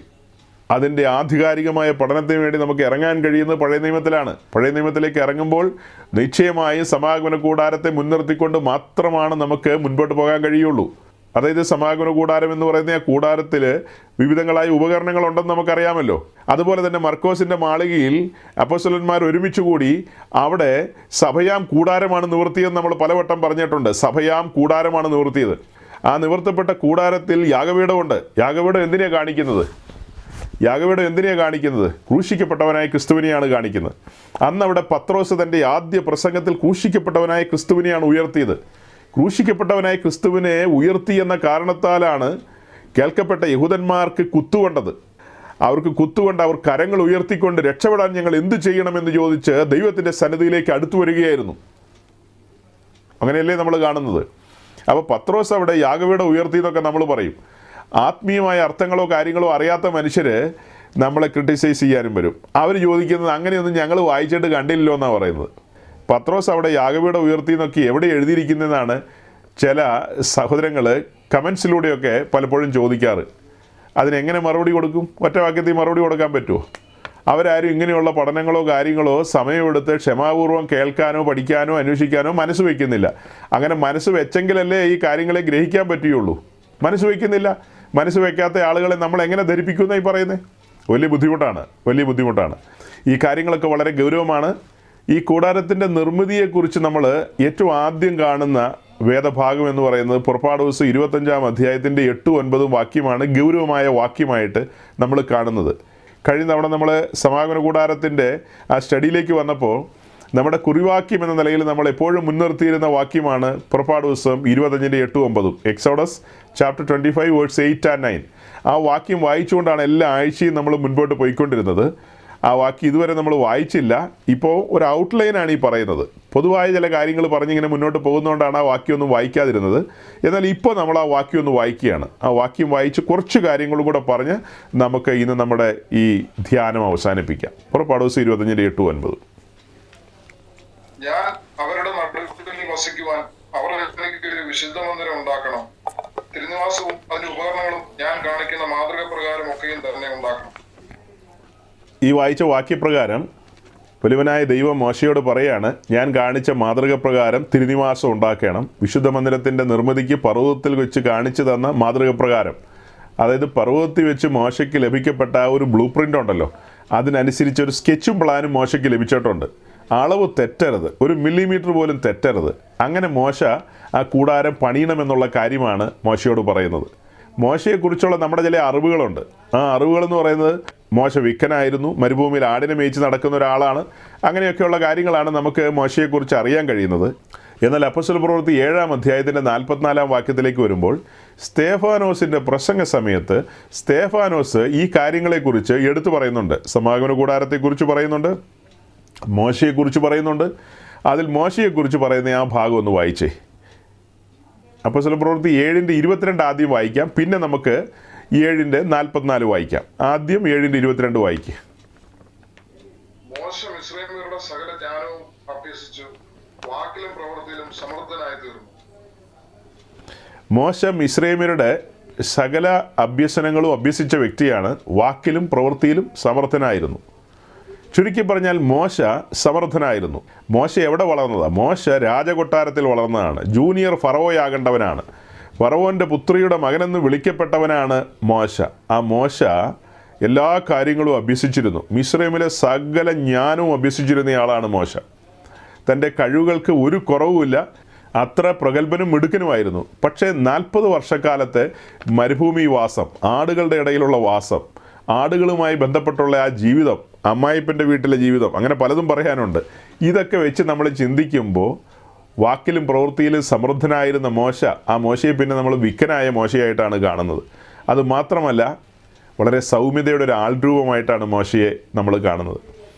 അതിൻ്റെ ആധികാരികമായ പഠനത്തിന് വേണ്ടി നമുക്ക് ഇറങ്ങാൻ കഴിയുന്നത് പഴയ നിയമത്തിലാണ്. പഴയ നിയമത്തിലേക്ക് ഇറങ്ങുമ്പോൾ നിശ്ചയമായും സമാഗമന കൂടാരത്തെ മുൻനിർത്തിക്കൊണ്ട് മാത്രമാണ് നമുക്ക് മുൻപോട്ട് പോകാൻ കഴിയുള്ളൂ. അതായത് സമാഗമന കൂടാരം എന്ന് പറയുന്ന ആ കൂടാരത്തിൽ വിവിധങ്ങളായ ഉപകരണങ്ങളുണ്ടെന്ന് നമുക്കറിയാമല്ലോ. അതുപോലെ തന്നെ മർക്കോസിൻ്റെ മാളികയിൽ അപ്പോസ്തലന്മാർ ഒരുമിച്ച് കൂടി അവിടെ സഭയാം കൂടാരമാണ് നിവർത്തിയെന്ന് നമ്മൾ പലവട്ടം പറഞ്ഞിട്ടുണ്ട്. സഭയാം കൂടാരമാണ് നിവർത്തിയത്. ആ നിവർത്തപ്പെട്ട കൂടാരത്തിൽ യാഗപീഠമുണ്ട്. യാഗപീഠം എന്തിനെയാണ് കാണിക്കുന്നത്? ക്രൂശിക്കപ്പെട്ടവനായ ക്രിസ്തുവിനെയാണ് കാണിക്കുന്നത്. അന്ന് അവിടെ പത്രോസ് തൻ്റെ ആദ്യ പ്രസംഗത്തിൽ ക്രൂശിക്കപ്പെട്ടവനായ ക്രിസ്തുവിനെയാണ് ഉയർത്തിയത്. ക്രൂശിക്കപ്പെട്ടവനായ ക്രിസ്തുവിനെ ഉയർത്തി എന്ന കാരണത്താലാണ് കേൾക്കപ്പെട്ട യഹൂദന്മാർക്ക് കുത്തുകൊണ്ടത്. അവർക്ക് കുത്തുകൊണ്ട് അവർ കരങ്ങൾ ഉയർത്തിക്കൊണ്ട് രക്ഷപ്പെടാൻ ഞങ്ങൾ എന്ത് ചെയ്യണമെന്ന് ചോദിച്ച് ദൈവത്തിൻ്റെ സന്നിധിയിലേക്ക് അടുത്തു വരികയായിരുന്നു. അങ്ങനെയല്ലേ നമ്മൾ കാണുന്നത്. അപ്പോൾ പത്രോസ് അവിടെ യാഗപീഠം ഉയർത്തി എന്നൊക്കെ നമ്മൾ പറയും. ആത്മീയമായ അർത്ഥങ്ങളോ കാര്യങ്ങളോ അറിയാത്ത മനുഷ്യർ നമ്മളെ ക്രിട്ടിസൈസ് ചെയ്യാനും വരും. അവർ ചോദിക്കുന്നത് അങ്ങനെയൊന്നും ഞങ്ങൾ വായിച്ചിട്ട് കണ്ടില്ലല്ലോ എന്നാണ് പറയുന്നത്. പത്രോസ് അവിടെ യാഗപീഠം ഉയർത്തി എന്നൊക്കെ എവിടെ എഴുതിയിരിക്കുന്നതെന്നാണ് ചില സഹോദരങ്ങൾ കമൻസിലൂടെയൊക്കെ പലപ്പോഴും ചോദിക്കാറ്. അതിനെങ്ങനെ മറുപടി കൊടുക്കും? ഒറ്റ വാക്യത്തിൽ മറുപടി കൊടുക്കാൻ പറ്റുമോ? അവരാരും ഇങ്ങനെയുള്ള പഠനങ്ങളോ കാര്യങ്ങളോ സമയമെടുത്ത് ക്ഷമാപൂർവ്വം കേൾക്കാനോ പഠിക്കാനോ അന്വേഷിക്കാനോ മനസ്സ് വയ്ക്കുന്നില്ല. അങ്ങനെ മനസ്സ് വെച്ചെങ്കിലല്ലേ ഈ കാര്യങ്ങളെ ഗ്രഹിക്കാൻ പറ്റുകയുള്ളൂ. മനസ്സ് വയ്ക്കുന്നില്ല. മനസ്സ് വയ്ക്കാത്ത ആളുകളെ നമ്മൾ എങ്ങനെ ധരിപ്പിക്കുമെന്നായി പറയുന്നത്? വലിയ ബുദ്ധിമുട്ടാണ്. ഈ കാര്യങ്ങളൊക്കെ വളരെ ഗൗരവമാണ്. ഈ കൂടാരത്തിൻ്റെ നിർമ്മിതിയെക്കുറിച്ച് നമ്മൾ ഏറ്റവും ആദ്യം കാണുന്ന വേദഭാഗം എന്ന് പറയുന്നത് പുറപ്പാട് ദിവസം 25-ാം അധ്യായത്തിൻ്റെ 8-9 വാക്യമാണ് ഗൗരവമായ വാക്യമായിട്ട് നമ്മൾ കാണുന്നത്. കഴിഞ്ഞ തവണ നമ്മൾ സമാഗമന കൂടാരത്തിൻ്റെ ആ സ്റ്റഡിയിലേക്ക് വന്നപ്പോൾ നമ്മുടെ കുറിവാക്യം എന്ന നിലയിൽ നമ്മൾ എപ്പോഴും മുൻനിർത്തിയിരുന്ന വാക്യമാണ് പുറപ്പാട് ദിവസം 25-ന്റെ 8-9 എക്സോഡസ് ചാപ്റ്റർ 25 വേഴ്സ് 8 and 9. ആ വാക്യം വായിച്ചുകൊണ്ടാണ് എല്ലാ ആഴ്ചയും നമ്മൾ മുൻപോട്ട് പോയിക്കൊണ്ടിരുന്നത്. ആ വാക്യം ഇതുവരെ നമ്മൾ വായിച്ചില്ല. ഇപ്പോൾ ഒരു ഔട്ട്ലൈനാണ് ഈ പറയുന്നത്. പൊതുവായ ചില കാര്യങ്ങൾ പറഞ്ഞിങ്ങനെ മുന്നോട്ട് പോകുന്നതുകൊണ്ടാണ് ആ വാക്യമൊന്നും വായിക്കാതിരുന്നത്. എന്നാൽ ഇപ്പോൾ നമ്മൾ ആ വാക്യം ഒന്ന് വായിക്കുകയാണ്. ആ വാക്യം വായിച്ച് കുറച്ച് കാര്യങ്ങളും കൂടെ പറഞ്ഞ് നമുക്ക് ഇന്ന് നമ്മുടെ ഈ ധ്യാനം അവസാനിപ്പിക്കാം. പുറപ്പാട് ദിവസം 25-ന്റെ 8-9. ഞാൻ അവരുടെ നടുവിൽ വസിക്കുവാൻ അവർ എനിക്ക് ഒരു വിശുദ്ധ മന്ദിരം ഉണ്ടാക്കണം. തിരുനിവാസവും അതിന്റെ ഉപകരണങ്ങളും ഞാൻ കാണിക്കുന്ന മാതൃക പ്രകാരം ഒക്കെയും തന്നെ ഉണ്ടാക്കണം. ഈ വായിച്ച വാക്യപ്രകാരം വലിയവനായ ദൈവം മോശയോട് പറയാണ്, ഞാൻ കാണിച്ച മാതൃക പ്രകാരം തിരുനിവാസം ഉണ്ടാക്കണം. വിശുദ്ധ മന്ദിരത്തിൻ്റെ നിർമ്മിതിക്ക് പർവ്വതത്തിൽ വെച്ച് കാണിച്ചു തന്ന മാതൃക പ്രകാരം, അതായത് പർവ്വതത്തിൽ വെച്ച് മോശയ്ക്ക് ലഭിക്കപ്പെട്ട ആ ഒരു ബ്ലൂ പ്രിൻ്റ് ഉണ്ടല്ലോ, അതിനനുസരിച്ചൊരു സ്കെച്ചും പ്ലാനും മോശയ്ക്ക് ലഭിച്ചിട്ടുണ്ട്. അളവ് തെറ്റരുത്, 1 മില്ലിമീറ്റർ പോലും തെറ്റരുത്. അങ്ങനെ മോശ ആ കൂടാരം പണിയണമെന്നുള്ള കാര്യമാണ് മോശയോട് പറയുന്നത്. മോശയെക്കുറിച്ചുള്ള നമ്മുടെ ചില അറിവുകളുണ്ട്. ആ അറിവുകളെന്ന് പറയുന്നത് മോശ വിക്കനായിരുന്നു, മരുഭൂമിയിൽ ആടിനെ മേയിച്ച് നടക്കുന്ന ഒരാളാണ്. അങ്ങനെയൊക്കെയുള്ള കാര്യങ്ങളാണ് നമുക്ക് മോശയെക്കുറിച്ച് അറിയാൻ കഴിയുന്നത്. എന്നാൽ അപ്പോസ്തല പ്രവൃത്തി 7-ാം അധ്യായത്തിൻ്റെ 44-ാം വാക്യത്തിലേക്ക് വരുമ്പോൾ സ്തേഫാനോസിൻ്റെ പ്രസംഗ സമയത്ത് സ്തേഫാനോസ് ഈ കാര്യങ്ങളെക്കുറിച്ച് എടുത്തു പറയുന്നുണ്ട്. സമാഗമന കൂടാരത്തെക്കുറിച്ച് പറയുന്നുണ്ട്, മോശയെക്കുറിച്ച് പറയുന്നുണ്ട്. അതിൽ മോശയെക്കുറിച്ച് പറയുന്ന ആ ഭാഗം ഒന്ന് വായിച്ചേ. അപ്പോസ്തല പ്രവൃത്തി 7-ന്റെ 22 ആദ്യം വായിക്കാം, പിന്നെ നമുക്ക് 7-ന്റെ 44 വായിക്കാം. ആദ്യം 7-ന്റെ 22 വായിക്കുക. മോശ മിസ്രയീമ്യരുടെ സകല ജ്ഞാനവും അഭ്യസിച്ചു വാക്കിലും പ്രവൃത്തിയിലും സമർത്ഥനായി തീർന്നു. മോശ മിസ്രയീമ്യരുടെ സകല അഭ്യസനങ്ങളും അഭ്യസിച്ച വ്യക്തിയാണ്. വാക്കിലും പ്രവൃത്തിയിലും സമർത്ഥനായിരുന്നു. ചുരുക്കി പറഞ്ഞാൽ മോശ സമർത്ഥനായിരുന്നു. മോശ എവിടെ വളർന്നതാണ്? മോശ രാജകൊട്ടാരത്തിൽ വളർന്നതാണ്. ജൂനിയർ ഫറവോയാകേണ്ടവനാണ്. ഫറവോൻ്റെ പുത്രിയുടെ മകനെന്ന് വിളിക്കപ്പെട്ടവനാണ് മോശ. ആ മോശ എല്ലാ കാര്യങ്ങളും അഭ്യസിച്ചിരുന്നു. മിസ്രൈമിലെ സകല ജ്ഞാനവും അഭ്യസിച്ചിരുന്നയാളാണ് മോശ. തൻ്റെ കഴിവുകൾക്ക് ഒരു കുറവുമില്ല. അത്ര പ്രഗത്ഭനും മിടുക്കനുമായിരുന്നു. പക്ഷേ 40 വർഷക്കാലത്തെ മരുഭൂമി വാസം, ആടുകളുടെ ഇടയിലുള്ള വാസം, ആടുകളുമായി ബന്ധപ്പെട്ടുള്ള ആ ജീവിതം, അമ്മായിപ്പൻ്റെ വീട്ടിലെ ജീവിതം, അങ്ങനെ പലതും പറയാനുണ്ട്. ഇതൊക്കെ വെച്ച് നമ്മൾ ചിന്തിക്കുമ്പോൾ വാക്കിലും പ്രവൃത്തിയിലും സമൃദ്ധനായിരുന്ന മോശ, ആ മോശയെ പിന്നെ നമ്മൾ വിക്കനായ മോശയായിട്ടാണ് കാണുന്നത്. അതുമാത്രമല്ല, വളരെ സൗമ്യതയുടെ ഒരു ആൾരൂപമായിട്ടാണ് മോശയെ നമ്മൾ കാണുന്നത്.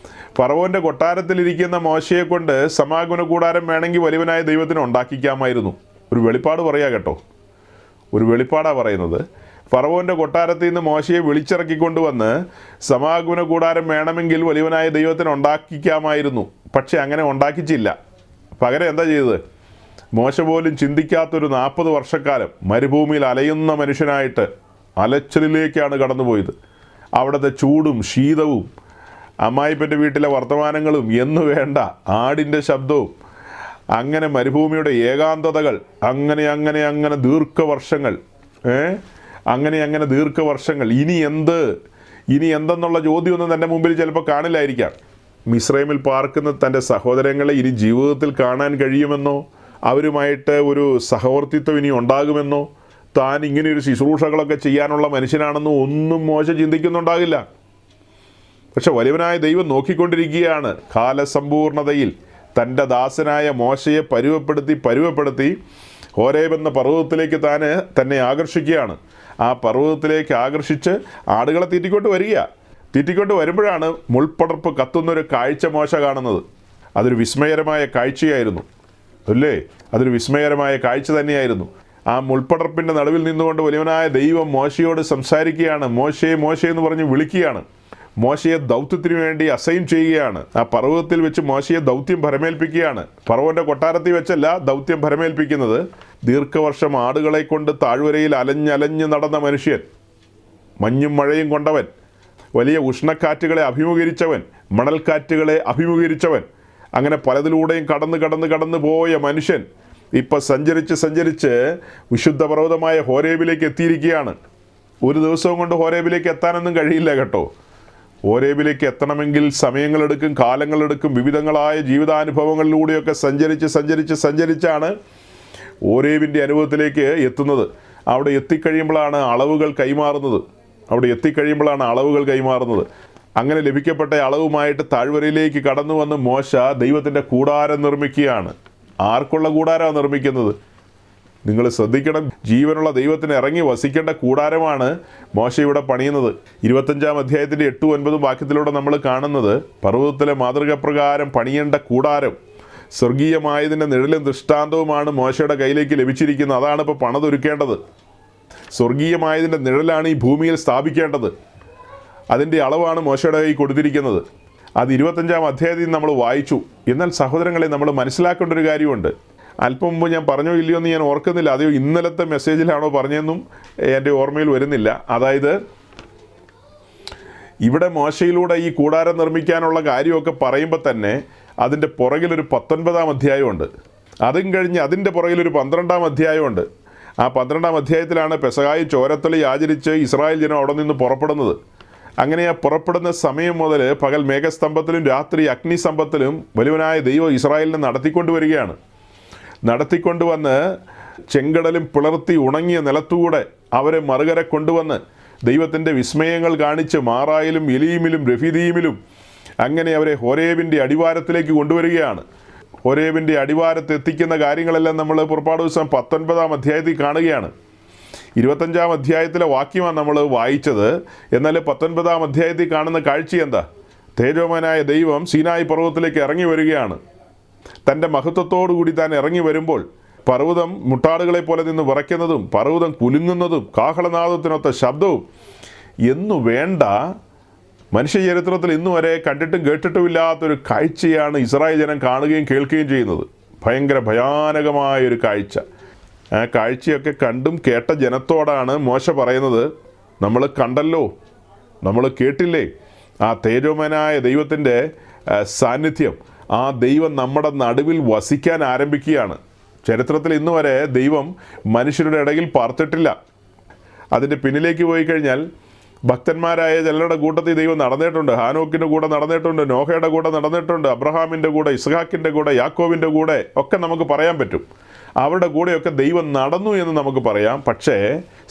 ഫറവോൻ്റെ കൊട്ടാരത്തിലിരിക്കുന്ന മോശയെ കൊണ്ട് സമാഗമന കൂടാരം വേണമെങ്കിൽ വലിയവനായ ദൈവത്തിന് ഉണ്ടാക്കിക്കാമായിരുന്നു. ഒരു വെളിപ്പാട് പറയാ കേട്ടോ, ഒരു വെളിപ്പാടാണ് പറയുന്നത്. ഫറവോൻ്റെ കൊട്ടാരത്തിൽ നിന്ന് മോശയെ വിളിച്ചിറക്കിക്കൊണ്ടുവന്ന് സമാഗമന കൂടാരം വേണമെങ്കിൽ വലിയവനായ ദൈവത്തിന് ഉണ്ടാക്കിക്കാമായിരുന്നു. പക്ഷെ അങ്ങനെ ഉണ്ടാക്കിച്ചില്ല. പകരം എന്താ ചെയ്തത്? മോശ പോലും ചിന്തിക്കാത്തൊരു 40 വർഷക്കാലം മരുഭൂമിയിൽ അലയുന്ന മനുഷ്യനായിട്ട് അലച്ചിലേക്കാണ് കടന്നുപോയത്. അവിടുത്തെ ചൂടും ശീതവും അമ്മായിപ്പൻ്റെ വീട്ടിലെ വർത്തമാനങ്ങളും എന്നു വേണ്ട ആടിൻ്റെ ശബ്ദവും, അങ്ങനെ മരുഭൂമിയുടെ ഏകാന്തതകൾ, അങ്ങനെ ദീർഘവർഷങ്ങൾ, അങ്ങനെ ദീർഘവർഷങ്ങൾ. ഇനി എന്തെന്നുള്ള ചോദ്യമൊന്നും തൻ്റെ മുമ്പിൽ ചിലപ്പോൾ കാണില്ലായിരിക്കാം. മിസ്രൈമിൽ പാർക്കുന്ന തൻ്റെ സഹോദരങ്ങളെ ഇനി ജീവിതത്തിൽ കാണാൻ കഴിയുമെന്നോ, അവരുമായിട്ട് ഒരു സഹവർത്തിത്വം ഇനി ഉണ്ടാകുമെന്നോ, താൻ ഇങ്ങനെയൊരു ശുശ്രൂഷകളൊക്കെ ചെയ്യാനുള്ള മനുഷ്യനാണെന്നോ ഒന്നും മോശ ചിന്തിക്കുന്നുണ്ടാകില്ല. പക്ഷെ വലിയവനായ ദൈവം നോക്കിക്കൊണ്ടിരിക്കുകയാണ്. കാലസമ്പൂർണതയിൽ തൻ്റെ ദാസനായ മോശയെ പരുവപ്പെടുത്തി ഹോരേബ് എന്ന പർവ്വതത്തിലേക്ക് തന്നെ ആകർഷിക്കുകയാണ്. ആ പർവ്വതത്തിലേക്ക് ആകർഷിച്ച് ആടുകളെ തീറ്റിക്കൊണ്ട് വരുമ്പോഴാണ് മുൾപ്പടർപ്പ് കത്തുന്നൊരു കാഴ്ച മോശ കാണുന്നത്. അതൊരു വിസ്മയകരമായ കാഴ്ചയായിരുന്നു. അല്ലേ? അതൊരു വിസ്മയകരമായ കാഴ്ച തന്നെയായിരുന്നു. ആ മുൾപ്പടർപ്പിൻ്റെ നടുവിൽ നിന്നുകൊണ്ട് വലിയവനായ ദൈവം മോശയോട് സംസാരിക്കുകയാണ്. മോശേ മോശേ എന്ന് പറഞ്ഞ് വിളിക്കുകയാണ്. മോശയെ ദൗത്യത്തിന് വേണ്ടി അസൈൻ ചെയ്യുകയാണ്. ആ പർവ്വതത്തിൽ വെച്ച് മോശയെ ദൗത്യം ഭരമേൽപ്പിക്കുകയാണ്. ഫറവോന്റെ കൊട്ടാരത്തിൽ വെച്ചല്ല ദൗത്യം ഭരമേൽപ്പിക്കുന്നത്. ദീർഘവർഷം ആടുകളെ കൊണ്ട് താഴ്വരയിൽ അലഞ്ഞലഞ്ഞ് നടന്ന മനുഷ്യൻ, മഞ്ഞും മഴയും കൊണ്ടവൻ, വലിയ ഉഷ്ണക്കാറ്റുകളെ അഭിമുഖീകരിച്ചവൻ, മണൽക്കാറ്റുകളെ അഭിമുഖീകരിച്ചവൻ, അങ്ങനെ പലതിലൂടെയും കടന്ന് പോയ മനുഷ്യൻ ഇപ്പം സഞ്ചരിച്ച് വിശുദ്ധ പർവ്വതമായ ഹോരേബിലേക്ക് എത്തിയിരിക്കുകയാണ്. ഒരു ദിവസവും കൊണ്ട് ഹോരേബിലേക്ക് എത്താനൊന്നും കഴിയില്ല കേട്ടോ. ഹോരേബിലേക്ക് എത്തണമെങ്കിൽ സമയങ്ങളെടുക്കും, കാലങ്ങളെടുക്കും. വിവിധങ്ങളായ ജീവിതാനുഭവങ്ങളിലൂടെയൊക്കെ സഞ്ചരിച്ചാണ് ഹോരേബിൻ്റെ അനുഭവത്തിലേക്ക് എത്തുന്നത്. അവിടെ എത്തിക്കഴിയുമ്പോഴാണ് അളവുകൾ കൈമാറുന്നത്. അങ്ങനെ ലഭിക്കപ്പെട്ട അളവുമായിട്ട് താഴ്വരയിലേക്ക് കടന്നു വന്ന് മോശ ദൈവത്തിൻ്റെ കൂടാരം നിർമ്മിക്കുകയാണ്. ആർക്കുള്ള കൂടാരമാണ് നിർമ്മിക്കുന്നത്? നിങ്ങൾ ശ്രദ്ധിക്കണം. ജീവനുള്ള ദൈവത്തിന് ഇറങ്ങി വസിക്കേണ്ട കൂടാരമാണ് മോശ ഇവിടെ പണിയുന്നത്. 25-ാം അധ്യായത്തിൻ്റെ 8-9 വാക്യത്തിലൂടെ നമ്മൾ കാണുന്നത് പർവ്വതത്തിലെ മാതൃകപ്രകാരം പണിയേണ്ട കൂടാരം സ്വർഗീയമായതിൻ്റെ നിഴലും ദൃഷ്ടാന്തവുമാണ് മോശയുടെ കയ്യിലേക്ക് ലഭിച്ചിരിക്കുന്നത്. അതാണ് ഇപ്പോൾ പണിതൊരുക്കേണ്ടത്. സ്വർഗീയമായതിൻ്റെ നിഴലാണ് ഈ ഭൂമിയിൽ സ്ഥാപിക്കേണ്ടത്. അതിൻ്റെ അളവാണ് മോശയുടെ കയ്യിൽ കൊടുത്തിരിക്കുന്നത്. അത് 25-ാം അധ്യായത്തിൽ നമ്മൾ വായിച്ചു. എന്നാൽ സഹോദരങ്ങളെ, നമ്മൾ മനസ്സിലാക്കേണ്ട ഒരു കാര്യമുണ്ട്. അല്പം മുമ്പ് ഞാൻ പറഞ്ഞോ ഇല്ലയോ എന്ന് ഞാൻ ഓർക്കുന്നില്ല. അത് ഇന്നലത്തെ മെസ്സേജിലാണോ പറഞ്ഞതെന്നും എൻ്റെ ഓർമ്മയിൽ വരുന്നില്ല. അതായത് ഇവിടെ മോശയിലൂടെ ഈ കൂടാരം നിർമ്മിക്കാനുള്ള കാര്യമൊക്കെ പറയുമ്പോൾ തന്നെ അതിൻ്റെ പുറകിലൊരു 19-ാം അധ്യായമുണ്ട്. അതും കഴിഞ്ഞ് അതിൻ്റെ പുറകിലൊരു 12-ാം അധ്യായമുണ്ട്. ആ 12-ാം അധ്യായത്തിലാണ് പെസഹായി ചോരത്തളി ആചരിച്ച് ഇസ്രായേൽ ജനം അവിടെ നിന്ന് പുറപ്പെടുന്നത്. അങ്ങനെ ആ പുറപ്പെടുന്ന സമയം മുതൽ പകൽ മേഘസ്തംഭത്തിലും രാത്രി അഗ്നിസ്തംഭത്തിലും വലിയവനായ ദൈവം ഇസ്രായേലിനെ നടത്തിക്കൊണ്ടുവന്ന് ചെങ്കടലും പിളർത്തി ഉണങ്ങിയ നിലത്തൂടെ അവരെ മറുകര കൊണ്ടുവന്ന് ദൈവത്തിൻ്റെ വിസ്മയങ്ങൾ കാണിച്ച് മാറായിലും എലീമിലും രഫീദീമിലും അങ്ങനെ അവരെ ഹോരേബിൻ്റെ അടിവാരത്തിലേക്ക് കൊണ്ടുവരികയാണ്. ഹോരേബിൻ്റെ അടിവാരത്ത് എത്തിക്കുന്ന കാര്യങ്ങളെല്ലാം നമ്മൾ പുറപ്പാട് ദിവസം 19-ാം അധ്യായത്തിൽ കാണുകയാണ്. 25-ാം അധ്യായത്തിലെ വാക്യമാണ് നമ്മൾ വായിച്ചത്. എന്നാൽ 19-ാം അധ്യായത്തിൽ കാണുന്ന കാഴ്ച എന്താ? തേജോമയനായ ദൈവം സീനായി പർവ്വതത്തിലേക്ക് ഇറങ്ങി വരികയാണ്. തൻ്റെ മഹത്വത്തോടുകൂടി താൻ ഇറങ്ങി വരുമ്പോൾ പർവ്വതം മുട്ടാടുകളെ പോലെ നിന്ന് വിറയ്ക്കുന്നതും പർവ്വതം കുലുങ്ങുന്നതും കാഹളനാദത്തിനൊത്ത ശബ്ദവും എന്നു വേണ്ട മനുഷ്യചരിത്രത്തിൽ ഇന്നു വരെ കണ്ടിട്ടും കേട്ടിട്ടുമില്ലാത്തൊരു കാഴ്ചയാണ് ഇസ്രായേൽ ജനം കാണുകയും കേൾക്കുകയും ചെയ്യുന്നത്. ഭയാനകമായൊരു കാഴ്ച. ആ കാഴ്ചയൊക്കെ കണ്ടും കേട്ട ജനത്തോടാണ് മോശ പറയുന്നത്, നമ്മൾ കണ്ടല്ലോ, നമ്മൾ കേട്ടില്ലേ ആ തേജോമയനായ ദൈവത്തിൻ്റെ സാന്നിധ്യം. ആ ദൈവം നമ്മുടെ നടുവിൽ വസിക്കാൻ ആരംഭിക്കുകയാണ്. ചരിത്രത്തിൽ ഇന്നു വരെ ദൈവം മനുഷ്യരുടെ ഇടയിൽ പാർത്തിട്ടില്ല. അതിൻ്റെ പിന്നിലേക്ക് പോയി കഴിഞ്ഞാൽ ഭക്തന്മാരായ ചിലരുടെ കൂട്ടത്തിൽ ദൈവം നടന്നിട്ടുണ്ട്. ഹാനോക്കിൻ്റെ കൂടെ നടന്നിട്ടുണ്ട്, നോഹയുടെ കൂടെ നടന്നിട്ടുണ്ട്, അബ്രഹാമിൻ്റെ കൂടെ, ഇസ്ഹാക്കിൻ്റെ കൂടെ, യാക്കോബിൻ്റെ കൂടെ ഒക്കെ നമുക്ക് പറയാൻ പറ്റും. അവരുടെ കൂടെയൊക്കെ ദൈവം നടന്നു എന്ന് നമുക്ക് പറയാം. പക്ഷേ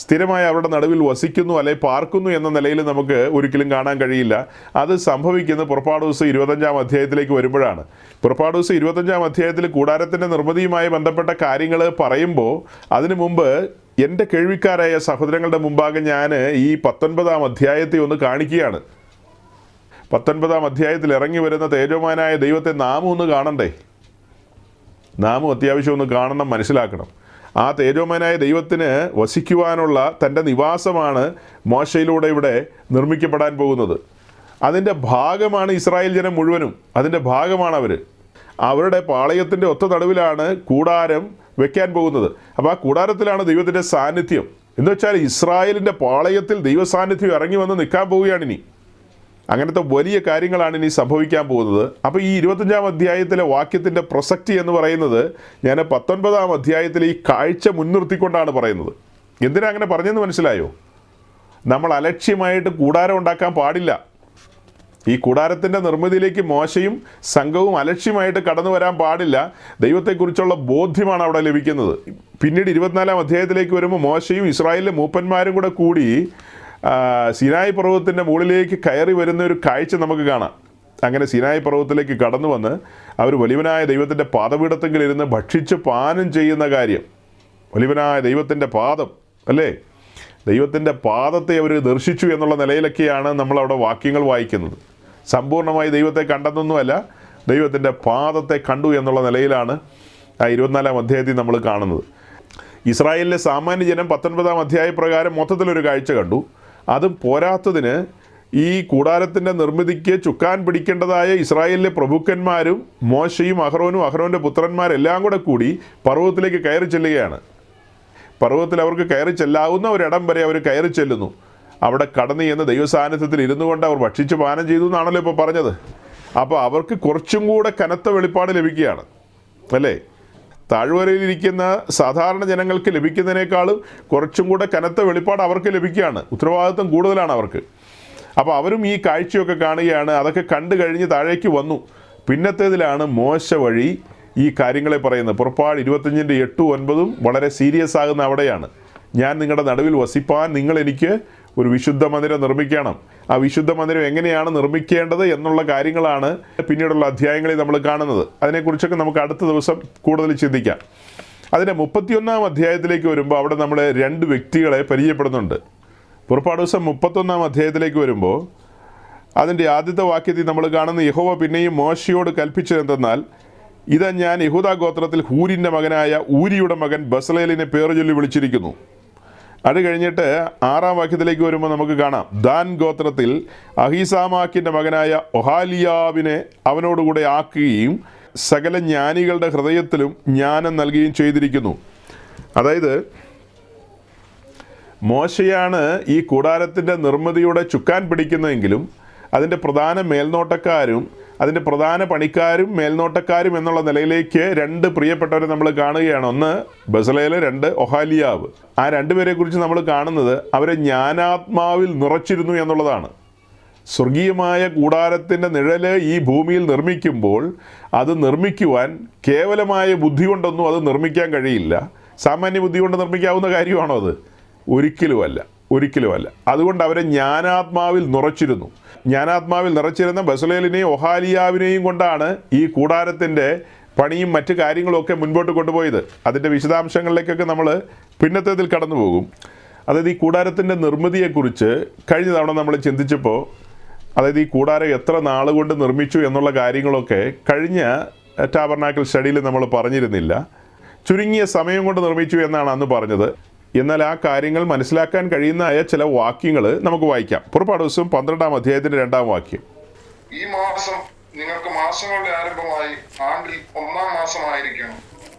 സ്ഥിരമായി അവരുടെ നടുവിൽ വസിക്കുന്നു അല്ലെ പാർക്കുന്നു എന്ന നിലയിൽ നമുക്ക് ഒരിക്കലും കാണാൻ കഴിയില്ല. അത് സംഭവിക്കുന്നത് പുറപ്പാട് ദിവസം 25-ാം അധ്യായത്തിലേക്ക് വരുമ്പോഴാണ്. പുറപ്പാട് ദിവസം 25-ാം അധ്യായത്തിൽ കൂടാരത്തിൻ്റെ നിർമ്മിതിയുമായി ബന്ധപ്പെട്ട കാര്യങ്ങൾ പറയുമ്പോൾ അതിനു മുമ്പ് എൻ്റെ കേൾവിക്കാരായ സഹോദരങ്ങളുടെ മുമ്പാകെ ഞാൻ ഈ 19-ാം അധ്യായത്തെ ഒന്ന് കാണിക്കുകയാണ്. 19-ാം അധ്യായത്തിൽ ഇറങ്ങി വരുന്ന തേജോമാനായ ദൈവത്തെ നാമും ഒന്ന് കാണണ്ടേ? നാമും അത്യാവശ്യം ഒന്ന് കാണണം, മനസ്സിലാക്കണം. ആ തേജോമയനായ ദൈവത്തിന് വസിക്കുവാനുള്ള തൻ്റെ നിവാസമാണ് മോശയിലൂടെ ഇവിടെ നിർമ്മിക്കപ്പെടാൻ പോകുന്നത്. അതിൻ്റെ ഭാഗമാണ് ഇസ്രായേൽ ജനം മുഴുവനും. അതിൻ്റെ ഭാഗമാണ് അവരുടെ പാളയത്തിൻ്റെ ഒത്ത നടുവിലാണ് കൂടാരം വെക്കാൻ പോകുന്നത്. അപ്പോൾ ആ കൂടാരത്തിലാണ് ദൈവത്തിൻ്റെ സാന്നിധ്യം. എന്ന് വെച്ചാൽ ഇസ്രായേലിൻ്റെ പാളയത്തിൽ ദൈവസാന്നിധ്യം ഇറങ്ങി വന്ന് നിൽക്കാൻ പോവുകയാണ് ഇനി. അങ്ങനത്തെ വലിയ കാര്യങ്ങളാണ് ഇനി സംഭവിക്കാൻ പോകുന്നത്. അപ്പോൾ ഈ 25-ാം അധ്യായത്തിലെ വാക്യത്തിൻ്റെ പ്രസക്തി എന്ന് പറയുന്നത് ഞാൻ 19-ാം അധ്യായത്തിൽ ഈ കാഴ്ച മുൻനിർത്തിക്കൊണ്ടാണ് പറയുന്നത്. എന്തിനാ അങ്ങനെ പറഞ്ഞെന്ന് മനസ്സിലായോ? നമ്മൾ അലക്ഷ്യമായിട്ട് കൂടാരം ഉണ്ടാക്കാൻ പാടില്ല. ഈ കൂടാരത്തിൻ്റെ നിർമ്മിതിയിലേക്ക് മോശയും സംഘവും അലക്ഷ്യമായിട്ട് കടന്നു വരാൻ പാടില്ല. ദൈവത്തെക്കുറിച്ചുള്ള ബോധ്യമാണ് അവിടെ ലഭിക്കുന്നത്. പിന്നീട് 24-ാം അധ്യായത്തിലേക്ക് വരുമ്പോൾ മോശയും ഇസ്രായേലിലെ മൂപ്പന്മാരും കൂടി സീനായി പർവ്വതത്തിൻ്റെ മുകളിലേക്ക് കയറി വരുന്ന ഒരു കാഴ്ച നമുക്ക് കാണാം. അങ്ങനെ സീനായി പർവ്വതത്തിലേക്ക് കടന്നു വന്ന് അവർ വലിയവനായ ദൈവത്തിൻ്റെ പാദപീഠത്തെങ്കിലിരുന്ന് ഭക്ഷിച്ച് പാനം ചെയ്യുന്ന കാര്യം. വലിയവനായ ദൈവത്തിൻ്റെ പാദം അല്ലേ, ദൈവത്തിൻ്റെ പാദത്തെ അവർ ദർശിച്ചു എന്നുള്ള നിലയിലൊക്കെയാണ് നമ്മളവിടെ വാക്യങ്ങൾ വായിക്കുന്നത്. സമ്പൂർണ്ണമായി ദൈവത്തെ കണ്ടെന്നൊന്നുമല്ല, ദൈവത്തിൻ്റെ പാദത്തെ കണ്ടു എന്നുള്ള നിലയിലാണ് ആ 24-ാം അധ്യായത്തിൽ നമ്മൾ കാണുന്നത്. ഇസ്രായേലിലെ സാമാന്യ ജനം 19-ാം അധ്യായ പ്രകാരം മൊത്തത്തിലൊരു കാഴ്ച കണ്ടു. അതും പോരാത്തതിന് ഈ കൂടാരത്തിൻ്റെ നിർമ്മിതിക്ക് ചുക്കാൻ പിടിക്കേണ്ടതായ ഇസ്രായേലിലെ പ്രഭുക്കന്മാരും മോശയും അഹ്റോനും അഹ്റോൻ്റെ പുത്രന്മാരെല്ലാം കൂടി പർവ്വതത്തിലേക്ക് കയറി ചെല്ലുകയാണ്. പർവ്വതത്തിൽ അവർക്ക് കയറി ചെല്ലാവുന്ന ഒരിടം വരെ അവർ കയറി ചെല്ലുന്നു. അവിടെ കടന്നു ചെന്ന് ദൈവസാന്നിധ്യത്തിൽ ഇരുന്നു കൊണ്ട് അവർ ഭക്ഷിച്ച് പാനം ചെയ്തു എന്നാണല്ലോ ഇപ്പോൾ പറഞ്ഞത്. അപ്പോൾ അവർക്ക് കുറച്ചും കൂടെ കനത്ത വെളിപ്പാട് ലഭിക്കുകയാണ് അല്ലേ? താഴ്വരയിലിരിക്കുന്ന സാധാരണ ജനങ്ങൾക്ക് ലഭിക്കുന്നതിനേക്കാളും കുറച്ചും കൂടെ കനത്ത വെളിപ്പാട് അവർക്ക് ലഭിക്കുകയാണ്. ഉത്തരവാദിത്വം കൂടുതലാണ് അവർക്ക്. അപ്പോൾ അവരും ഈ കാഴ്ചയൊക്കെ കാണുകയാണ്. അതൊക്കെ കണ്ടു കഴിഞ്ഞ് താഴേക്ക് വന്നു. പിന്നത്തേതിലാണ് മോശ വഴി ഈ കാര്യങ്ങളെ പറയുന്നത്. പുറപ്പാട് 25-ൻ്റെ 8-9 വളരെ സീരിയസ് ആകുന്ന അവിടെയാണ്. ഞാൻ നിങ്ങളുടെ നടുവിൽ വസിപ്പാൻ നിങ്ങൾ എനിക്ക് ഒരു വിശുദ്ധ മന്ദിരം നിർമ്മിക്കണം. ആ വിശുദ്ധ മന്ദിരം എങ്ങനെയാണ് നിർമ്മിക്കേണ്ടത് എന്നുള്ള കാര്യങ്ങളാണ് പിന്നീടുള്ള അധ്യായങ്ങളിൽ നമ്മൾ കാണുന്നത്. അതിനെക്കുറിച്ചൊക്കെ നമുക്ക് അടുത്ത ദിവസം കൂടുതൽ ചിന്തിക്കാം. അതിൻ്റെ 31-ാം അധ്യായത്തിലേക്ക് വരുമ്പോൾ അവിടെ നമ്മൾ 2 വ്യക്തികളെ പരിചയപ്പെടുന്നുണ്ട്. പുറപ്പാട് ദിവസം 31-ാം അധ്യായത്തിലേക്ക് വരുമ്പോൾ അതിൻ്റെ ആദ്യത്തെ വാക്യത്തിൽ നമ്മൾ കാണുന്ന യഹോവ പിന്നെയും മോശയോട് കൽപ്പിച്ചതെന്തെന്നാൽ, ഇതാ ഞാൻ യഹൂദാ ഗോത്രത്തിൽ ഹൂരിൻ്റെ മകനായ ഊരിയുടെ മകൻ ബസലേലിനെ പേറുചൊല്ലി വിളിച്ചിരിക്കുന്നു. അത് കഴിഞ്ഞിട്ട് 6-ാം വാക്യത്തിലേക്ക് വരുമ്പോൾ നമുക്ക് കാണാം, ദാൻ ഗോത്രത്തിൽ അഹീസാമാക്കിൻ്റെ മകനായ ഒഹാലിയാവിനെ അവനോടുകൂടെ ആക്കുകയും സകല ജ്ഞാനികളുടെ ഹൃദയത്തിലും ജ്ഞാനം നൽകുകയും ചെയ്തിരിക്കുന്നു. അതായത് മോശയാണ് ഈ കൂടാരത്തിൻ്റെ നിർമ്മിതിയുടെ ചുക്കാൻ പിടിക്കുന്നതെങ്കിലും അതിൻ്റെ പ്രധാന മേൽനോട്ടക്കാരും അതിൻ്റെ പ്രധാന പണിക്കാരും മേൽനോട്ടക്കാരും എന്നുള്ള നിലയിലേക്ക് 2 പ്രിയപ്പെട്ടവരെ നമ്മൾ കാണുകയാണ്. ഒന്ന് ബസലേൽ, 2 ഒഹാലിയാവ്. ആ 2 പേരെക്കുറിച്ച് നമ്മൾ കാണുന്നത് അവരെ ജ്ഞാനാത്മാവിൽ നിറച്ചിരുന്നു എന്നുള്ളതാണ്. സ്വർഗീയമായ കൂടാരത്തിൻ്റെ നിഴല് ഈ ഭൂമിയിൽ നിർമ്മിക്കുമ്പോൾ അത് നിർമ്മിക്കുവാൻ കേവലമായ ബുദ്ധി കൊണ്ടൊന്നും അത് നിർമ്മിക്കാൻ കഴിയില്ല. സാമാന്യ ബുദ്ധി കൊണ്ട് നിർമ്മിക്കാവുന്ന കാര്യമാണോ അത്? ഒരിക്കലുമല്ല. അതുകൊണ്ട് അവരെ ജ്ഞാനാത്മാവിൽ നിറച്ചിരുന്നു. ജ്ഞാനാത്മാവിൽ നിറച്ചിരുന്ന ബസലേലിനെയും ഒഹാലിയാവിനെയും കൊണ്ടാണ് ഈ കൂടാരത്തിൻ്റെ പണിയും മറ്റ് കാര്യങ്ങളൊക്കെ മുൻപോട്ട് കൊണ്ടുപോയത്. അതിൻ്റെ വിശദാംശങ്ങളിലേക്കൊക്കെ നമ്മൾ പിന്നത്തേതിൽ കടന്നു പോകും. അതായത് ഈ കൂടാരത്തിൻ്റെ നിർമ്മിതിയെക്കുറിച്ച് കഴിഞ്ഞ തവണ നമ്മൾ ചിന്തിച്ചപ്പോൾ, അതായത് ഈ കൂടാരം എത്ര നാളുകൊണ്ട് നിർമ്മിച്ചു എന്നുള്ള കാര്യങ്ങളൊക്കെ കഴിഞ്ഞ ടാബർനാക്കിൾ സ്റ്റഡിയിൽ നമ്മൾ പറഞ്ഞിരുന്നില്ല. ചുരുങ്ങിയ സമയം കൊണ്ട് നിർമ്മിച്ചു എന്നാണ് അന്ന് പറഞ്ഞത്. എന്നാൽ ആ കാര്യങ്ങൾ മനസ്സിലാക്കാൻ കഴിയുന്ന ചില വാക്യങ്ങൾ നമുക്ക് വായിക്കാം. പുറപ്പാട് ദിവസം 12-ാം അധ്യായത്തിൻ്റെ 2-ാം വാക്യം. ഈ മാസം നിങ്ങൾക്ക് മാസങ്ങളുടെ ആരംഭമായി ആണ്ടിൽ 1-ാം മാസമായിരിക്കണം.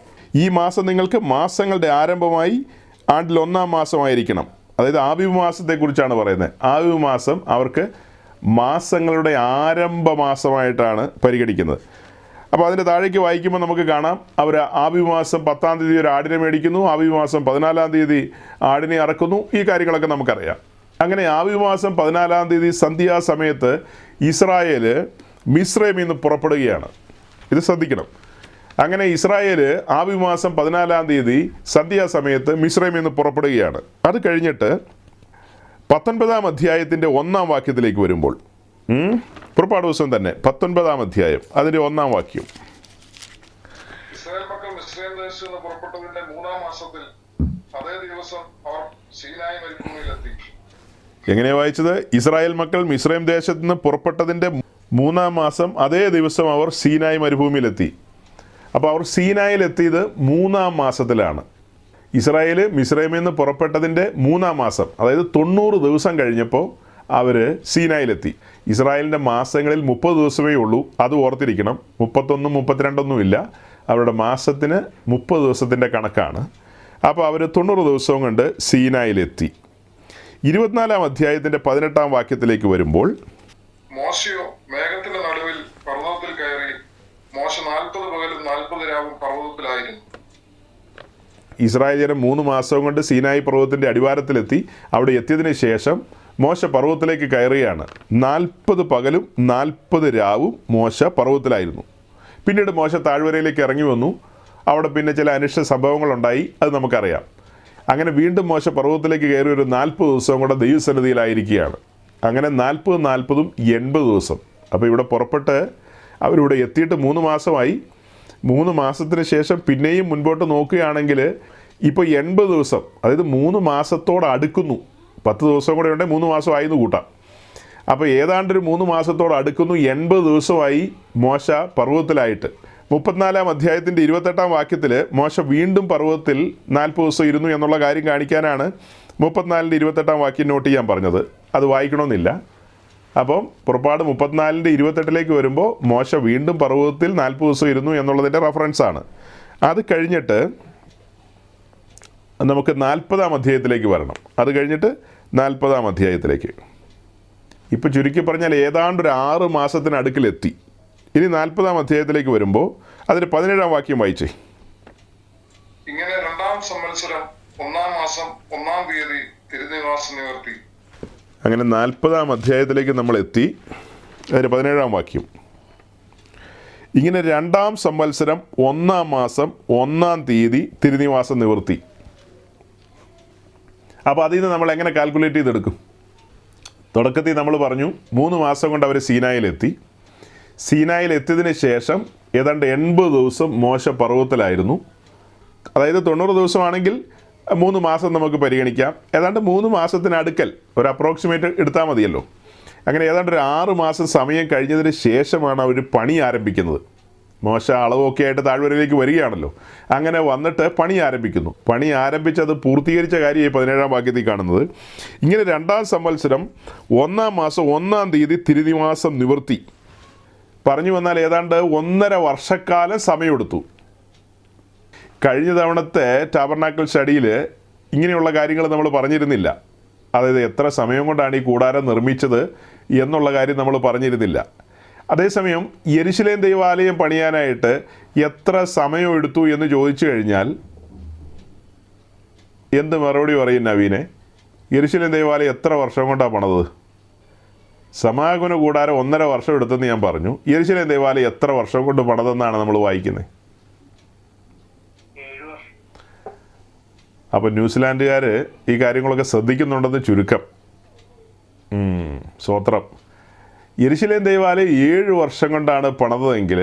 ഈ മാസം നിങ്ങൾക്ക് മാസങ്ങളുടെ ആരംഭമായി ആണ്ടിൽ 1-ാം മാസമായിരിക്കണം. അതായത് ആബിബ് മാസത്തെക്കുറിച്ചാണ് പറയുന്നത്. ആബിബ് മാസം അവർക്ക് മാസങ്ങളുടെ ആരംഭ മാസമായിട്ടാണ് പരിഗണിക്കുന്നത്. അപ്പോൾ അതിൻ്റെ താഴേക്ക് വായിക്കുമ്പോൾ നമുക്ക് കാണാം, അവർ ആബിബ് മാസം 10-ാം തീയതി ഒരു ആടിനെ മേടിക്കുന്നു, ആബിബ് മാസം 14-ാം തീയതി ആടിനെ അറക്കുന്നു. ഈ കാര്യങ്ങളൊക്കെ നമുക്കറിയാം. അങ്ങനെ ആബിബ് മാസം 14-ാം തീയതി സന്ധ്യാസമയത്ത് ഇസ്രായേൽ മിസ്രൈമിൽ നിന്ന് പുറപ്പെടുകയാണ്. ഇത് ശ്രദ്ധിക്കണം. അങ്ങനെ ഇസ്രായേൽ ആബിബ് മാസം 14-ാം തീയതി സന്ധ്യാസമയത്ത് മിസ്രൈമിൽ നിന്ന് പുറപ്പെടുകയാണ്. അത് കഴിഞ്ഞിട്ട് 19-ാം അധ്യായത്തിൻ്റെ 1-ാം വാക്യത്തിലേക്ക് വരുമ്പോൾ, പുറപ്പാട് ദിവസം തന്നെ 19-ാം അധ്യായം അതിൻ്റെ 1-ാം വാക്യം. ഇസ്രായേൽ മക്കൾ മിസ്രൈം ദേശത്ത് നിന്ന് പുറപ്പെട്ടതിന്റെ 3-ാം മാസത്തിൽ അതേ ദിവസം അവർ സീനായി മരുഭൂമിയിലെത്തി. എങ്ങനെയാണ് വായിച്ചത്? ഇസ്രായേൽ മക്കൾ മിസ്രൈം ദേശത്ത് നിന്ന് പുറപ്പെട്ടതിൻ്റെ 3-ാം മാസം അതേ ദിവസം അവർ സീനായി മരുഭൂമിയിലെത്തി. അപ്പോൾ അവർ സീനായിലെത്തിയത് 3-ാം മാസത്തിലാണ്. ഇസ്രായേൽ മിസ്രൈമിൽ നിന്ന് പുറപ്പെട്ടതിൻ്റെ 3-ാം മാസം, അതായത് 90 ദിവസം കഴിഞ്ഞപ്പോൾ അവർ സീനായിലെത്തി. ഇസ്രായേലിൻ്റെ മാസങ്ങളിൽ 30 ദിവസമേ ഉള്ളൂ. അത് ഓർത്തിരിക്കണം. 31, 32 ഇല്ല. അവരുടെ മാസത്തിന് 30 ദിവസത്തിൻ്റെ കണക്കാണ്. അപ്പോൾ അവർ 90 ദിവസവും കൊണ്ട് സീനായിലെത്തി. 24-ാം അധ്യായത്തിൻ്റെ 18-ാം വാക്യത്തിലേക്ക് വരുമ്പോൾ, മോശയോ മേഘത്തിന്റെ നടുവിൽ പർവ്വതത്തിൽ കയറി. മോശ 40 പകലും 40 രാവും പർവ്വതത്തിലായിരുന്നു. ഇസ്രായേൽ ജനം 3 മാസവും കൊണ്ട് സീനായി പർവ്വതത്തിൻ്റെ അടിവാരത്തിലെത്തി. അവിടെ എത്തിയതിന് ശേഷം മോശ പർവ്വതത്തിലേക്ക് കയറുകയാണ്. 40 പകലും 40 രാവും മോശ പർവ്വതത്തിലായിരുന്നു. പിന്നീട് മോശ താഴ്വരയിലേക്ക് ഇറങ്ങി വന്നു. അവിടെ പിന്നെ ചില അനിഷ്ട സംഭവങ്ങളുണ്ടായി, അത് നമുക്കറിയാം. അങ്ങനെ വീണ്ടും മോശ പർവ്വതത്തിലേക്ക് കയറി ഒരു 40 ദിവസവും കൂടെ ദൈവസന്നിധിയിലായിരിക്കുകയാണ്. അങ്ങനെ 40 80 ദിവസം. അപ്പോൾ ഇവിടെ പുറപ്പെട്ട് അവരിവിടെ എത്തിയിട്ട് 3 മാസമായി. 3 മാസത്തിന് ശേഷം പിന്നെയും മുൻപോട്ട് നോക്കുകയാണെങ്കിൽ ഇപ്പോൾ 80 ദിവസം, അതായത് 3 മാസത്തോട് അടുക്കുന്നു. 10 ദിവസം കൂടെ ഉണ്ടെങ്കിൽ 3 മാസമായിന്ന് കൂട്ടാം. അപ്പോൾ ഏതാണ്ടൊരു 3 മാസത്തോട് അടുക്കുന്നു. 80 ദിവസമായി മോശ പർവ്വതത്തിലായിട്ട്. 34 അധ്യായത്തിൻ്റെ 28 വാക്യത്തിൽ മോശ വീണ്ടും പർവ്വതത്തിൽ 40 ദിവസം ഇരുന്നു എന്നുള്ള കാര്യം കാണിക്കാനാണ് 34-28 വാക്യം നോട്ട് ചെയ്യാൻ പറഞ്ഞത്. അത് വായിക്കണമെന്നില്ല. അപ്പം പുറപ്പാട് 34-28 വരുമ്പോൾ മോശ വീണ്ടും പർവ്വതത്തിൽ 40 ദിവസം ഇരുന്നു എന്നുള്ളതിൻ്റെ റെഫറൻസാണ്. അത് കഴിഞ്ഞിട്ട് നമുക്ക് 40 അധ്യായത്തിലേക്ക് വരണം. അത് കഴിഞ്ഞിട്ട് 40 അധ്യായത്തിലേക്ക്. ഇപ്പോൾ ചുരുക്കി പറഞ്ഞാൽ ഏതാണ്ടൊരു 6 മാസത്തിനടുക്കിലെത്തി. ഇനി 40 അധ്യായത്തിലേക്ക് വരുമ്പോൾ അതിന് 17 വാക്യം വായിച്ചേ. ഇങ്ങനെ 2-ാം സംവത്സരം 1-ാം മാസം 1-ാം തീയതി തിരുനിവാസം നിവർത്തി. അങ്ങനെ 40 അധ്യായത്തിലേക്ക് നമ്മൾ എത്തി. അതിന് 17 വാക്യം. ഇങ്ങനെ 2-ാം സംവത്സരം 1-ാം മാസം 1-ാം തീയതി തിരുനിവാസം നിവർത്തി. അപ്പോൾ അതിൽ നിന്ന് നമ്മൾ എങ്ങനെ കാൽക്കുലേറ്റ് ചെയ്തെടുക്കും? തുടക്കത്തിൽ നമ്മൾ പറഞ്ഞു 3 മാസം കൊണ്ട് അവർ സീനായിലെത്തി. സീനായിലെത്തിയതിന് ശേഷം ഏതാണ്ട് 80 ദിവസം മോശ പർവ്വതത്തിലായിരുന്നു. അതായത് 90 ദിവസമാണെങ്കിൽ 3 മാസം നമുക്ക് പരിഗണിക്കാം. ഏതാണ്ട് 3 മാസത്തിനടുക്കൽ ഒരു അപ്രോക്സിമേറ്റ് എടുത്താൽ മതിയല്ലോ. അങ്ങനെ ഏതാണ്ട് ഒരു 6 മാസം സമയം കഴിഞ്ഞതിന് ശേഷമാണ് അവർ പണി ആരംഭിക്കുന്നത്. മോശ അളവൊക്കെ ആയിട്ട് താഴ്വരയിലേക്ക് വരികയാണല്ലോ. അങ്ങനെ വന്നിട്ട് പണി ആരംഭിക്കുന്നു. പണി ആരംഭിച്ചത് പൂർത്തീകരിച്ച കാര്യമായി 17 വാക്യത്തിൽ കാണുന്നത്. ഇങ്ങനെ 2-ാം സംവത്സരം 1-ാം മാസം 1-ാം തീയതി തിരുനിവാസം നിവർത്തി. പറഞ്ഞു വന്നാൽ ഏതാണ്ട് 1.5 വർഷക്കാലം സമയമെടുത്തു. കഴിഞ്ഞ തവണത്തെ ടാബർനാക്കിൾ സ്റ്റഡിയിൽ ഇങ്ങനെയുള്ള കാര്യങ്ങൾ നമ്മൾ പറഞ്ഞിരുന്നില്ല. അതായത് എത്ര സമയം കൊണ്ടാണ് ഈ കൂടാരം നിർമ്മിച്ചത് എന്നുള്ള കാര്യം നമ്മൾ പറഞ്ഞിരുന്നില്ല. അതേസമയം യെരുശലേം ദൈവാലയം പണിയാനായിട്ട് എത്ര സമയം എടുത്തു എന്ന് ചോദിച്ചു കഴിഞ്ഞാൽ എന്ത് മറുപടി പറയും നവീനെ? യെരുശലേം ദൈവാലയം എത്ര വർഷം കൊണ്ടാണ് പണിതത്? സമാഗമന കൂടാരം 1.5 വർഷം എടുത്തെന്ന് ഞാൻ പറഞ്ഞു. യെരുശലേം ദൈവാലയം എത്ര വർഷം കൊണ്ട് പണിതെന്നാണ് നമ്മൾ വായിക്കുന്നത്? അപ്പോൾ ന്യൂസിലാൻഡുകാർ ഈ കാര്യങ്ങളൊക്കെ ശ്രദ്ധിക്കുന്നുണ്ടെന്ന് ചുരുക്കം. സ്വത്രം. യെരുശലേം ദൈവാലയം 7 വർഷം കൊണ്ടാണ് പണിതതെങ്കിൽ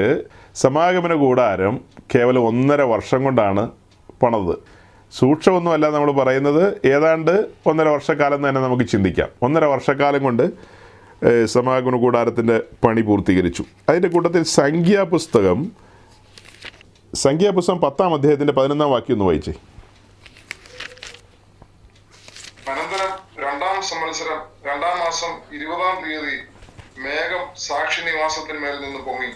സമാഗമന കൂടാരം കേവലം 1.5 വർഷം കൊണ്ടാണ് പണിതത്. സൂക്ഷ്മമൊന്നുമല്ല നമ്മൾ പറയുന്നത്. ഏതാണ്ട് 1.5 വർഷക്കാലം തന്നെ നമുക്ക് ചിന്തിക്കാം. 1.5 വർഷക്കാലം കൊണ്ട് സമാഗമന കൂടാരത്തിൻ്റെ പണി പൂർത്തീകരിച്ചു. അതിൻ്റെ കൂട്ടത്തിൽ സംഖ്യാപുസ്തകം 10-ാം അധ്യായത്തിൻ്റെ 11-ാം വാക്യം ഒന്ന് വായിച്ചേ. അനന്തരം 2-ാം സംവത്സരം 2-ാം മാസം 20-ാം തീയതി മേഘം സാക്ഷി നിവാസത്തിന്മേൽ നിന്ന് പൊങ്ങി.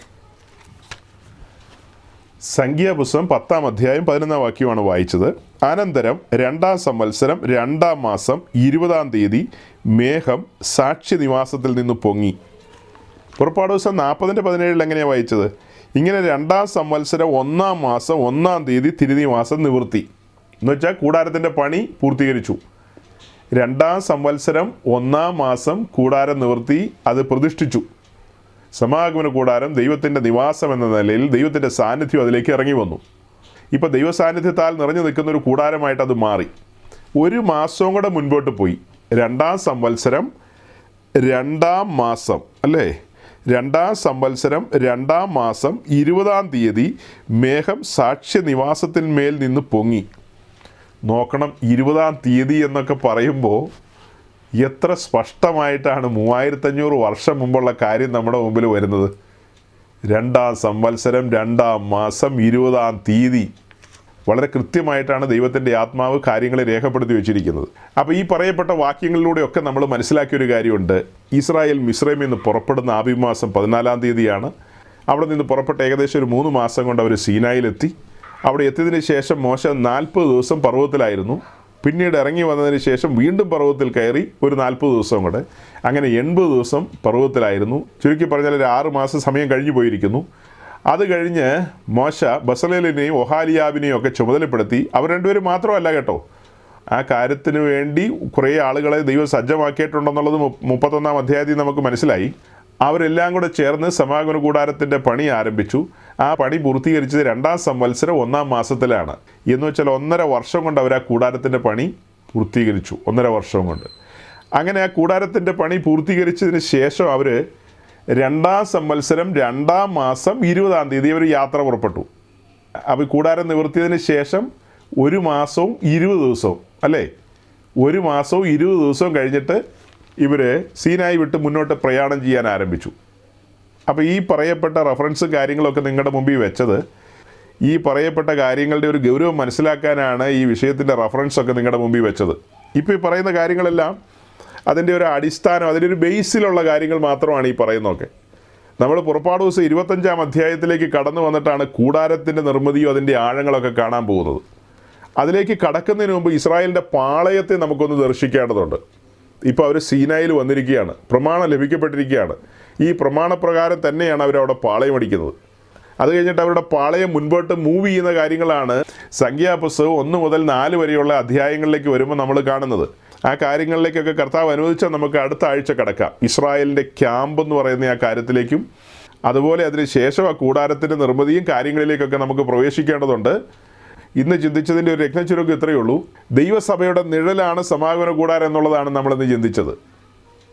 സംഖ്യാപുസ്തകം 10-ാം അധ്യായം 11-ാം വാക്യമാണ് വായിച്ചത്. അനന്തരം 2-ാം സംവത്സരം 2-ാം മാസം 20-ാം തീയതി മേഘം സാക്ഷി നിവാസത്തിൽ നിന്ന് പൊങ്ങി. പുറപ്പാട് ദിവസം 40-17 എങ്ങനെയാണ് വായിച്ചത്? ഇങ്ങനെ 2-ാം സംവത്സരം 1-ാം മാസം 1-ാം തീയതി തിരുനിവാസം നിവർത്തി. എന്ന് വെച്ചാൽ കൂടാരത്തിൻ്റെ പണി പൂർത്തീകരിച്ചു. 2-ാം സംവത്സരം 1-ാം മാസം കൂടാരം നിവർത്തി, അത് പ്രതിഷ്ഠിച്ചു. സമാഗമന കൂടാരം ദൈവത്തിൻ്റെ നിവാസം എന്ന നിലയിൽ ദൈവത്തിൻ്റെ സാന്നിധ്യം അതിലേക്ക് ഇറങ്ങി വന്നു. ഇപ്പോൾ ദൈവ സാന്നിധ്യത്താൽ നിറഞ്ഞു നിൽക്കുന്ന ഒരു കൂടാരമായിട്ട് അത് മാറി. 1 മാസവും കൂടെ മുൻപോട്ട് പോയി. 2-ാം സംവത്സരം 2-ാം മാസം അല്ലേ? 2-ാം സംവത്സരം 2-ാം മാസം 20-ാം തീയതി മേഘം സാക്ഷ്യ നിവാസത്തിന്മേൽ നിന്ന് പൊങ്ങി. നോക്കണം, 20-ാം തീയതി എന്നൊക്കെ പറയുമ്പോൾ എത്ര സ്പഷ്ടമായിട്ടാണ് 3500 വർഷം മുമ്പുള്ള കാര്യം നമ്മുടെ മുമ്പിൽ വരുന്നത്. 2-ാം സംവത്സരം 2-ാം മാസം 20-ാം തീയതി വളരെ കൃത്യമായിട്ടാണ് ദൈവത്തിൻ്റെ ആത്മാവ് കാര്യങ്ങളെ രേഖപ്പെടുത്തി വെച്ചിരിക്കുന്നത്. അപ്പോൾ ഈ പറയപ്പെട്ട വാക്യങ്ങളിലൂടെയൊക്കെ നമ്മൾ മനസ്സിലാക്കിയൊരു കാര്യമുണ്ട്. ഇസ്രായേൽ മിസ്രൈമിൽ നിന്ന് പുറപ്പെടുന്ന ആബീബ് മാസം 14-ാം തീയതിയാണ്. അവിടെ നിന്ന് പുറപ്പെട്ട ഏകദേശം ഒരു 3 മാസം കൊണ്ട് അവർ സീനായിലെത്തി. അവിടെ എത്തിയതിന് ശേഷം മോശ 40 ദിവസം പർവ്വതത്തിലായിരുന്നു. പിന്നീട് ഇറങ്ങി വന്നതിന് ശേഷം വീണ്ടും പർവ്വതത്തിൽ കയറി ഒരു 40 ദിവസം കൂടെ. അങ്ങനെ 80 ദിവസം പർവ്വതത്തിലായിരുന്നു. ചുരുക്കി പറഞ്ഞാൽ ഒരു 6 മാസം സമയം കഴിഞ്ഞു പോയിരിക്കുന്നു. അത് കഴിഞ്ഞ് മോശ ബസലേലിനെയും ഒഹാലിയാബിനെയും ഒക്കെ ചുമതലപ്പെടുത്തി. അവർ രണ്ടുപേരും മാത്രമല്ല കേട്ടോ, ആ കാര്യത്തിന് വേണ്ടി കുറേ ആളുകളെ ദൈവം സജ്ജമാക്കിയിട്ടുണ്ടെന്നുള്ളത് 31-ാം അധ്യായത്തിൽ നമുക്ക് മനസ്സിലായി. അവരെല്ലാം കൂടെ ചേർന്ന് സമാഗമന കൂടാരത്തിൻ്റെ പണി ആരംഭിച്ചു. ആ പണി പൂർത്തീകരിച്ചത് 2-ാം സംവത്സരം 1-ാം മാസത്തിലാണ്. എന്ന് വെച്ചാൽ 1.5 വർഷം കൊണ്ട് അവർ ആ കൂടാരത്തിൻ്റെ പണി പൂർത്തീകരിച്ചു. 1.5 വർഷം കൊണ്ട്. അങ്ങനെ ആ കൂടാരത്തിൻ്റെ പണി പൂർത്തീകരിച്ചതിന് ശേഷം അവർ 2-ാം സംവത്സരം 2-ാം മാസം 20-ാം തീയതി അവർ യാത്ര പുറപ്പെട്ടു. അപ്പോൾ കൂടാരം നിവർത്തിയതിന് ശേഷം 1 മാസവും 20 ദിവസവും അല്ലേ? 1 മാസവും 20 ദിവസവും കഴിഞ്ഞിട്ട് ഇവർ സീനായി വിട്ട് മുന്നോട്ട് പ്രയാണം ചെയ്യാൻ ആരംഭിച്ചു. അപ്പോൾ ഈ പറയപ്പെട്ട റെഫറൻസും കാര്യങ്ങളൊക്കെ നിങ്ങളുടെ മുമ്പിൽ വെച്ചത് ഈ പറയപ്പെട്ട കാര്യങ്ങളുടെ ഒരു ഗൗരവം മനസ്സിലാക്കാനാണ് ഈ വിഷയത്തിൻ്റെ റെഫറൻസൊക്കെ നിങ്ങളുടെ മുമ്പിൽ വെച്ചത്. ഇപ്പോൾ ഈ പറയുന്ന കാര്യങ്ങളെല്ലാം അതിൻ്റെ ഒരു അടിസ്ഥാനം, അതിൻ്റെ ഒരു ബേസിലുള്ള കാര്യങ്ങൾ മാത്രമാണ് ഈ പറയുന്നതൊക്കെ. നമ്മൾ പുറപ്പാട് ദിവസം 25-ാം അധ്യായത്തിലേക്ക് കടന്നു വന്നിട്ടാണ് കൂടാരത്തിൻ്റെ നിർമ്മിതിയും അതിൻ്റെ ആഴങ്ങളൊക്കെ കാണാൻ പോകുന്നത്. അതിലേക്ക് കടക്കുന്നതിന് മുമ്പ് ഇസ്രായേലിൻ്റെ പാളയത്തെ നമുക്കൊന്ന് ദർശിക്കേണ്ടതുണ്ട്. ഇപ്പോൾ അവർ സീനായിൽ വന്നിരിക്കുകയാണ്, പ്രമാണം ലഭിക്കപ്പെട്ടിരിക്കുകയാണ്. ഈ പ്രമാണപ്രകാരം തന്നെയാണ് അവരവിടെ പാളയമടിക്കുന്നത്. അത് കഴിഞ്ഞിട്ട് അവരുടെ പാളയം മുൻപോട്ട് മൂവ് ചെയ്യുന്ന കാര്യങ്ങളാണ് സംഖ്യാപുസ്തകം 1 മുതൽ 4 വരെയുള്ള അധ്യായങ്ങളിലേക്ക് വരുമ്പോൾ നമ്മൾ കാണുന്നത്. ആ കാര്യങ്ങളിലേക്കൊക്കെ കർത്താവ് അനുവദിച്ചാൽ നമുക്ക് അടുത്ത ആഴ്ച കടക്കാം. ഇസ്രായേലിൻ്റെ ക്യാമ്പ് എന്ന് പറയുന്ന ആ കാര്യത്തിലേക്കും അതുപോലെ അതിന് ശേഷം ആ കൂടാരത്തിൻ്റെ നിർമ്മിതിയും കാര്യങ്ങളിലേക്കൊക്കെ നമുക്ക് പ്രവേശിക്കേണ്ടതുണ്ട്. ഇന്ന് ചിന്തിച്ചതിൻ്റെ ഒരു രത്നച്ചുരുക്കം ഇത്രയേ ഉള്ളൂ. ദൈവസഭയുടെ നിഴലാണ് സമാഗമന കൂടാരം എന്നുള്ളതാണ് നമ്മളിന്ന് ചിന്തിച്ചത്.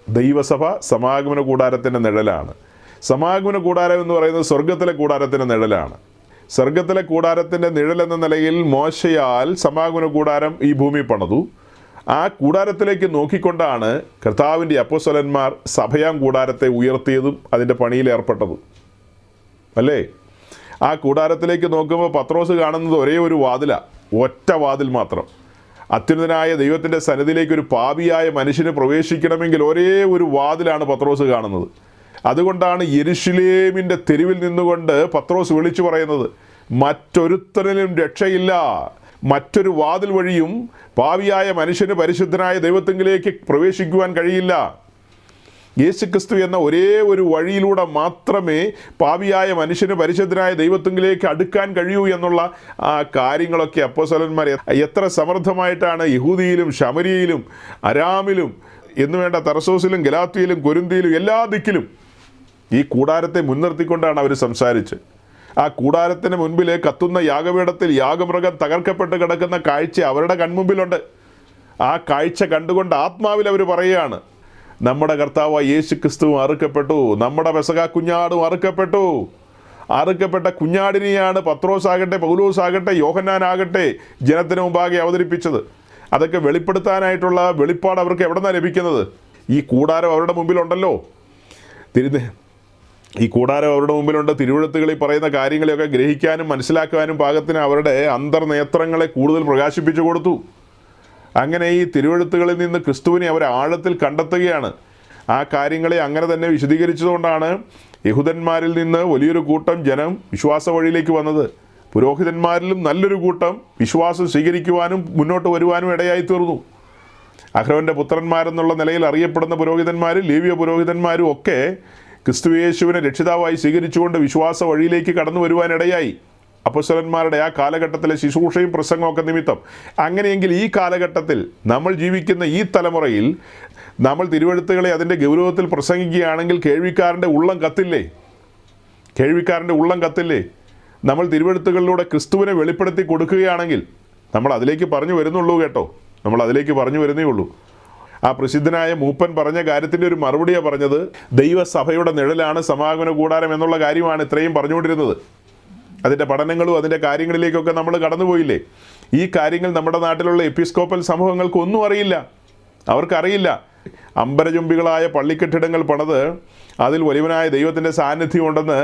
ദൈവസഭ സമാഗമന കൂടാരത്തിൻ്റെ നിഴലാണ്. സമാഗമന കൂടാരം എന്ന് പറയുന്നത് സ്വർഗത്തിലെ കൂടാരത്തിൻ്റെ നിഴലാണ്. സ്വർഗത്തിലെ കൂടാരത്തിൻ്റെ നിഴൽ എന്ന നിലയിൽ മോശയാൽ സമാഗമന കൂടാരം ഈ ഭൂമി പണിതു. ആ കൂടാരത്തിലേക്ക് നോക്കിക്കൊണ്ടാണ് കർത്താവിൻ്റെ അപ്പോസ്തലന്മാർ സഭയാം കൂടാരത്തെ ഉയർത്തിയതും അതിൻ്റെ പണിയിൽ ഏർപ്പെട്ടതും. അല്ലേ? ആ കൂടാരത്തിലേക്ക് നോക്കുമ്പോൾ പത്രോസ് കാണുന്നത് ഒരേ ഒരു വാതിലാണ്, ഒറ്റ വാതിൽ മാത്രം. അത്യുന്നതനായ ദൈവത്തിൻ്റെ സന്നിധിയിലേക്ക് ഒരു പാപിയായ മനുഷ്യന് പ്രവേശിക്കണമെങ്കിൽ ഒരേ ഒരു വാതിലാണ് പത്രോസ് കാണുന്നത്. അതുകൊണ്ടാണ് യെരുശലേമിൻ്റെ തെരുവിൽ നിന്നുകൊണ്ട് പത്രോസ് വിളിച്ചു പറയുന്നത്, മറ്റൊരുത്തരിലും രക്ഷയില്ല, മറ്റൊരു വാതിൽ വഴിയും പാപിയായ മനുഷ്യന് പരിശുദ്ധനായ ദൈവത്തിങ്കിലേക്ക് പ്രവേശിക്കുവാൻ കഴിയില്ല. യേശുക്രിസ്തു എന്ന ഒരേ ഒരു വഴിയിലൂടെ മാത്രമേ പാപിയായ മനുഷ്യന് പരിശുദ്ധനായ ദൈവത്തിങ്കിലേക്ക് അടുക്കാൻ കഴിയൂ എന്നുള്ള ആ കാര്യങ്ങളൊക്കെ അപ്പോസ്തലന്മാർ എത്ര സമൃദ്ധമായിട്ടാണ് യഹൂദിയിലും ശമരിയയിലും അരാമിലും എന്നുവേണ്ട തർസോസിലും ഗലാത്തിയിലും കൊരിന്തിയിലും എല്ലാ ദിക്കിലും ഈ കൂടാരത്തെ മുൻനിർത്തിക്കൊണ്ടാണ് അവർ സംസാരിച്ച്. ആ കൂടാരത്തിന് മുൻപിൽ കത്തുന്ന യാഗപീഠത്തിൽ യാഗമൃഗം തകർക്കപ്പെട്ട് കിടക്കുന്ന കാഴ്ച അവരുടെ കൺമുമ്പിലുണ്ട്. ആ കാഴ്ച കണ്ടുകൊണ്ട് ആത്മാവിൽ അവർ പറയുകയാണ്, നമ്മുടെ കർത്താവ് യേശുക്രിസ്തുവും അറുക്കപ്പെട്ടു, നമ്മുടെ പെസഹ കുഞ്ഞാടും അറുക്കപ്പെട്ടു. അറുക്കപ്പെട്ട കുഞ്ഞാടിനെയാണ് പത്രോസാകട്ടെ, പൗലോസാകട്ടെ, യോഹന്നാനാകട്ടെ ജനത്തിന് മുമ്പാകെ അവതരിപ്പിച്ചത്. അതൊക്കെ വെളിപ്പെടുത്താനായിട്ടുള്ള വെളിപ്പാട് അവർക്ക് എവിടെ നിന്നാണ് ലഭിക്കുന്നത്? ഈ കൂടാരം അവരുടെ മുമ്പിലുണ്ടല്ലോ. ഈ കൂടാരം അവരുടെ മുമ്പിലുണ്ട്. തിരുവെഴുത്തുകളിൽ പറയുന്ന കാര്യങ്ങളെയൊക്കെ ഗ്രഹിക്കാനും മനസ്സിലാക്കാനും പാകത്തിന് അവരുടെ അന്തർനേത്രങ്ങളെ കൂടുതൽ പ്രകാശിപ്പിച്ചു കൊടുത്തു. അങ്ങനെ ഈ തിരുവെഴുത്തുകളിൽ നിന്ന് ക്രിസ്തുവിനെ അവർ ആഴത്തിൽ കണ്ടെത്തുകയാണ്. ആ കാര്യങ്ങളെ അങ്ങനെ തന്നെ വിശദീകരിച്ചതുകൊണ്ടാണ് യഹൂദന്മാരിൽ നിന്ന് വലിയൊരു കൂട്ടം ജനം വിശ്വാസ വഴിയിലേക്ക് വന്നത്. പുരോഹിതന്മാരിലും നല്ലൊരു കൂട്ടം വിശ്വാസം സ്വീകരിക്കുവാനും മുന്നോട്ട് വരുവാനും ഇടയായി തീർന്നു. അഹ്റോന്റെ പുത്രന്മാരെന്നുള്ള നിലയിൽ അറിയപ്പെടുന്ന പുരോഹിതന്മാരും ലേവ്യ പുരോഹിതന്മാരും ഒക്കെ ക്രിസ്തുയേശുവിനെ രക്ഷിതാവായി സ്വീകരിച്ചുകൊണ്ട് വിശ്വാസ വഴിയിലേക്ക് കടന്നു വരുവാനിടയായി. അപ്പോസ്തലന്മാരുടെ ആ കാലഘട്ടത്തിലെ ശുശ്രൂഷയും പ്രസംഗമൊക്കെ നിമിത്തം. അങ്ങനെയെങ്കിൽ ഈ കാലഘട്ടത്തിൽ നമ്മൾ ജീവിക്കുന്ന ഈ തലമുറയിൽ നമ്മൾ തിരുവെഴുത്തുകളെ അതിൻ്റെ ഗൗരവത്തിൽ പ്രസംഗിക്കുകയാണെങ്കിൽ കേൾവിക്കാരൻ്റെ ഉള്ളം കത്തില്ലേ? കേൾവിക്കാരൻ്റെ ഉള്ളം കത്തില്ലേ? നമ്മൾ തിരുവെഴുത്തുകളിലൂടെ ക്രിസ്തുവിനെ വെളിപ്പെടുത്തി കൊടുക്കുകയാണെങ്കിൽ നമ്മൾ അതിലേക്ക് പറഞ്ഞു വരുന്നുള്ളൂ കേട്ടോ. നമ്മൾ അതിലേക്ക് പറഞ്ഞു വരുന്നേ ഉള്ളൂ. ആ പ്രസിദ്ധനായ മൂപ്പൻ പറഞ്ഞ കാര്യത്തിൻ്റെ ഒരു മറുപടിയാണ് പറഞ്ഞത്. ദൈവസഭയുടെ നിഴലാണ് സമാഗമന കൂടാരം എന്നുള്ള കാര്യമാണ് ഇത്രയും പറഞ്ഞുകൊണ്ടിരുന്നത്. അതിൻ്റെ പഠനങ്ങളും അതിൻ്റെ കാര്യങ്ങളിലേക്കൊക്കെ നമ്മൾ കടന്നുപോയില്ലേ? ഈ കാര്യങ്ങൾ നമ്മുടെ നാട്ടിലുള്ള എപ്പിസ്കോപ്പൽ സമൂഹങ്ങൾക്കൊന്നും അറിയില്ല. അവർക്കറിയില്ല. അമ്പരചുംബികളായ പള്ളിക്കെട്ടിടങ്ങൾ പണിത് അതിൽ വലിയവനായ ദൈവത്തിൻ്റെ സാന്നിധ്യം ഉണ്ടെന്ന്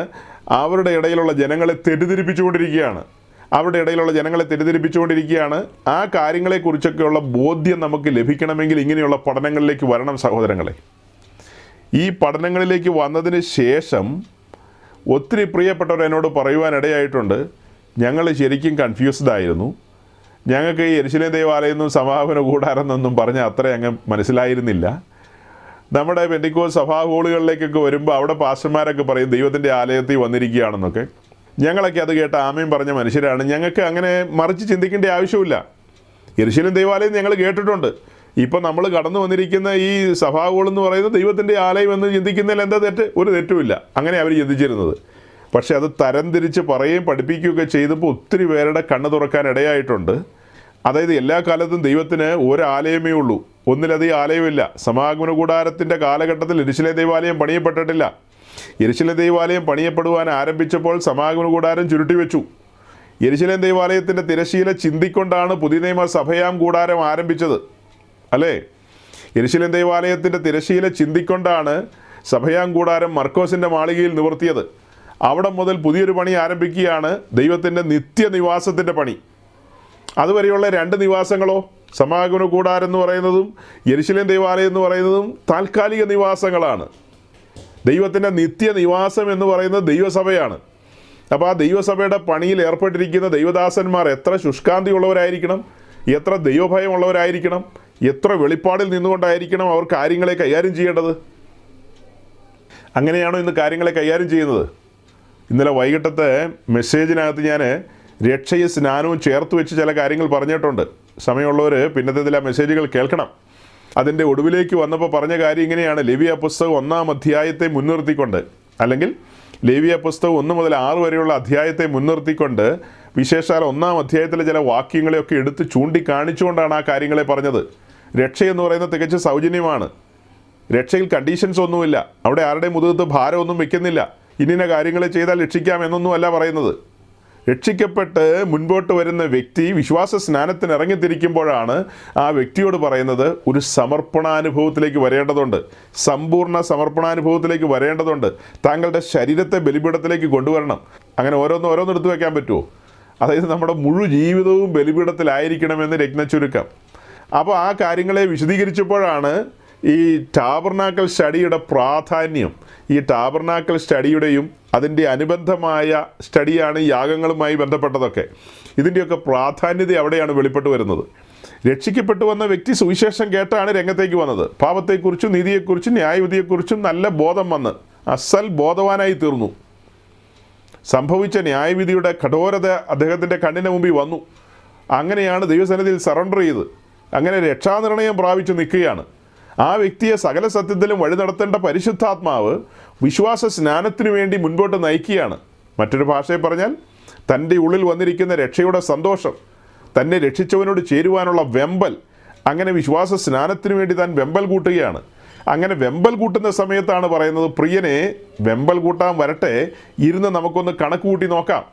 അവരുടെ ഇടയിലുള്ള ജനങ്ങളെ തെറ്റിദ്ധരിപ്പിച്ചുകൊണ്ടിരിക്കുകയാണ്. ആ കാര്യങ്ങളെക്കുറിച്ചൊക്കെയുള്ള ബോധ്യം നമുക്ക് ലഭിക്കണമെങ്കിൽ ഇങ്ങനെയുള്ള പഠനങ്ങളിലേക്ക് വരണം സഹോദരങ്ങളെ. ഈ പഠനങ്ങളിലേക്ക് വന്നതിന് ശേഷം ഒത്തിരി പ്രിയപ്പെട്ടവർ എന്നോട് പറയുവാനിടയായിട്ടുണ്ട്, ഞങ്ങൾ ശരിക്കും കൺഫ്യൂസ്ഡ് ആയിരുന്നു. ഞങ്ങൾക്ക് ഈ യെരുശലേം ദേവാലയം എന്നും സമാഗമന കൂടാരം എന്നൊന്നും പറഞ്ഞാൽ അത്ര അങ്ങ് മനസ്സിലായിരുന്നില്ല. നമ്മുടെ പെന്തിക്കോസ്ത് സഭാ ഹോളുകളിലേക്കൊക്കെ വരുമ്പോൾ അവിടെ പാസ്റ്റർമാരൊക്കെ പറയും ദൈവത്തിൻ്റെ ആലയത്തിൽ വന്നിരിക്കുകയാണെന്നൊക്കെ. ഞങ്ങളൊക്കെ അത് കേട്ട് ആമയും പറഞ്ഞ മനുഷ്യരാണ്. ഞങ്ങൾക്ക് അങ്ങനെ മറിച്ച് ചിന്തിക്കേണ്ട ആവശ്യമില്ല. യെരുശലേം ദേവാലയം ഞങ്ങൾ കേട്ടിട്ടുണ്ട്. ഇപ്പം നമ്മൾ കടന്നു വന്നിരിക്കുന്ന ഈ സഭാ ഹോൾ എന്ന് പറയുന്നത് ദൈവത്തിൻ്റെ ആലയം എന്ന് ചിന്തിക്കുന്നതിൽ എന്താ തെറ്റ്? ഒരു തെറ്റുമില്ല. അങ്ങനെ അവർ ചിന്തിച്ചിരുന്നത്. പക്ഷെ അത് തരംതിരിച്ച് പറയുകയും പഠിപ്പിക്കുകയൊക്കെ ചെയ്തപ്പോൾ ഒത്തിരി പേരുടെ കണ്ണ് തുറക്കാൻ ഇടയായിട്ടുണ്ട്. അതായത് എല്ലാ കാലത്തും ദൈവത്തിന് ഒരാലയമേ ഉള്ളൂ, ഒന്നിലധികം ആലയമില്ല. സമാഗമന കൂടാരത്തിൻ്റെ കാലഘട്ടത്തിൽ യെരുശലേം ദേവാലയം പണിയപ്പെട്ടിട്ടില്ല. യെരുശലേം ദേവാലയം പണിയപ്പെടുവാൻ ആരംഭിച്ചപ്പോൾ സമാഗമന കൂടാരം ചുരുട്ടി വെച്ചു. യെരുശലേം ദേവാലയത്തിൻ്റെ തിരശീല ചിന്തിക്കൊണ്ടാണ് പുതിയ നിയമ സഭയാം കൂടാരം ആരംഭിച്ചത്, അല്ലേ? യെരുശലേം ദേവാലയത്തിൻ്റെ തിരശീല ചിന്തിക്കൊണ്ടാണ് സഭയാംകൂടാരം മർക്കോസിൻ്റെ മാളികയിൽ നിവർത്തിയത്. അവിടെ മുതൽ പുതിയൊരു പണി ആരംഭിക്കുകയാണ്, ദൈവത്തിൻ്റെ നിത്യനിവാസത്തിൻ്റെ പണി. അതുവരെയുള്ള 2 നിവാസങ്ങളോ, സമാഗമന കൂടാരം എന്ന് പറയുന്നതും യെരുശലേം ദേവാലയം എന്ന് പറയുന്നതും താൽക്കാലിക നിവാസങ്ങളാണ്. ദൈവത്തിൻ്റെ നിത്യനിവാസം എന്ന് പറയുന്നത് ദൈവസഭയാണ്. അപ്പോൾ ആ ദൈവസഭയുടെ പണിയിൽ ഏർപ്പെട്ടിരിക്കുന്ന ദൈവദാസന്മാർ എത്ര ശുഷ്കാന്തി ഉള്ളവരായിരിക്കണം, എത്ര ദൈവഭയമുള്ളവരായിരിക്കണം, എത്ര വെളിപ്പാടിൽ നിന്നുകൊണ്ടായിരിക്കണം അവർ കാര്യങ്ങളെ കൈകാര്യം ചെയ്യേണ്ടത്. അങ്ങനെയാണോ ഇന്ന് കാര്യങ്ങളെ കൈകാര്യം ചെയ്യുന്നത്? ഇന്നലെ വൈകിട്ടത്തെ മെസ്സേജിനകത്ത് ഞാൻ രക്ഷയും സ്നാനവും ചേർത്ത് വെച്ച് ചില കാര്യങ്ങൾ പറഞ്ഞിട്ടുണ്ട്. സമയമുള്ളവർ പിന്നത്തേതിൽ ആ മെസ്സേജുകൾ കേൾക്കണം. അതിൻ്റെ ഒടുവിലേക്ക് വന്നപ്പോൾ പറഞ്ഞ കാര്യം ഇങ്ങനെയാണ്: ലേവ്യ പുസ്തകം 1-ാം അധ്യായത്തെ മുൻനിർത്തിക്കൊണ്ട്, അല്ലെങ്കിൽ ലേവ്യ പുസ്തകം 1 മുതൽ 6 വരെയുള്ള അധ്യായത്തെ മുൻനിർത്തിക്കൊണ്ട്, വിശേഷാൽ 1-ാം അധ്യായത്തിലെ ചില വാക്യങ്ങളെയൊക്കെ എടുത്ത് ചൂണ്ടിക്കാണിച്ചുകൊണ്ടാണ് ആ കാര്യങ്ങളെ പറഞ്ഞത്. രക്ഷയെന്ന് പറയുന്നത് തികച്ചും സൗജന്യമാണ്. രക്ഷയിൽ കണ്ടീഷൻസ് ഒന്നുമില്ല. അവിടെ ആരുടെയും മുതുകത്ത് ഭാരമൊന്നും വെക്കുന്നില്ല. ഇന്ന കാര്യങ്ങൾ ചെയ്താൽ രക്ഷിക്കാം എന്നൊന്നും അല്ല പറയുന്നത്. രക്ഷിക്കപ്പെട്ട് മുൻപോട്ട് വരുന്ന വ്യക്തി വിശ്വാസ സ്നാനത്തിന് ഇറങ്ങിത്തിരിക്കുമ്പോഴാണ് ആ വ്യക്തിയോട് പറയുന്നത് ഒരു സമർപ്പണാനുഭവത്തിലേക്ക് വരേണ്ടതുണ്ട്, സമ്പൂർണ്ണ സമർപ്പണാനുഭവത്തിലേക്ക് വരേണ്ടതുണ്ട്. താങ്കളുടെ ശരീരത്തെ ബലിപീഠത്തിലേക്ക് കൊണ്ടുവരണം. അങ്ങനെ ഓരോന്ന് എടുത്തു വയ്ക്കാൻ പറ്റുമോ? അതായത് നമ്മുടെ മുഴു ജീവിതവും ബലിപീഠത്തിലായിരിക്കണമെന്ന് രത്നച്ചുരുക്കം. അപ്പോൾ ആ കാര്യങ്ങളെ വിശദീകരിച്ചപ്പോഴാണ് ഈ ടാബർനാക്കൽ സ്റ്റഡിയുടെ പ്രാധാന്യം, ഈ ടാബർനാക്കൽ സ്റ്റഡിയുടെയും അതിൻ്റെ അനുബന്ധമായ സ്റ്റഡിയാണ് യാഗങ്ങളുമായി ബന്ധപ്പെട്ടതൊക്കെ, ഇതിൻ്റെയൊക്കെ പ്രാധാന്യത അവിടെയാണ് വെളിപ്പെട്ട് വരുന്നത്. രക്ഷിക്കപ്പെട്ടു വന്ന വ്യക്തി സുവിശേഷം കേട്ടാണ് രംഗത്തേക്ക് വന്നത്. പാപത്തെക്കുറിച്ചും നീതിയെക്കുറിച്ചും ന്യായവിധിയെക്കുറിച്ചും നല്ല ബോധം വന്ന് അസൽ ബോധവാനായി തീർന്നു. സംഭവിച്ച ന്യായവിധിയുടെ കഠോരത അദ്ദേഹത്തിൻ്റെ കണ്ണിന് മുമ്പിൽ വന്നു. അങ്ങനെയാണ് ദൈവസന്നിധിയിൽ സറണ്ടർ ചെയ്ത് അങ്ങനെ രക്ഷാനിർണയം പ്രാപിച്ച് നിൽക്കുകയാണ്. ആ വ്യക്തിയെ സകല സത്യത്തിലും വഴി നടത്തേണ്ട പരിശുദ്ധാത്മാവ് വിശ്വാസ സ്നാനത്തിനു വേണ്ടി മുൻപോട്ട് നയിക്കുകയാണ്. മറ്റൊരു ഭാഷയിൽ പറഞ്ഞാൽ തൻ്റെ ഉള്ളിൽ വന്നിരിക്കുന്ന രക്ഷയുടെ സന്തോഷം, തന്നെ രക്ഷിച്ചവനോട് ചേരുവാനുള്ള വെമ്പൽ, അങ്ങനെ വിശ്വാസ സ്നാനത്തിനു വേണ്ടി താൻ വെമ്പൽ കൂട്ടുകയാണ്. അങ്ങനെ വെമ്പൽ കൂട്ടുന്ന സമയത്താണ് പറയുന്നത്, പ്രിയനെ വെമ്പൽ കൂട്ടാൻ വരട്ടെ, ഇരുന്ന് നമുക്കൊന്ന് കണക്ക് കൂട്ടി നോക്കാം.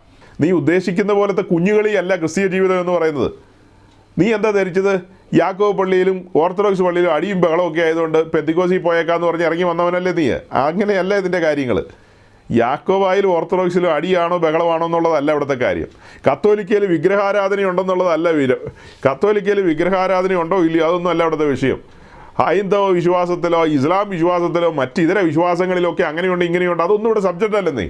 നീ ഉദ്ദേശിക്കുന്ന പോലത്തെ കുഞ്ഞുകളിയല്ല ക്രിസ്തീയ ജീവിതം എന്ന് പറയുന്നത്. നീ എന്താ ധരിച്ചത്? യാക്കോബ് പള്ളിയിലും ഓർത്തഡോക്സ് പള്ളിയിലും അടിയും ബഹളമൊക്കെ ആയതുകൊണ്ട് പെന്തിക്കോസിൽ പോയേക്കാന്ന് പറഞ്ഞ് ഇറങ്ങി വന്നവനല്ലേ നീ? അങ്ങനെയല്ല ഇതിൻ്റെ കാര്യങ്ങൾ. യാക്കോബായാലും ഓർത്തഡോക്സിലും അടിയാണോ ബഹളമാണോ എന്നുള്ളതല്ല ഇവിടുത്തെ കാര്യം. കത്തോലിക്കയിൽ വിഗ്രഹാരാധന ഉണ്ടെന്നുള്ളതല്ല കത്തോലിക്കയിൽ വിഗ്രഹാരാധന ഉണ്ടോ ഇല്ലയോ അതൊന്നും അല്ല ഇവിടുത്തെ വിഷയം. ഹൈന്ദവ വിശ്വാസത്തിലോ ഇസ്ലാം വിശ്വാസത്തിലോ മറ്റിതര വിശ്വാസങ്ങളിലൊക്കെ അങ്ങനെയുണ്ട് ഇങ്ങനെയുണ്ട്, അതൊന്നും ഇവിടെ സബ്ജക്റ്റ് അല്ലെന്നേ.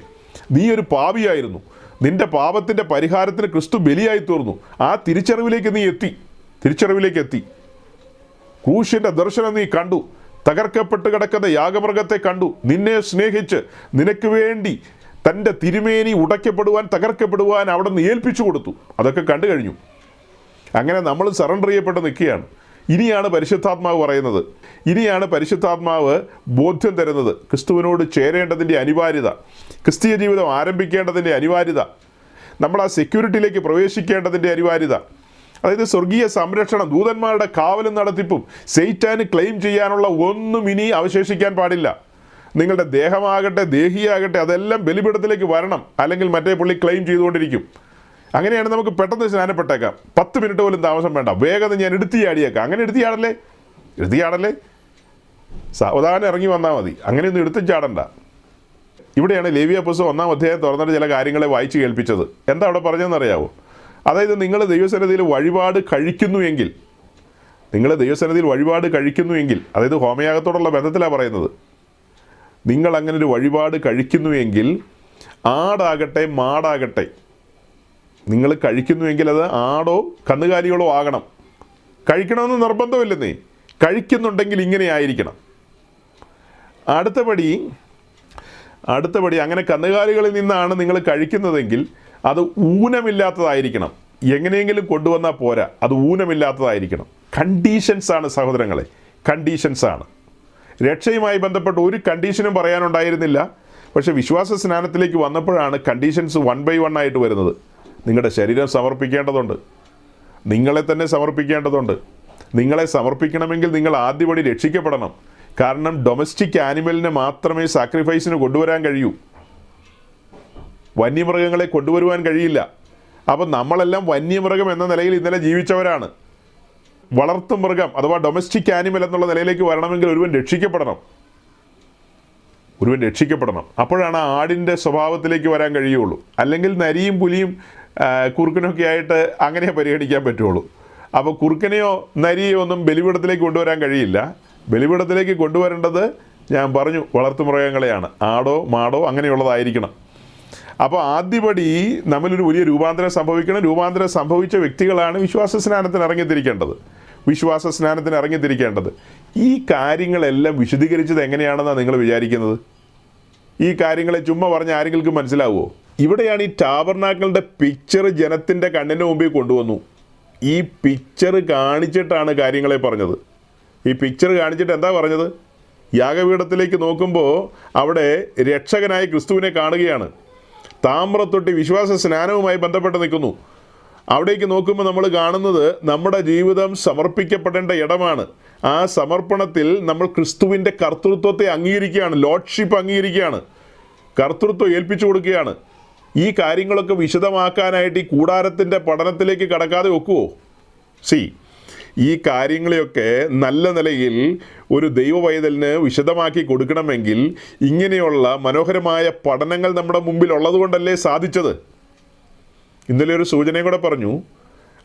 നീ ഒരു പാപിയായിരുന്നു, നിന്റെ പാപത്തിൻ്റെ പരിഹാരത്തിന് ക്രിസ്തു ബലിയായി തീർന്നു. ആ തിരിച്ചറിവിലേക്ക് നീ എത്തി. ക്രൂശിൻ്റെ ദർശനം നീ കണ്ടു, തകർക്കപ്പെട്ട് കിടക്കുന്ന യാഗമൃഗത്തെ കണ്ടു, നിന്നെ സ്നേഹിച്ച് നിനക്ക് വേണ്ടി തൻ്റെ തിരുമേനി ഉടയ്ക്കപ്പെടുവാൻ തകർക്കപ്പെടുവാൻ അവിടെ നിന്ന് ഏൽപ്പിച്ചു കൊടുത്തു. അതൊക്കെ കണ്ടു കഴിഞ്ഞു. അങ്ങനെ നമ്മൾ സറണ്ടർ ചെയ്യപ്പെട്ട് നിൽക്കുകയാണ്. ഇനിയാണ് പരിശുദ്ധാത്മാവ് പറയുന്നത്, ഇനിയാണ് പരിശുദ്ധാത്മാവ് ബോധ്യം തരുന്നത് ക്രിസ്തുവിനോട് ചേരേണ്ടതിൻ്റെ അനിവാര്യത, ക്രിസ്തീയ ജീവിതം ആരംഭിക്കേണ്ടതിൻ്റെ അനിവാര്യത, നമ്മൾ ആ സെക്യൂരിറ്റിയിലേക്ക് പ്രവേശിക്കേണ്ടതിൻ്റെ അനിവാര്യത. അതായത് സ്വർഗീയ സംരക്ഷണം, ദൂതന്മാരുടെ കാവലും നടത്തിപ്പും സെയ്റ്റാന് ക്ലെയിം ചെയ്യാനുള്ള ഒന്നും ഇനി അവശേഷിക്കാൻ പാടില്ല. നിങ്ങളുടെ ദേഹമാകട്ടെ ദേഹിയാകട്ടെ അതെല്ലാം ബലിപീഠത്തിലേക്ക് വരണം, അല്ലെങ്കിൽ മറ്റേ പുള്ളി ക്ലെയിം ചെയ്തുകൊണ്ടിരിക്കും. അങ്ങനെയാണ് നമുക്ക് പെട്ടെന്ന് സ്നാനപ്പെട്ടേക്കാം, 10 മിനിറ്റ് പോലും താമസം വേണ്ട, വേഗം ഞാൻ എടുത്തിയാടിയേക്കാം. അങ്ങനെ എടുത്തിയാടല്ലേ, സാവധാനം ഇറങ്ങി വന്നാൽ മതി, അങ്ങനെയൊന്നും എടുത്തും ചാടണ്ട. ഇവിടെയാണ് ലേവ്യ പുസ്തകം 1-ാം അധ്യായം തുറന്നിട്ട് ചില കാര്യങ്ങളെ വായിച്ച് കേൾപ്പിച്ചത്. എന്താ അവിടെ പറഞ്ഞതെന്നറിയാവോ? അതായത് നിങ്ങൾ ദൈവസന്നിധിയിൽ വഴിപാട് കഴിക്കുന്നുവെങ്കിൽ, അതായത് ഹോമയാഗത്തോടുള്ള ബന്ധത്തിലാണ് പറയുന്നത്, നിങ്ങൾ അങ്ങനെ ഒരു വഴിപാട് കഴിക്കുന്നുവെങ്കിൽ, ആടാകട്ടെ മാടാകട്ടെ, നിങ്ങൾ കഴിക്കുന്നുവെങ്കിൽ അത് ആടോ കന്നുകാലികളോ ആകണം. കഴിക്കണമെന്ന് നിർബന്ധമില്ലെന്നേ, കഴിക്കുന്നുണ്ടെങ്കിൽ ഇങ്ങനെ ആയിരിക്കണം. അടുത്തപടി അങ്ങനെ കന്നുകാലികളിൽ നിന്നാണ് നിങ്ങൾ കഴിക്കുന്നതെങ്കിൽ അത് ഊനമില്ലാത്തതായിരിക്കണം. എങ്ങനെയെങ്കിലും കൊണ്ടുവന്നാൽ പോരാ, അത് ഊനമില്ലാത്തതായിരിക്കണം. കണ്ടീഷൻസാണ് സഹോദരങ്ങളെ, കണ്ടീഷൻസാണ്. രക്ഷയുമായി ബന്ധപ്പെട്ട് ഒരു കണ്ടീഷനും പറയാനുണ്ടായിരുന്നില്ല. പക്ഷേ വിശ്വാസ സ്നാനത്തിലേക്ക് വന്നപ്പോഴാണ് കണ്ടീഷൻസ് 1 by 1 ആയിട്ട് വരുന്നത്. നിങ്ങളുടെ ശരീരം സമർപ്പിക്കേണ്ടതുണ്ട്, നിങ്ങളെ തന്നെ സമർപ്പിക്കേണ്ടതുണ്ട്. നിങ്ങളെ സമർപ്പിക്കണമെങ്കിൽ നിങ്ങൾ ആദ്യപടി രക്ഷിക്കപ്പെടണം. കാരണം ഡൊമസ്റ്റിക് ആനിമലിനെ മാത്രമേ സാക്രിഫൈസിന് കൊണ്ടുവരാൻ കഴിയൂ, വന്യമൃഗങ്ങളെ കൊണ്ടുവരുവാൻ കഴിയില്ല. അപ്പം നമ്മളെല്ലാം വന്യമൃഗം എന്ന നിലയിൽ ഇന്നലെ ജീവിച്ചവരാണ്. വളർത്തു മൃഗം അഥവാ ഡൊമസ്റ്റിക് ആനിമൽ എന്നുള്ള നിലയിലേക്ക് വരണമെങ്കിൽ ഒരുവൻ രക്ഷിക്കപ്പെടണം. ഒരുവൻ രക്ഷിക്കപ്പെടണം. അപ്പോഴാണ് ആ ആടിൻ്റെ സ്വഭാവത്തിലേക്ക് വരാൻ കഴിയുള്ളൂ. അല്ലെങ്കിൽ നരിയും പുലിയും കുറുക്കനൊക്കെ ആയിട്ട് അങ്ങനെ പരിഗണിക്കാൻ പറ്റുള്ളൂ. അപ്പോൾ കുറുക്കനെയോ നരിയോ ഒന്നും ബലിപീഠത്തിലേക്ക് കൊണ്ടുവരാൻ കഴിയില്ല. ബലിപീഠത്തിലേക്ക് കൊണ്ടുവരേണ്ടത് ഞാൻ പറഞ്ഞു വളർത്തുമൃഗങ്ങളെയാണ്. ആടോ മാടോ അങ്ങനെയുള്ളതായിരിക്കണം. അപ്പോൾ ആദ്യപടി നമ്മളിലൊരു വലിയ രൂപാന്തരം സംഭവിക്കണം. രൂപാന്തരം സംഭവിച്ച വ്യക്തികളാണ് വിശ്വാസ സ്നാനത്തിന് ഇറങ്ങിത്തിരിക്കേണ്ടത്. ഈ കാര്യങ്ങളെല്ലാം വിശദീകരിച്ചത് എങ്ങനെയാണെന്നാണ് നിങ്ങൾ വിചാരിക്കുന്നത്? ഈ കാര്യങ്ങളെ ചുമ്മാ പറഞ്ഞ് ആരെങ്കിലും മനസ്സിലാവുമോ? ഇവിടെയാണ് ഈ ടാബർനാക്കളുടെ പിക്ചർ ജനത്തിൻ്റെ കണ്ണിന് മുമ്പിൽ കൊണ്ടുവന്നു. ഈ പിക്ചർ കാണിച്ചിട്ടാണ് കാര്യങ്ങളെ പറഞ്ഞത്. ഈ പിക്ചർ കാണിച്ചിട്ട് എന്താ പറഞ്ഞത്? യാഗപീഠത്തിലേക്ക് നോക്കുമ്പോൾ അവിടെ രക്ഷകനായ ക്രിസ്തുവിനെ കാണുകയാണ്. താമ്രത്തൊട്ടി വിശ്വാസ സ്നാനവുമായി ബന്ധപ്പെട്ട് നിൽക്കുന്നു. അവിടേക്ക് നോക്കുമ്പോൾ നമ്മൾ കാണുന്നത് നമ്മുടെ ജീവിതം സമർപ്പിക്കപ്പെടേണ്ട ഇടമാണ്. ആ സമർപ്പണത്തിൽ നമ്മൾ ക്രിസ്തുവിൻ്റെ കർത്തൃത്വത്തെ അംഗീകരിക്കുകയാണ്, ലോഡ്ഷിപ്പ് അംഗീകരിക്കുകയാണ്, കർത്തൃത്വം ഏൽപ്പിച്ചു കൊടുക്കുകയാണ്. ഈ കാര്യങ്ങളൊക്കെ വിശദമാക്കാനായിട്ട് ഈ കൂടാരത്തിൻ്റെ പഠനത്തിലേക്ക് കടക്കാതെ ഒക്കുവോ? ഈ കാര്യങ്ങളെയൊക്കെ നല്ല നിലയിൽ ഒരു ദൈവവൈതലിന് വിശദമാക്കി കൊടുക്കണമെങ്കിൽ ഇങ്ങനെയുള്ള മനോഹരമായ പഠനങ്ങൾ നമ്മുടെ മുമ്പിൽ ഉള്ളതുകൊണ്ടല്ലേ സാധിച്ചത്. ഇന്നലെ ഒരു സൂചനയും കൂടെ പറഞ്ഞു.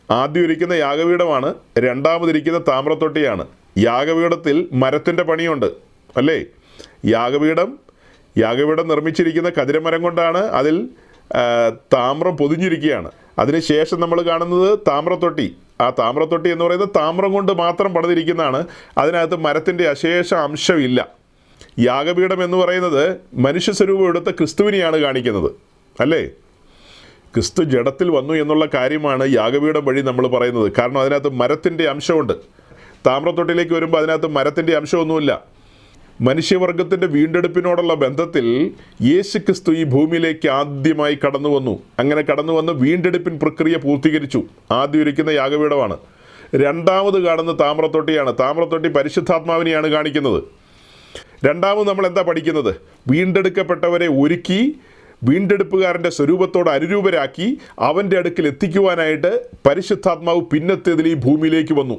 ആദ്യം ഇരിക്കുന്ന യാഗപീഠമാണ്, രണ്ടാമതിരിക്കുന്ന താമ്രത്തൊട്ടിയാണ്. യാഗപീഠത്തിൽ മരത്തിൻ്റെ പണിയുണ്ട് അല്ലേ? യാഗപീഠം നിർമ്മിച്ചിരിക്കുന്ന കതിരമരം കൊണ്ടാണ്. അതിൽ താമ്രം പൊതിഞ്ഞിരിക്കുകയാണ്. അതിനുശേഷം നമ്മൾ കാണുന്നത് താമ്രത്തൊട്ടി. ആ താമ്രത്തൊട്ടി എന്ന് പറയുന്നത് താമ്രം കൊണ്ട് മാത്രം പണിതിരിക്കുന്നതാണ്. അതിനകത്ത് മരത്തിൻ്റെ അശേഷ അംശമില്ല. യാഗപീഠം എന്ന് പറയുന്നത് മനുഷ്യ സ്വരൂപം എടുത്ത ക്രിസ്തുവിനെയാണ് കാണിക്കുന്നത് അല്ലേ? ക്രിസ്തു ജഡത്തിൽ വന്നു എന്നുള്ള കാര്യമാണ് യാഗപീഠം വഴി നമ്മൾ പറയുന്നത്. കാരണം അതിനകത്ത് മരത്തിൻ്റെ അംശമുണ്ട്. താമ്രത്തൊട്ടിലേക്ക് വരുമ്പോൾ അതിനകത്ത് മരത്തിൻ്റെ അംശമൊന്നുമില്ല. മനുഷ്യവർഗത്തിൻ്റെ വീണ്ടെടുപ്പിനോടുള്ള ബന്ധത്തിൽ യേശു ക്രിസ്തു ഈ ഭൂമിയിലേക്ക് ആദ്യമായി കടന്നു വന്ന് വീണ്ടെടുപ്പിൻ പ്രക്രിയ പൂർത്തീകരിച്ചു. ആദ്യം ഇരിക്കുന്ന യാഗപീഠമാണ്. രണ്ടാമത് കാണുന്ന താമ്രത്തൊട്ടിയാണ്. താമ്രത്തൊട്ടി പരിശുദ്ധാത്മാവിനെയാണ് കാണിക്കുന്നത്. രണ്ടാമത് നമ്മൾ എന്താ പഠിക്കുന്നത്? വീണ്ടെടുക്കപ്പെട്ടവരെ ഒരുക്കി വീണ്ടെടുപ്പുകാരൻ്റെ സ്വരൂപത്തോട് അനുരൂപരാക്കി അവൻ്റെ അടുക്കൽ എത്തിക്കുവാനായിട്ട് പരിശുദ്ധാത്മാവ് പിന്നത്തേതിൽ ഈ ഭൂമിയിലേക്ക് വന്നു.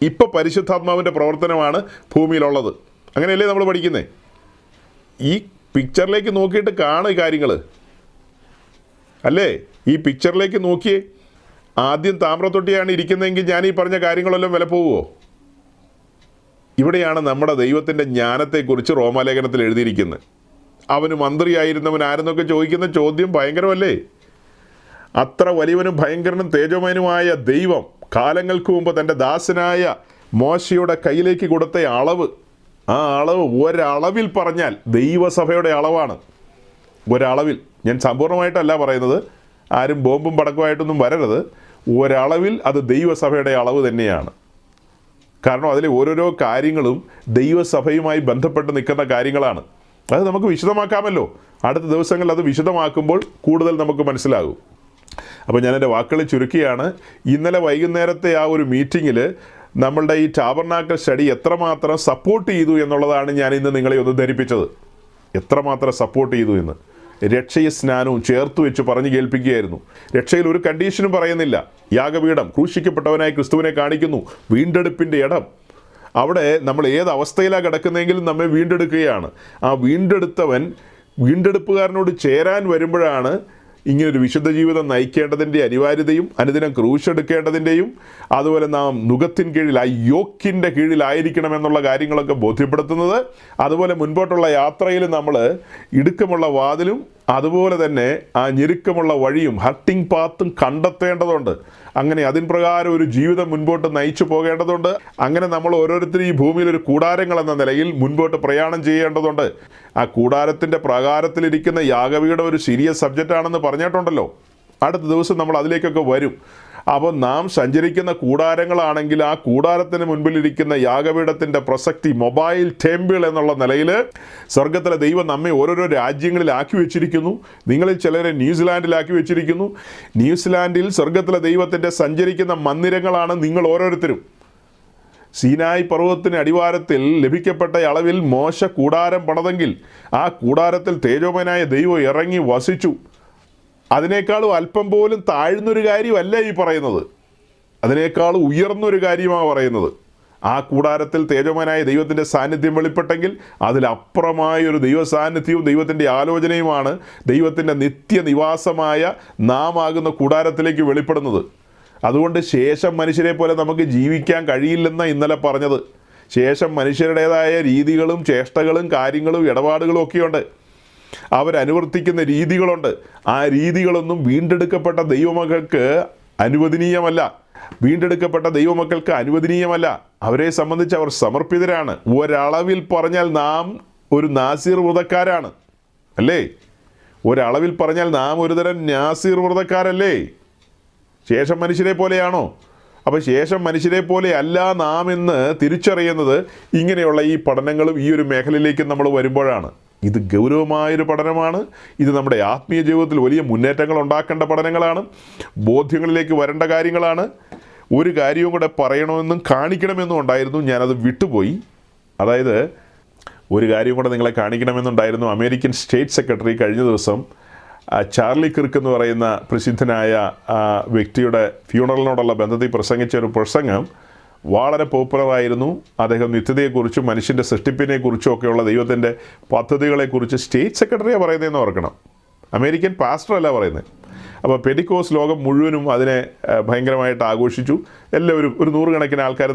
ഇപ്പോൾ പരിശുദ്ധാത്മാവിൻ്റെ പ്രവർത്തനമാണ് ഭൂമിയിലുള്ളത്. അങ്ങനെയല്ലേ നമ്മൾ പഠിക്കുന്നത്? ഈ പിക്ചറിലേക്ക് നോക്കിയിട്ട് കാണുക കാര്യങ്ങൾ അല്ലേ? ഈ പിക്ചറിലേക്ക് നോക്കിയേ. ആദ്യം താമ്രത്തൊട്ടിയാണ് ഇരിക്കുന്നതെങ്കിൽ ഞാൻ ഈ പറഞ്ഞ കാര്യങ്ങളെല്ലാം വില പോവുമോ? ഇവിടെയാണ് നമ്മുടെ ദൈവത്തിൻ്റെ ജ്ഞാനത്തെക്കുറിച്ച് റോമാലേഖനത്തിൽ എഴുതിയിരിക്കുന്നത്. അവന് മന്ത്രിയായിരുന്നവൻ ആരെന്നൊക്കെ ചോദിക്കുന്ന ചോദ്യം ഭയങ്കരമല്ലേ? അത്ര വലിയവനും ഭയങ്കരനും തേജോമയനുമായ ദൈവം കാലങ്ങൾക്ക് മുമ്പ് തൻ്റെ ദാസനായ മോശയുടെ കയ്യിലേക്ക് കൊടുത്ത അളവ്, ആ അളവ് ഒരളവിൽ പറഞ്ഞാൽ ദൈവസഭയുടെ അളവാണ്. ഒരളവിൽ, ഞാൻ സമ്പൂർണ്ണമായിട്ടല്ല പറയുന്നത്, ആരും ബോംബും പടക്കമായിട്ടൊന്നും വരരുത്. ഒരളവിൽ അത് ദൈവസഭയുടെ അളവ് തന്നെയാണ്. കാരണം അതിലെ ഓരോരോ കാര്യങ്ങളും ദൈവസഭയുമായി ബന്ധപ്പെട്ട് നിൽക്കുന്ന കാര്യങ്ങളാണ്. അത് നമുക്ക് വിശദമാക്കാമല്ലോ. അടുത്ത ദിവസങ്ങളിൽ അത് വിശദമാക്കുമ്പോൾ കൂടുതൽ നമുക്ക് മനസ്സിലാകും. അപ്പോൾ ഞാൻ എൻ്റെ വാക്കുകൾ ചുരുക്കിയാണ്. ഇന്നലെ വൈകുന്നേരത്തെ ആ ഒരു മീറ്റിങ്ങിൽ നമ്മളുടെ ഈ ടാബർനാക്കൽ സ്റ്റഡി എത്രമാത്രം സപ്പോർട്ട് ചെയ്തു എന്നുള്ളതാണ് ഞാൻ ഇന്ന് നിങ്ങളെ ഒന്ന് ധരിപ്പിച്ചത്. എത്രമാത്രം സപ്പോർട്ട് ചെയ്തു എന്ന്. രക്ഷയും സ്നാനവും ചേർത്ത് വെച്ച് പറഞ്ഞു കേൾപ്പിക്കുകയായിരുന്നു. രക്ഷയിൽ ഒരു കണ്ടീഷനും പറയുന്നില്ല. യാഗപീഠം, ക്രൂശിക്കപ്പെട്ടവനായി ക്രിസ്തുവിനെ കാണിക്കുന്നു. വീണ്ടെടുപ്പിൻ്റെ ഇടം, അവിടെ നമ്മൾ ഏത് അവസ്ഥയിലാണ് കിടക്കുന്നതെങ്കിലും നമ്മെ വീണ്ടെടുക്കുകയാണ്. ആ വീണ്ടെടുത്തവൻ വീണ്ടെടുപ്പുകാരനോട് ചേരാൻ വരുമ്പോഴാണ് ഇങ്ങനൊരു വിശുദ്ധ ജീവിതം നയിക്കേണ്ടതിൻ്റെ അനിവാര്യതയും അനുദിനം ക്രൂശെടുക്കേണ്ടതിൻ്റെയും അതുപോലെ നാം നുകത്തിൻ കീഴിൽ, ആ യോക്കിൻ്റെ കീഴിലായിരിക്കണമെന്നുള്ള കാര്യങ്ങളൊക്കെ ബോധ്യപ്പെടുത്തുന്നത്. അതുപോലെ മുൻപോട്ടുള്ള യാത്രയിൽ നമ്മൾ ഇടുക്കമുള്ള വാതിലും അതുപോലെ തന്നെ ആ ഞെരുക്കമുള്ള വഴിയും ഹട്ടിംഗ് പാത്തും കണ്ടെത്തേണ്ടതുണ്ട്. അങ്ങനെ അതിൻ പ്രകാരം ഒരു ജീവിതം മുൻപോട്ട് നയിച്ചു പോകേണ്ടതുണ്ട്. അങ്ങനെ നമ്മൾ ഓരോരുത്തരും ഈ ഭൂമിയിൽ ഒരു കൂടാരങ്ങൾ എന്ന നിലയിൽ മുൻപോട്ട് പ്രയാണം ചെയ്യേണ്ടതുണ്ട്. ആ കൂടാരത്തിൻ്റെ പ്രകാരത്തിലിരിക്കുന്ന യാഗപീഠം ഒരു സീരിയസ് സബ്ജക്റ്റാണെന്ന് പറഞ്ഞിട്ടുണ്ടല്ലോ. അടുത്ത ദിവസം നമ്മൾ അതിലേക്കൊക്കെ വരും. അപ്പോൾ നാം സഞ്ചരിക്കുന്ന കൂടാരങ്ങളാണെങ്കിൽ ആ കൂടാരത്തിന് മുൻപിലിരിക്കുന്ന യാഗപീഠത്തിൻ്റെ പ്രസക്തി, മൊബൈൽ ടെമ്പിൾ എന്നുള്ള നിലയിൽ സ്വർഗത്തിലെ ദൈവം നമ്മെ ഓരോരോ രാജ്യങ്ങളിലാക്കി വെച്ചിരിക്കുന്നു. നിങ്ങളിൽ ചിലരെ ന്യൂസിലാൻഡിലാക്കി വെച്ചിരിക്കുന്നു. ന്യൂസിലാൻഡിൽ സ്വർഗത്തിലെ ദൈവത്തിൻ്റെ സഞ്ചരിക്കുന്ന മന്ദിരങ്ങളാണ് നിങ്ങൾ ഓരോരുത്തരും. സീനായി പർവ്വതത്തിന് അടിവാരത്തിൽ ലഭിക്കപ്പെട്ട അളവിൽ മോശ കൂടാരം പണിതെങ്കിൽ ആ കൂടാരത്തിൽ തേജോമയനായ ദൈവം ഇറങ്ങി വസിച്ചു. അതിനേക്കാളും അല്പം പോലും താഴ്ന്നൊരു കാര്യമല്ല ഈ പറയുന്നത്, അതിനേക്കാളും ഉയർന്നൊരു കാര്യമാണ് പറയുന്നത്. ആ കൂടാരത്തിൽ തേജോമയനായ ദൈവത്തിൻ്റെ സാന്നിധ്യം വെളിപ്പെട്ടെങ്കിൽ അതിലപ്പുറമായൊരു ദൈവ സാന്നിധ്യവും ദൈവത്തിൻ്റെ ആലോചനയുമാണ് ദൈവത്തിൻ്റെ നിത്യനിവാസമായ നാം ആകുന്ന കൂടാരത്തിലേക്ക് വെളിപ്പെടുന്നത്. അതുകൊണ്ട് ശേഷം മനുഷ്യരെ പോലെ നമുക്ക് ജീവിക്കാൻ കഴിയില്ലെന്ന ഇന്നലെ പറഞ്ഞത്. ശേഷം മനുഷ്യരുടേതായ രീതികളും ചേഷ്ടകളും കാര്യങ്ങളും ഇടപാടുകളും ഒക്കെയുണ്ട്. അവരനുവർത്തിക്കുന്ന രീതികളുണ്ട്. ആ രീതികളൊന്നും വീണ്ടെടുക്കപ്പെട്ട ദൈവമക്കൾക്ക് അനുവദനീയമല്ല. വീണ്ടെടുക്കപ്പെട്ട ദൈവമക്കൾക്ക് അനുവദനീയമല്ല. അവരെ സംബന്ധിച്ച് അവർ സമർപ്പിതരാണ്. ഒരളവിൽ പറഞ്ഞാൽ നാം ഒരു നാസീർ വ്രതക്കാരാണ് അല്ലേ? ഒരളവിൽ പറഞ്ഞാൽ നാം ഒരുതരം നാസീർ വ്രതക്കാരല്ലേ? ശേഷം മനുഷ്യരെ പോലെയാണോ? അപ്പോൾ ശേഷം മനുഷ്യരെ പോലെ അല്ല നാം എന്ന് തിരിച്ചറിയുന്നത് ഇങ്ങനെയുള്ള ഈ പഠനങ്ങളും ഈ ഒരു മേഖലയിലേക്ക് നമ്മൾ വരുമ്പോഴാണ്. ഇത് ഗൗരവമായൊരു പഠനമാണ്. ഇത് നമ്മുടെ ആത്മീയ ജീവിതത്തിൽ വലിയ മുന്നേറ്റങ്ങൾ ഉണ്ടാക്കേണ്ട പഠനങ്ങളാണ്. ബോധ്യങ്ങളിലേക്ക് വരേണ്ട കാര്യങ്ങളാണ്. ഒരു കാര്യവും കൂടെ പറയണമെന്നും കാണിക്കണമെന്നും ഉണ്ടായിരുന്നു, ഞാനത് വിട്ടുപോയി. അതായത് ഒരു കാര്യം കൂടെ നിങ്ങളെ കാണിക്കണമെന്നുണ്ടായിരുന്നു. അമേരിക്കൻ സ്റ്റേറ്റ് സെക്രട്ടറി കഴിഞ്ഞ ദിവസം ചാർലി കിർക്ക് എന്ന് പറയുന്ന പ്രസിദ്ധനായ വ്യക്തിയുടെ ഫ്യൂണറലിനോടുള്ള ബന്ധത്തിൽ പ്രസംഗിച്ച ഒരു പ്രസംഗം വളരെ പോപ്പുലറായിരുന്നു. അദ്ദേഹം നിത്യതയെക്കുറിച്ചും മനുഷ്യൻ്റെ സൃഷ്ടിപ്പിനെക്കുറിച്ചും ഒക്കെയുള്ള ദൈവത്തിൻ്റെ പദ്ധതികളെക്കുറിച്ച് സ്റ്റേറ്റ് സെക്രട്ടറിയാണ് പറയുന്നതെന്ന് ഓർക്കണം. അമേരിക്കൻ പാസ്റ്ററല്ല പറയുന്നത്. അപ്പോൾ പെന്തിക്കോസ് ലോകം മുഴുവനും അതിനെ ഭയങ്കരമായിട്ട് ആഘോഷിച്ചു. എല്ലാവരും ഒരു നൂറുകണക്കിന് ആൾക്കാർ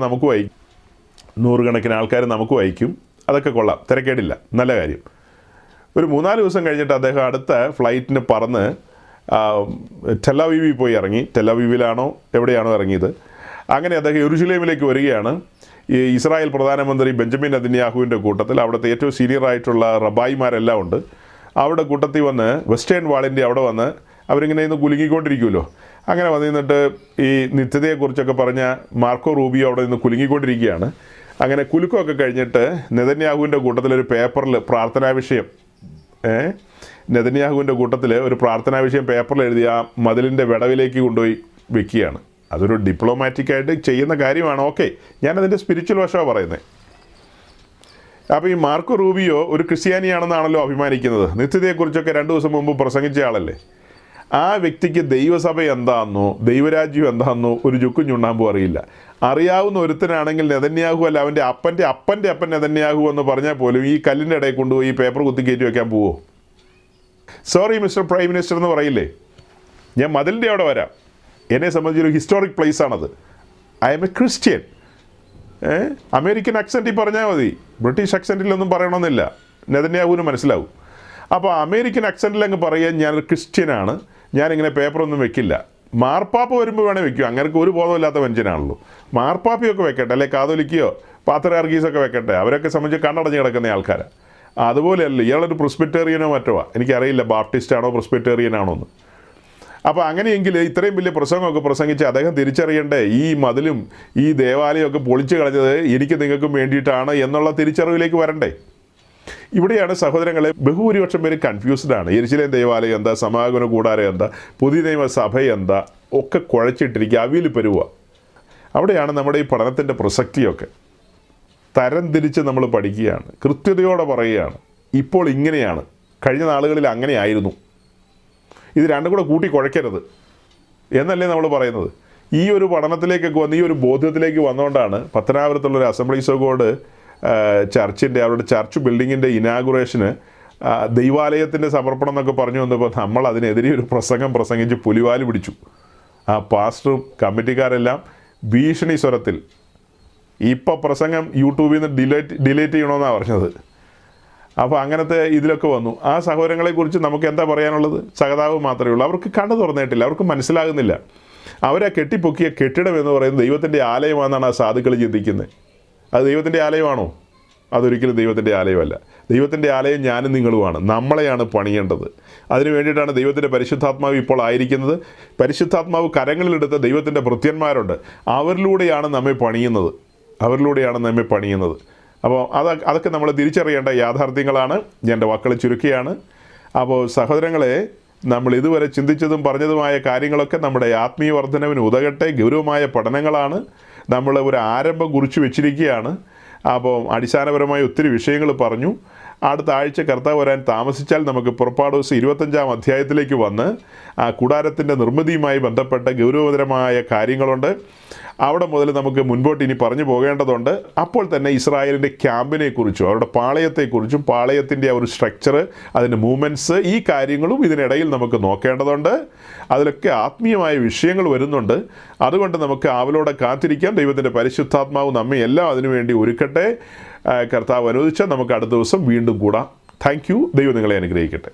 നമുക്ക് വഹിക്കും. അതൊക്കെ കൊള്ളാം, തിരക്കേടില്ല, നല്ല കാര്യം. ഒരു 3-4 ദിവസം കഴിഞ്ഞിട്ട് അദ്ദേഹം അടുത്ത ഫ്ലൈറ്റിന് പറന്ന് ടെലവീവിൽ പോയി ഇറങ്ങി. ടെലവീവിലാണോ എവിടെയാണോ ഇറങ്ങിയത്. അങ്ങനെ അദ്ദേഹം യെരുശലേമിലേക്ക് വരികയാണ്. ഈ ഇസ്രായേൽ പ്രധാനമന്ത്രി ബെഞ്ചമിൻ നെതന്യാഹുവിൻ്റെ കൂട്ടത്തിൽ അവിടുത്തെ ഏറ്റവും സീനിയറായിട്ടുള്ള റബായിമാരെല്ലാം ഉണ്ട്. അവിടെ കൂട്ടത്തിൽ വന്ന് വെസ്റ്റേൺ വാളിൻ്റെ അവിടെ വന്ന് അവരിങ്ങനെ ഇന്ന് കുലുങ്ങിക്കൊണ്ടിരിക്കുമല്ലോ. അങ്ങനെ വന്നു നിന്നിട്ട് ഈ നിത്യതയെക്കുറിച്ചൊക്കെ പറഞ്ഞ മാർക്കോ റൂബിയോ അവിടെ നിന്ന് കുലുങ്ങിക്കൊണ്ടിരിക്കുകയാണ്. അങ്ങനെ കുലുക്കമൊക്കെ കഴിഞ്ഞിട്ട് നെതന്യാഹുവിൻ്റെ കൂട്ടത്തിൽ ഒരു പേപ്പറിൽ പ്രാർത്ഥനാ വിഷയം നെതന്യാഹുവിൻ്റെ കൂട്ടത്തിൽ ഒരു പ്രാർത്ഥനാ വിഷയം പേപ്പറിൽ എഴുതി ആ മതിലിൻ്റെ വിടവിലേക്ക് കൊണ്ടുപോയി വെക്കുകയാണ്. അതൊരു ഡിപ്ലോമാറ്റിക്കായിട്ട് ചെയ്യുന്ന കാര്യമാണ്. ഓക്കെ, ഞാനതിൻ്റെ സ്പിരിച്വൽ വശമാണ് പറയുന്നത്. അപ്പോൾ ഈ മാർക്കോ റൂബിയോ ഒരു ക്രിസ്ത്യാനിയാണെന്നാണല്ലോ അഭിമാനിക്കുന്നത്. നിത്യതയെക്കുറിച്ചൊക്കെ 2 ദിവസം മുമ്പ് പ്രസംഗിച്ച ആളല്ലേ. ആ വ്യക്തിക്ക് ദൈവസഭ എന്താണെന്നോ ദൈവരാജ്യം എന്താണെന്നോ ഒരു ചുക്കും ചുണ്ണാമ്പും അറിയില്ല. അറിയാവുന്ന ഒരുത്തനാണെങ്കിൽ നെതന്യാഹു അല്ല അവൻ്റെ അപ്പൻ്റെ അപ്പൻ നെതന്യാഹു എന്ന് പറഞ്ഞാൽ പോലും ഈ കല്ലിൻ്റെ ഇടയിൽ കൊണ്ടുപോയി ഈ പേപ്പർ കുത്തിക്കയറ്റി വയ്ക്കാൻ പോവോ? സോറി മിസ്റ്റർ പ്രൈം മിനിസ്റ്റർ എന്ന് പറയില്ലേ? ഞാൻ മതിലിൻ്റെ അവിടെ വരാം. എന്നെ സംബന്ധിച്ചൊരു ഹിസ്റ്റോറിക് പ്ലേസ് ആണത്. I am a Christian. American അക്സെൻറ്റിൽ പറഞ്ഞാൽ മതി, ബ്രിട്ടീഷ് അക്സെൻറ്റിലൊന്നും പറയണമെന്നില്ല, നെതന്യാഹുവിന് മനസ്സിലാവും. അപ്പോൾ അമേരിക്കൻ അക്സെൻറ്റിൽ അങ്ങ് പറയാൻ ഞാനൊരു ക്രിസ്ത്യനാണ്, ഞാനിങ്ങനെ പേപ്പറൊന്നും വെക്കില്ല. മാർപ്പാപ്പ വരുമ്പോൾ വേണേൽ വെക്കും, അങ്ങനെ ഒരു ബോധമില്ലാത്ത മനുഷ്യനാണല്ലോ. മാർപ്പാപ്പയൊക്കെ വെക്കട്ടെ, അല്ലെ കാതോലിക്കയോ പാത്രിയാർക്കീസൊക്കെ വെക്കട്ടെ, അവരൊക്കെ സംബന്ധിച്ച് കണ്ണടഞ്ഞ് കിടക്കുന്ന ആൾക്കാരാണ്. അതുപോലെയല്ല ഇയാളൊരു പ്രിസ്ബിറ്റേറിയനോ മറ്റോ, എനിക്കറിയില്ല ബാപ്റ്റിസ്റ്റാണോ പ്രിസ്ബിറ്റേറിയനാണോ എന്ന്. അപ്പോൾ അങ്ങനെയെങ്കിൽ ഇത്രയും വലിയ പ്രസംഗമൊക്കെ പ്രസംഗിച്ച് അദ്ദേഹം തിരിച്ചറിയണ്ടേ ഈ മതിലും ഈ ദേവാലയമൊക്കെ പൊളിച്ചു കളഞ്ഞത് എനിക്ക് നിങ്ങൾക്കും വേണ്ടിയിട്ടാണ് എന്നുള്ള തിരിച്ചറിവിലേക്ക് വരണ്ടേ? ഇവിടെയാണ് സഹോദരങ്ങളെ ബഹുഭൂരിപക്ഷം പേര് കൺഫ്യൂസ്ഡാണ്. യെരുശലേം ദേവാലയം എന്താ, സമാഗമന കൂടാരം എന്താ, പുതിയ നിയമസഭ എന്താ, ഒക്കെ കുഴച്ചിട്ടിരിക്കുക, അവിയിൽ പരുവ. അവിടെയാണ് നമ്മുടെ ഈ പഠനത്തിൻ്റെ പ്രസക്തിയൊക്കെ. തരം തിരിച്ച് നമ്മൾ പഠിക്കുകയാണ്, കൃത്യതയോടെ പറയുകയാണ്. ഇപ്പോൾ ഇങ്ങനെയാണ്, കഴിഞ്ഞ നാളുകളിൽ അങ്ങനെയായിരുന്നു, ഇത് രണ്ടും കൂടെ കൂട്ടി കുഴയ്ക്കരുത് എന്നല്ലേ നമ്മൾ പറയുന്നത്. ഈ ഒരു പഠനത്തിലേക്കൊക്കെ വന്ന് ഈ ഒരു ബോധ്യത്തിലേക്ക് വന്നുകൊണ്ടാണ് പത്തനാപുരത്തുള്ളൊരു അസംബ്ലീസ് ഓഫ് ഗോഡ് ചർച്ചിൻ്റെ അവരുടെ ചർച്ച് ബിൽഡിങ്ങിൻ്റെ ഇനാഗുറേഷന് ദൈവാലയത്തിൻ്റെ സമർപ്പണം എന്നൊക്കെ പറഞ്ഞു വന്നപ്പോൾ നമ്മൾ അതിനെതിരെ ഒരു പ്രസംഗം പ്രസംഗിച്ച് പുലിവാല് പിടിച്ചു. ആ പാസ്റ്ററും കമ്മിറ്റിക്കാരെല്ലാം ഭീഷണി സ്വരത്തിൽ ഇപ്പോൾ പ്രസംഗം യൂട്യൂബിൽ നിന്ന് ഡിലീറ്റ് ചെയ്യണമെന്നാണ് പറഞ്ഞത്. അപ്പോൾ അങ്ങനത്തെ ഇതിലൊക്കെ വന്നു. ആ സഹോദരങ്ങളെക്കുറിച്ച് നമുക്ക് എന്താ പറയാനുള്ളത്? സഹതാപം മാത്രമേ ഉള്ളൂ. അവർക്ക് കണ്ണു തുറന്നിട്ടില്ല, അവർക്ക് മനസ്സിലാകുന്നില്ല. അവരെ കെട്ടിപ്പൊക്കിയ കെട്ടിടം എന്ന് പറയുന്നത് ദൈവത്തിൻ്റെ ആലയമാണെന്നാണ് ആ സാധുക്കൾ ചിന്തിക്കുന്നത്. അത് ദൈവത്തിൻ്റെ ആലയമാണോ? അതൊരിക്കലും ദൈവത്തിൻ്റെ ആലയമല്ല. ദൈവത്തിൻ്റെ ആലയം ഞാനും നിങ്ങളുമാണ്. നമ്മളെയാണ് പണിയേണ്ടത്. അതിനു വേണ്ടിയിട്ടാണ് ദൈവത്തിൻ്റെ പരിശുദ്ധാത്മാവ് ഇപ്പോൾ ആയിരിക്കുന്നത്. പരിശുദ്ധാത്മാവ് കരങ്ങളിലെടുത്ത ദൈവത്തിൻ്റെ ഭൃത്യന്മാരുണ്ട്. അവരിലൂടെയാണ് നമ്മെ പണിയുന്നത്. അപ്പോൾ അതൊക്കെ നമ്മൾ തിരിച്ചറിയേണ്ട യാഥാർത്ഥ്യങ്ങളാണ്. എൻ്റെ വാക്കുകൾ ചുരുക്കിയാണ്. അപ്പോൾ സഹോദരങ്ങളെ, നമ്മൾ ഇതുവരെ ചിന്തിച്ചതും പറഞ്ഞതുമായ കാര്യങ്ങളൊക്കെ നമ്മുടെ ആത്മീയ വർധനവിന് ഉതകട്ടെ. ഗൗരവമായ പഠനങ്ങളാണ്. നമ്മൾ ഒരു ആരംഭം കുറിച്ച് വെച്ചിരിക്കുകയാണ്. അപ്പോൾ അടിസ്ഥാനപരമായ ഒത്തിരി വിഷയങ്ങൾ പറഞ്ഞു. അടുത്ത ആഴ്ച കർത്താവ് വരാൻ താമസിച്ചാൽ നമുക്ക് പുറപ്പാട് ദിവസം 25-ാം അധ്യായത്തിലേക്ക് വന്ന് ആ കൂടാരത്തിൻ്റെ നിർമ്മിതിയുമായി ബന്ധപ്പെട്ട ഗൗരവതരമായ കാര്യങ്ങളുണ്ട്. അവിടെ മുതൽ നമുക്ക് മുൻപോട്ട് ഇനി പറഞ്ഞു പോകേണ്ടതുണ്ട്. അപ്പോൾ തന്നെ ഇസ്രായേലിൻ്റെ ക്യാമ്പിനെക്കുറിച്ചും അവരുടെ പാളയത്തെക്കുറിച്ചും പാളയത്തിൻ്റെ ആ ഒരു സ്ട്രക്ചർ, അതിൻ്റെ മൂവ്മെൻറ്റ്സ്, ഈ കാര്യങ്ങളും ഇതിനിടയിൽ നമുക്ക് നോക്കേണ്ടതുണ്ട്. അതിലൊക്കെ ആത്മീയമായ വിഷയങ്ങൾ വരുന്നുണ്ട്. അതുകൊണ്ട് നമുക്ക് ആവലോടെ കാത്തിരിക്കാം. ദൈവത്തിൻ്റെ പരിശുദ്ധാത്മാവ് നമ്മെ എല്ലാം അതിനുവേണ്ടി ഒരുക്കട്ടെ. കർത്താവ് അനുവദിച്ചാൽ നമുക്ക് അടുത്ത ദിവസം വീണ്ടും കൂടാം. Thank you. ദൈവം നിങ്ങളെ അനുഗ്രഹിക്കട്ടെ.